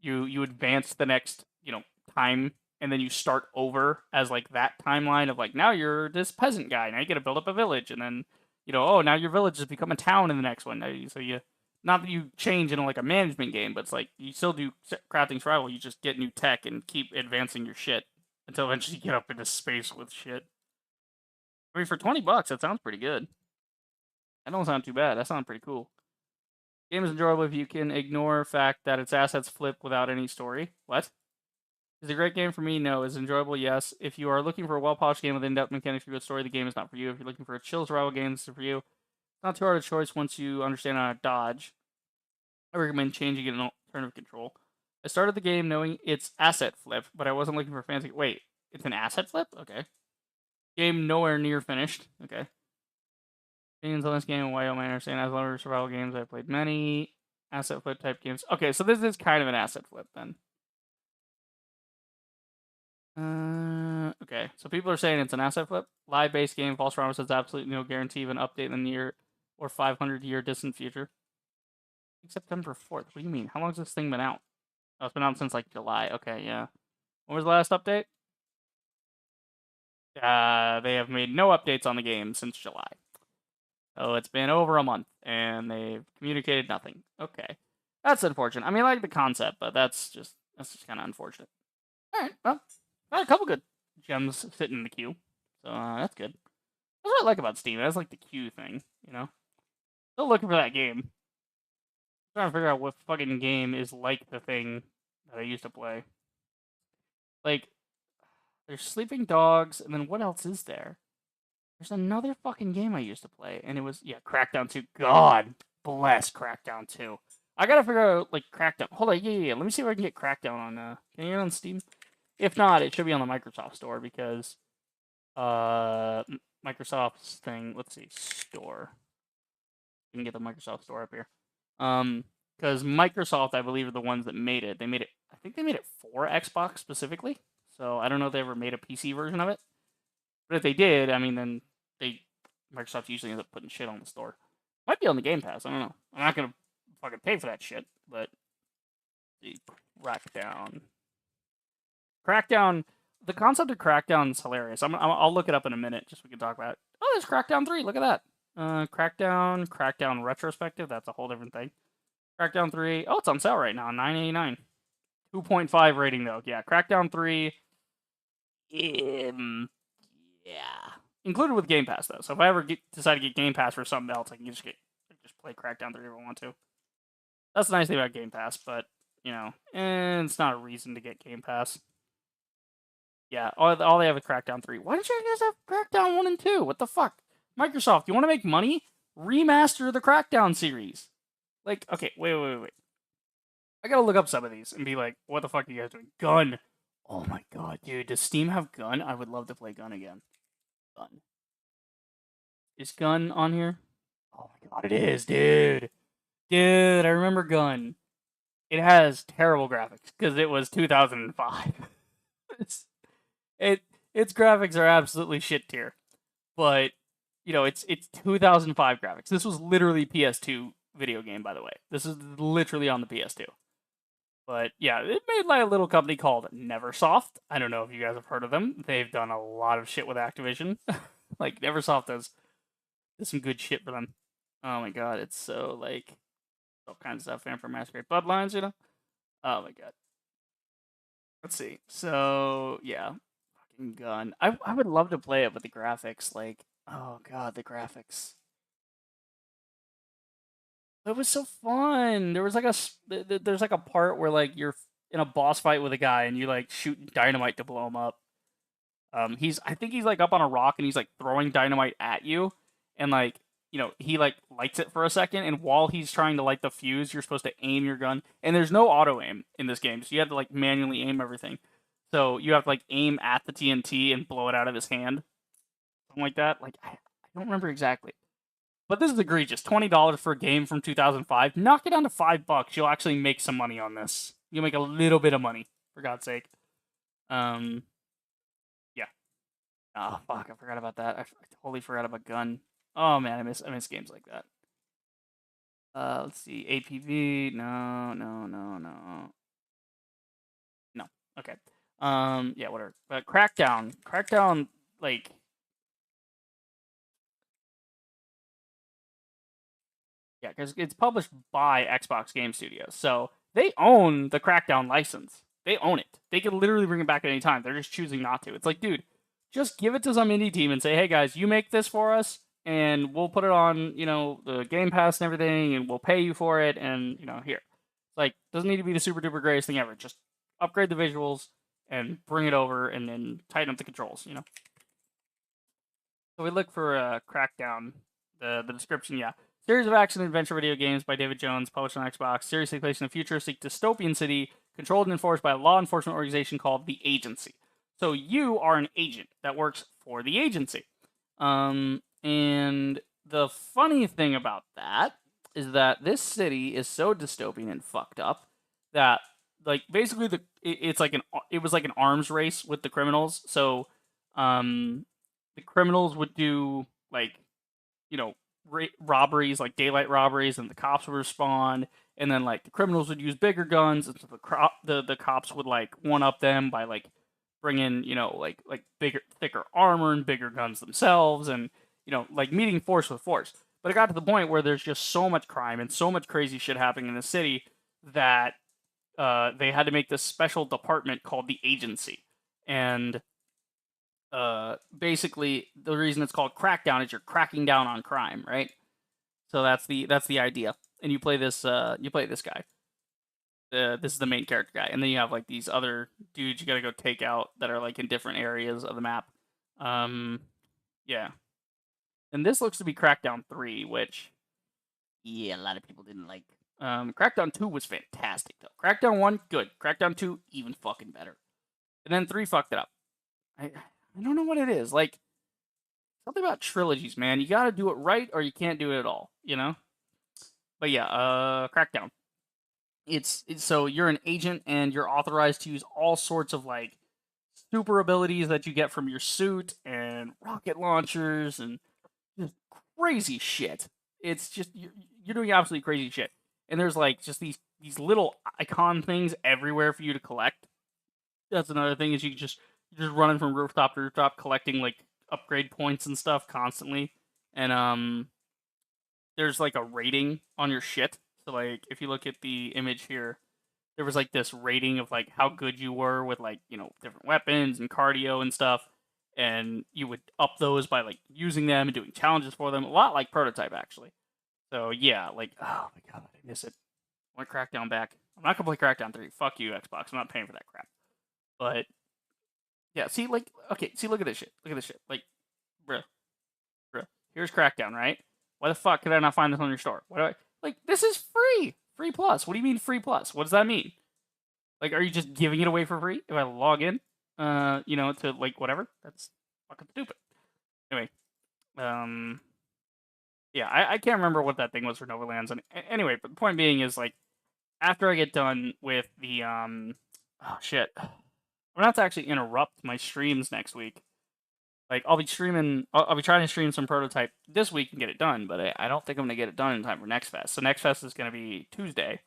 Speaker 1: you advance the next, you know, time, and then you start over as like that timeline of like now you're this peasant guy, now you get to build up a village, and then you know, oh, now your village has become a town in the next one. So you, not that you change into like a management game, but it's like you still do crafting survival. You just get new tech and keep advancing your shit until eventually you get up into space with shit. I mean, for $20, that sounds pretty good. That don't sound too bad. That sounds pretty cool. Game is enjoyable if you can ignore the fact that its assets flip without any story. What? Is it a great game for me? No. Is it enjoyable? Yes. If you are looking for a well-polished game with in-depth mechanics and a good story, the game is not for you. If you're looking for a chill survival game, this is for you. It's not too hard a choice once you understand how to dodge. I recommend changing it in alternative control. I started the game knowing it's asset flip, but I wasn't looking for fancy... Wait, it's an asset flip? Okay. Game nowhere near finished. Okay. Opinions on this game and why I understand. As long as survival games, I've played many asset flip type games. Okay, so this is kind of an asset flip then. Okay, so people are saying it's an asset flip. Live-based game, False Promise has absolutely no guarantee of an update in the near or 500-year distant future. September 4th. What do you mean? How long has this thing been out? Oh, it's been out since like July. Okay, yeah. When was the last update? They have made no updates on the game since July. So it's been over a month, and they've communicated nothing. Okay. That's unfortunate. I mean, I like the concept, but that's just kind of unfortunate. All right, well, got a couple good gems sitting in the queue, so that's good. That's what I like about Steam. It has like the queue thing, you know. Still looking for that game. Trying to figure out what fucking game is like the thing that I used to play. Like, there's Sleeping Dogs, and then what else is there? There's another fucking game I used to play, and it was, yeah, Crackdown 2. God bless Crackdown 2. I gotta figure out, like, Crackdown. Hold on, yeah. Let me see if I can get Crackdown on, can you get it on Steam? If not, it should be on the Microsoft Store, because, Microsoft's thing, let's see, Store. You can get the Microsoft Store up here. Because Microsoft, I believe, are the ones that made it. I think they made it for Xbox specifically. So I don't know if they ever made a PC version of it. But if they did, I mean, then Microsoft usually ends up putting shit on the store. Might be on the Game Pass. I don't know. I'm not gonna fucking pay for that shit. But the Crackdown. The concept of Crackdown is hilarious. I'll look it up in a minute, just so we can talk about it. Oh, there's Crackdown 3. Look at that. Crackdown retrospective. That's a whole different thing. Crackdown 3. Oh, it's on sale right now. $9.89. 2.5 rating though. Yeah, Crackdown 3. Yeah. Included with Game Pass though. So if I ever decide to get Game Pass for something else, I can just play Crackdown 3 if I want to. That's the nice thing about Game Pass, but you know, it's not a reason to get Game Pass. Yeah, all they have is Crackdown 3. Why don't you guys have Crackdown 1 and 2? What the fuck? Microsoft, you want to make money? Remaster the Crackdown series. Like, okay, wait. I gotta look up some of these and be like, what the fuck are you guys doing? Gun. Oh my god, dude. Does Steam have Gun? I would love to play Gun again. Gun. Is Gun on here? Oh my god, it is, dude. Dude, I remember Gun. It has terrible graphics because it was 2005. Its graphics are absolutely shit tier. But, you know, it's 2005 graphics. This was literally PS2 video game, by the way. This is literally on the PS2. But yeah, it made by a little company called Neversoft. I don't know if you guys have heard of them. They've done a lot of shit with Activision. Like, Neversoft does some good shit for them. Oh my god, it's so, like, all kinds of stuff. Fan for Masquerade Bloodlines, you know? Oh my god. Let's see. So, yeah. Fucking Gun. I would love to play it with the graphics, like, oh god, the graphics. It was so fun. There was like there's like a part where like you're in a boss fight with a guy and you like shoot dynamite to blow him up. I think he's like up on a rock and he's like throwing dynamite at you, and like, you know, he like lights it for a second, and while he's trying to light the fuse, you're supposed to aim your gun, and there's no auto aim in this game, so you have to like manually aim everything. So you have to like aim at the TNT and blow it out of his hand, something like that. Like I don't remember exactly. But this is egregious. $20 for a game from 2005. Knock it down to $5. You'll actually make some money on this. You'll make a little bit of money, for God's sake. Yeah. Oh fuck! I forgot about that. I totally forgot about Gun. Oh man, I miss games like that. Let's see. APV. No. Okay. Yeah, whatever. But Crackdown, like. Yeah, because it's published by Xbox Game Studios, so they own the Crackdown license. They own it. They could literally bring it back at any time. They're just choosing not to. It's like, dude, just give it to some indie team and say, hey guys, you make this for us, and we'll put it on, you know, the Game Pass and everything, and we'll pay you for it, and, you know, here. Like, doesn't need to be the super duper greatest thing ever. Just upgrade the visuals and bring it over, and then tighten up the controls, you know. So we look for Crackdown. The description, yeah. Series of action and adventure video games by David Jones, published on Xbox. Series takes place in a futuristic dystopian city controlled and enforced by a law enforcement organization called the Agency. So you are an agent that works for the Agency. And the funny thing about that is that this city is so dystopian and fucked up that, like, basically it was like an arms race with the criminals. So the criminals would do, like, you know, robberies, like daylight robberies, and the cops would respond, and then like the criminals would use bigger guns, and so the cops would like one up them by like bringing, you know, like bigger, thicker armor and bigger guns themselves, and, you know, like meeting force with force. But it got to the point where there's just so much crime and so much crazy shit happening in the city that they had to make this special department called the Agency, and basically the reason it's called Crackdown is you're cracking down on crime, right? So that's the idea, and you play this guy. This is the main character guy, and then you have like these other dudes you gotta go take out that are like in different areas of the map. Yeah. And this looks to be Crackdown 3, which, yeah, a lot of people didn't like. Crackdown 2 was fantastic, though. Crackdown 1, good. Crackdown 2, even fucking better. And then 3 fucked it up. I don't know what it is. Like, something about trilogies, man. You gotta do it right, or you can't do it at all, you know? But yeah, Crackdown. It's so you're an agent, and you're authorized to use all sorts of, like, super abilities that you get from your suit, and rocket launchers, and just crazy shit. It's just you're doing absolutely crazy shit, and there's like just these little icon things everywhere for you to collect. That's another thing, is you're just running from rooftop to rooftop collecting like upgrade points and stuff constantly. And there's like a rating on your shit. So like if you look at the image here, there was like this rating of like how good you were with like, you know, different weapons and cardio and stuff. And you would up those by like using them and doing challenges for them. A lot like Prototype, actually. So yeah, like, oh my god, I miss it. I want Crackdown back. I'm not gonna play Crackdown 3. Fuck you, Xbox. I'm not paying for that crap. But yeah, see, like, okay, see, look at this shit. Look at this shit. Like, bruh. Here's Crackdown, right? Why the fuck could I not find this on your store? What do I like? This is free. Free plus. What do you mean free plus? What does that mean? Like, are you just giving it away for free if I log in? You know, to like whatever. That's fucking stupid. Anyway, yeah, I can't remember what that thing was for Novalands. And anyway, but the point being is like, after I get done with the oh shit, I'm gonna have to actually interrupt my streams next week. Like, I'll be trying to stream some Prototype this week and get it done, but I don't think I'm gonna get it done in time for Next Fest. So Next Fest is gonna be Tuesday,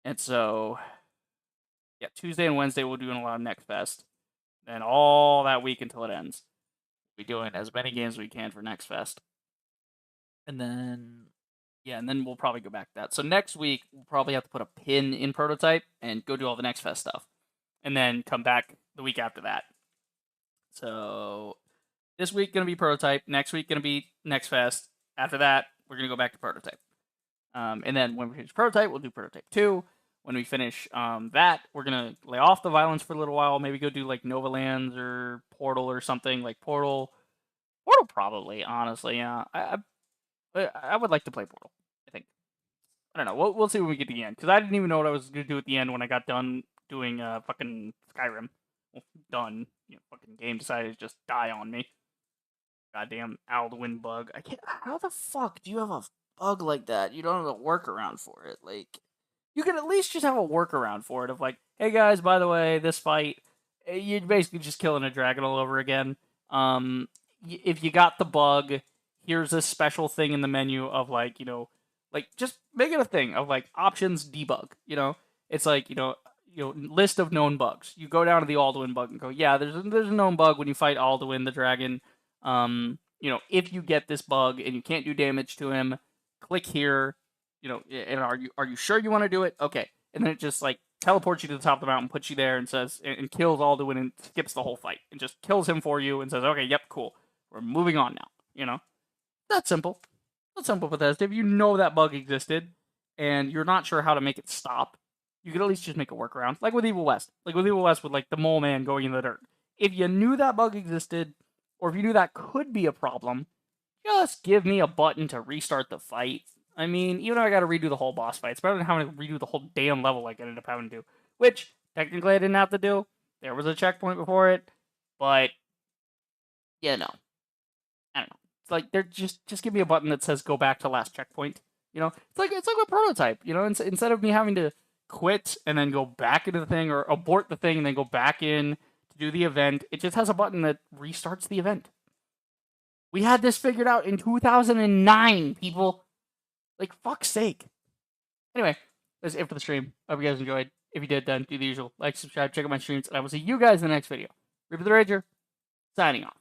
Speaker 1: and so yeah, Tuesday and Wednesday we'll be doing a lot of Next Fest. And all that week until it ends, we'll be doing as many games as we can for Next Fest. And then, yeah, and then we'll probably go back to that. So next week, we'll probably have to put a pin in Prototype and go do all the Next Fest stuff. And then come back the week after that. So this week going to be Prototype. Next week going to be Next Fest. After that, we're going to go back to Prototype. And then when we finish Prototype, we'll do Prototype 2. When we finish that, we're going to lay off the violence for a little while. Maybe go do like Novalands or Portal or something. Like Portal probably, honestly. Yeah. I would like to play Portal, I think. I don't know. We'll see when we get to the end. Because I didn't even know what I was going to do at the end when I got done doing fucking Skyrim. Well, done. You know, fucking game decided to just die on me. Goddamn Alduin bug. I can't. How the fuck do you have a bug like that? You don't have a workaround for it. Like, you could at least just have a workaround for it of like, hey guys, by the way, this fight, you're basically just killing a dragon all over again. If you got the bug, here's this special thing in the menu of like, you know, like just make it a thing of like options debug, you know? It's like, you know, list of known bugs. You go down to the Alduin bug and go, yeah, there's a known bug when you fight Alduin the dragon. You know, if you get this bug and you can't do damage to him, click here, you know, and are you sure you want to do it? Okay. And then it just like teleports you to the top of the mountain, puts you there and says, and kills Alduin and skips the whole fight and just kills him for you and says, okay, yep, cool. We're moving on now, you know? That's simple. That's simple, Bethesda. If you know that bug existed and you're not sure how to make it stop, you could at least just make a workaround. Like with Evil West. Like with Evil West with like the mole man going in the dirt. If you knew that bug existed, or if you knew that could be a problem, just give me a button to restart the fight. I mean, even though I gotta redo the whole boss fight, it's better than having to redo the whole damn level like I ended up having to do. Which, technically I didn't have to do. There was a checkpoint before it. But, yeah, no. I don't know. It's like, they're just give me a button that says go back to last checkpoint. You know? It's like a Prototype, you know? Instead of me having to quit and then go back into the thing, or abort the thing and then go back in to do the event, it just has a button that restarts the event. We had this figured out in 2009, people. Like, fuck's sake. Anyway, that's it for the stream. Hope you guys enjoyed. If you did, then do the usual. Like, subscribe, check out my streams, and I will see you guys in the next video. Reaper the Rager, signing off.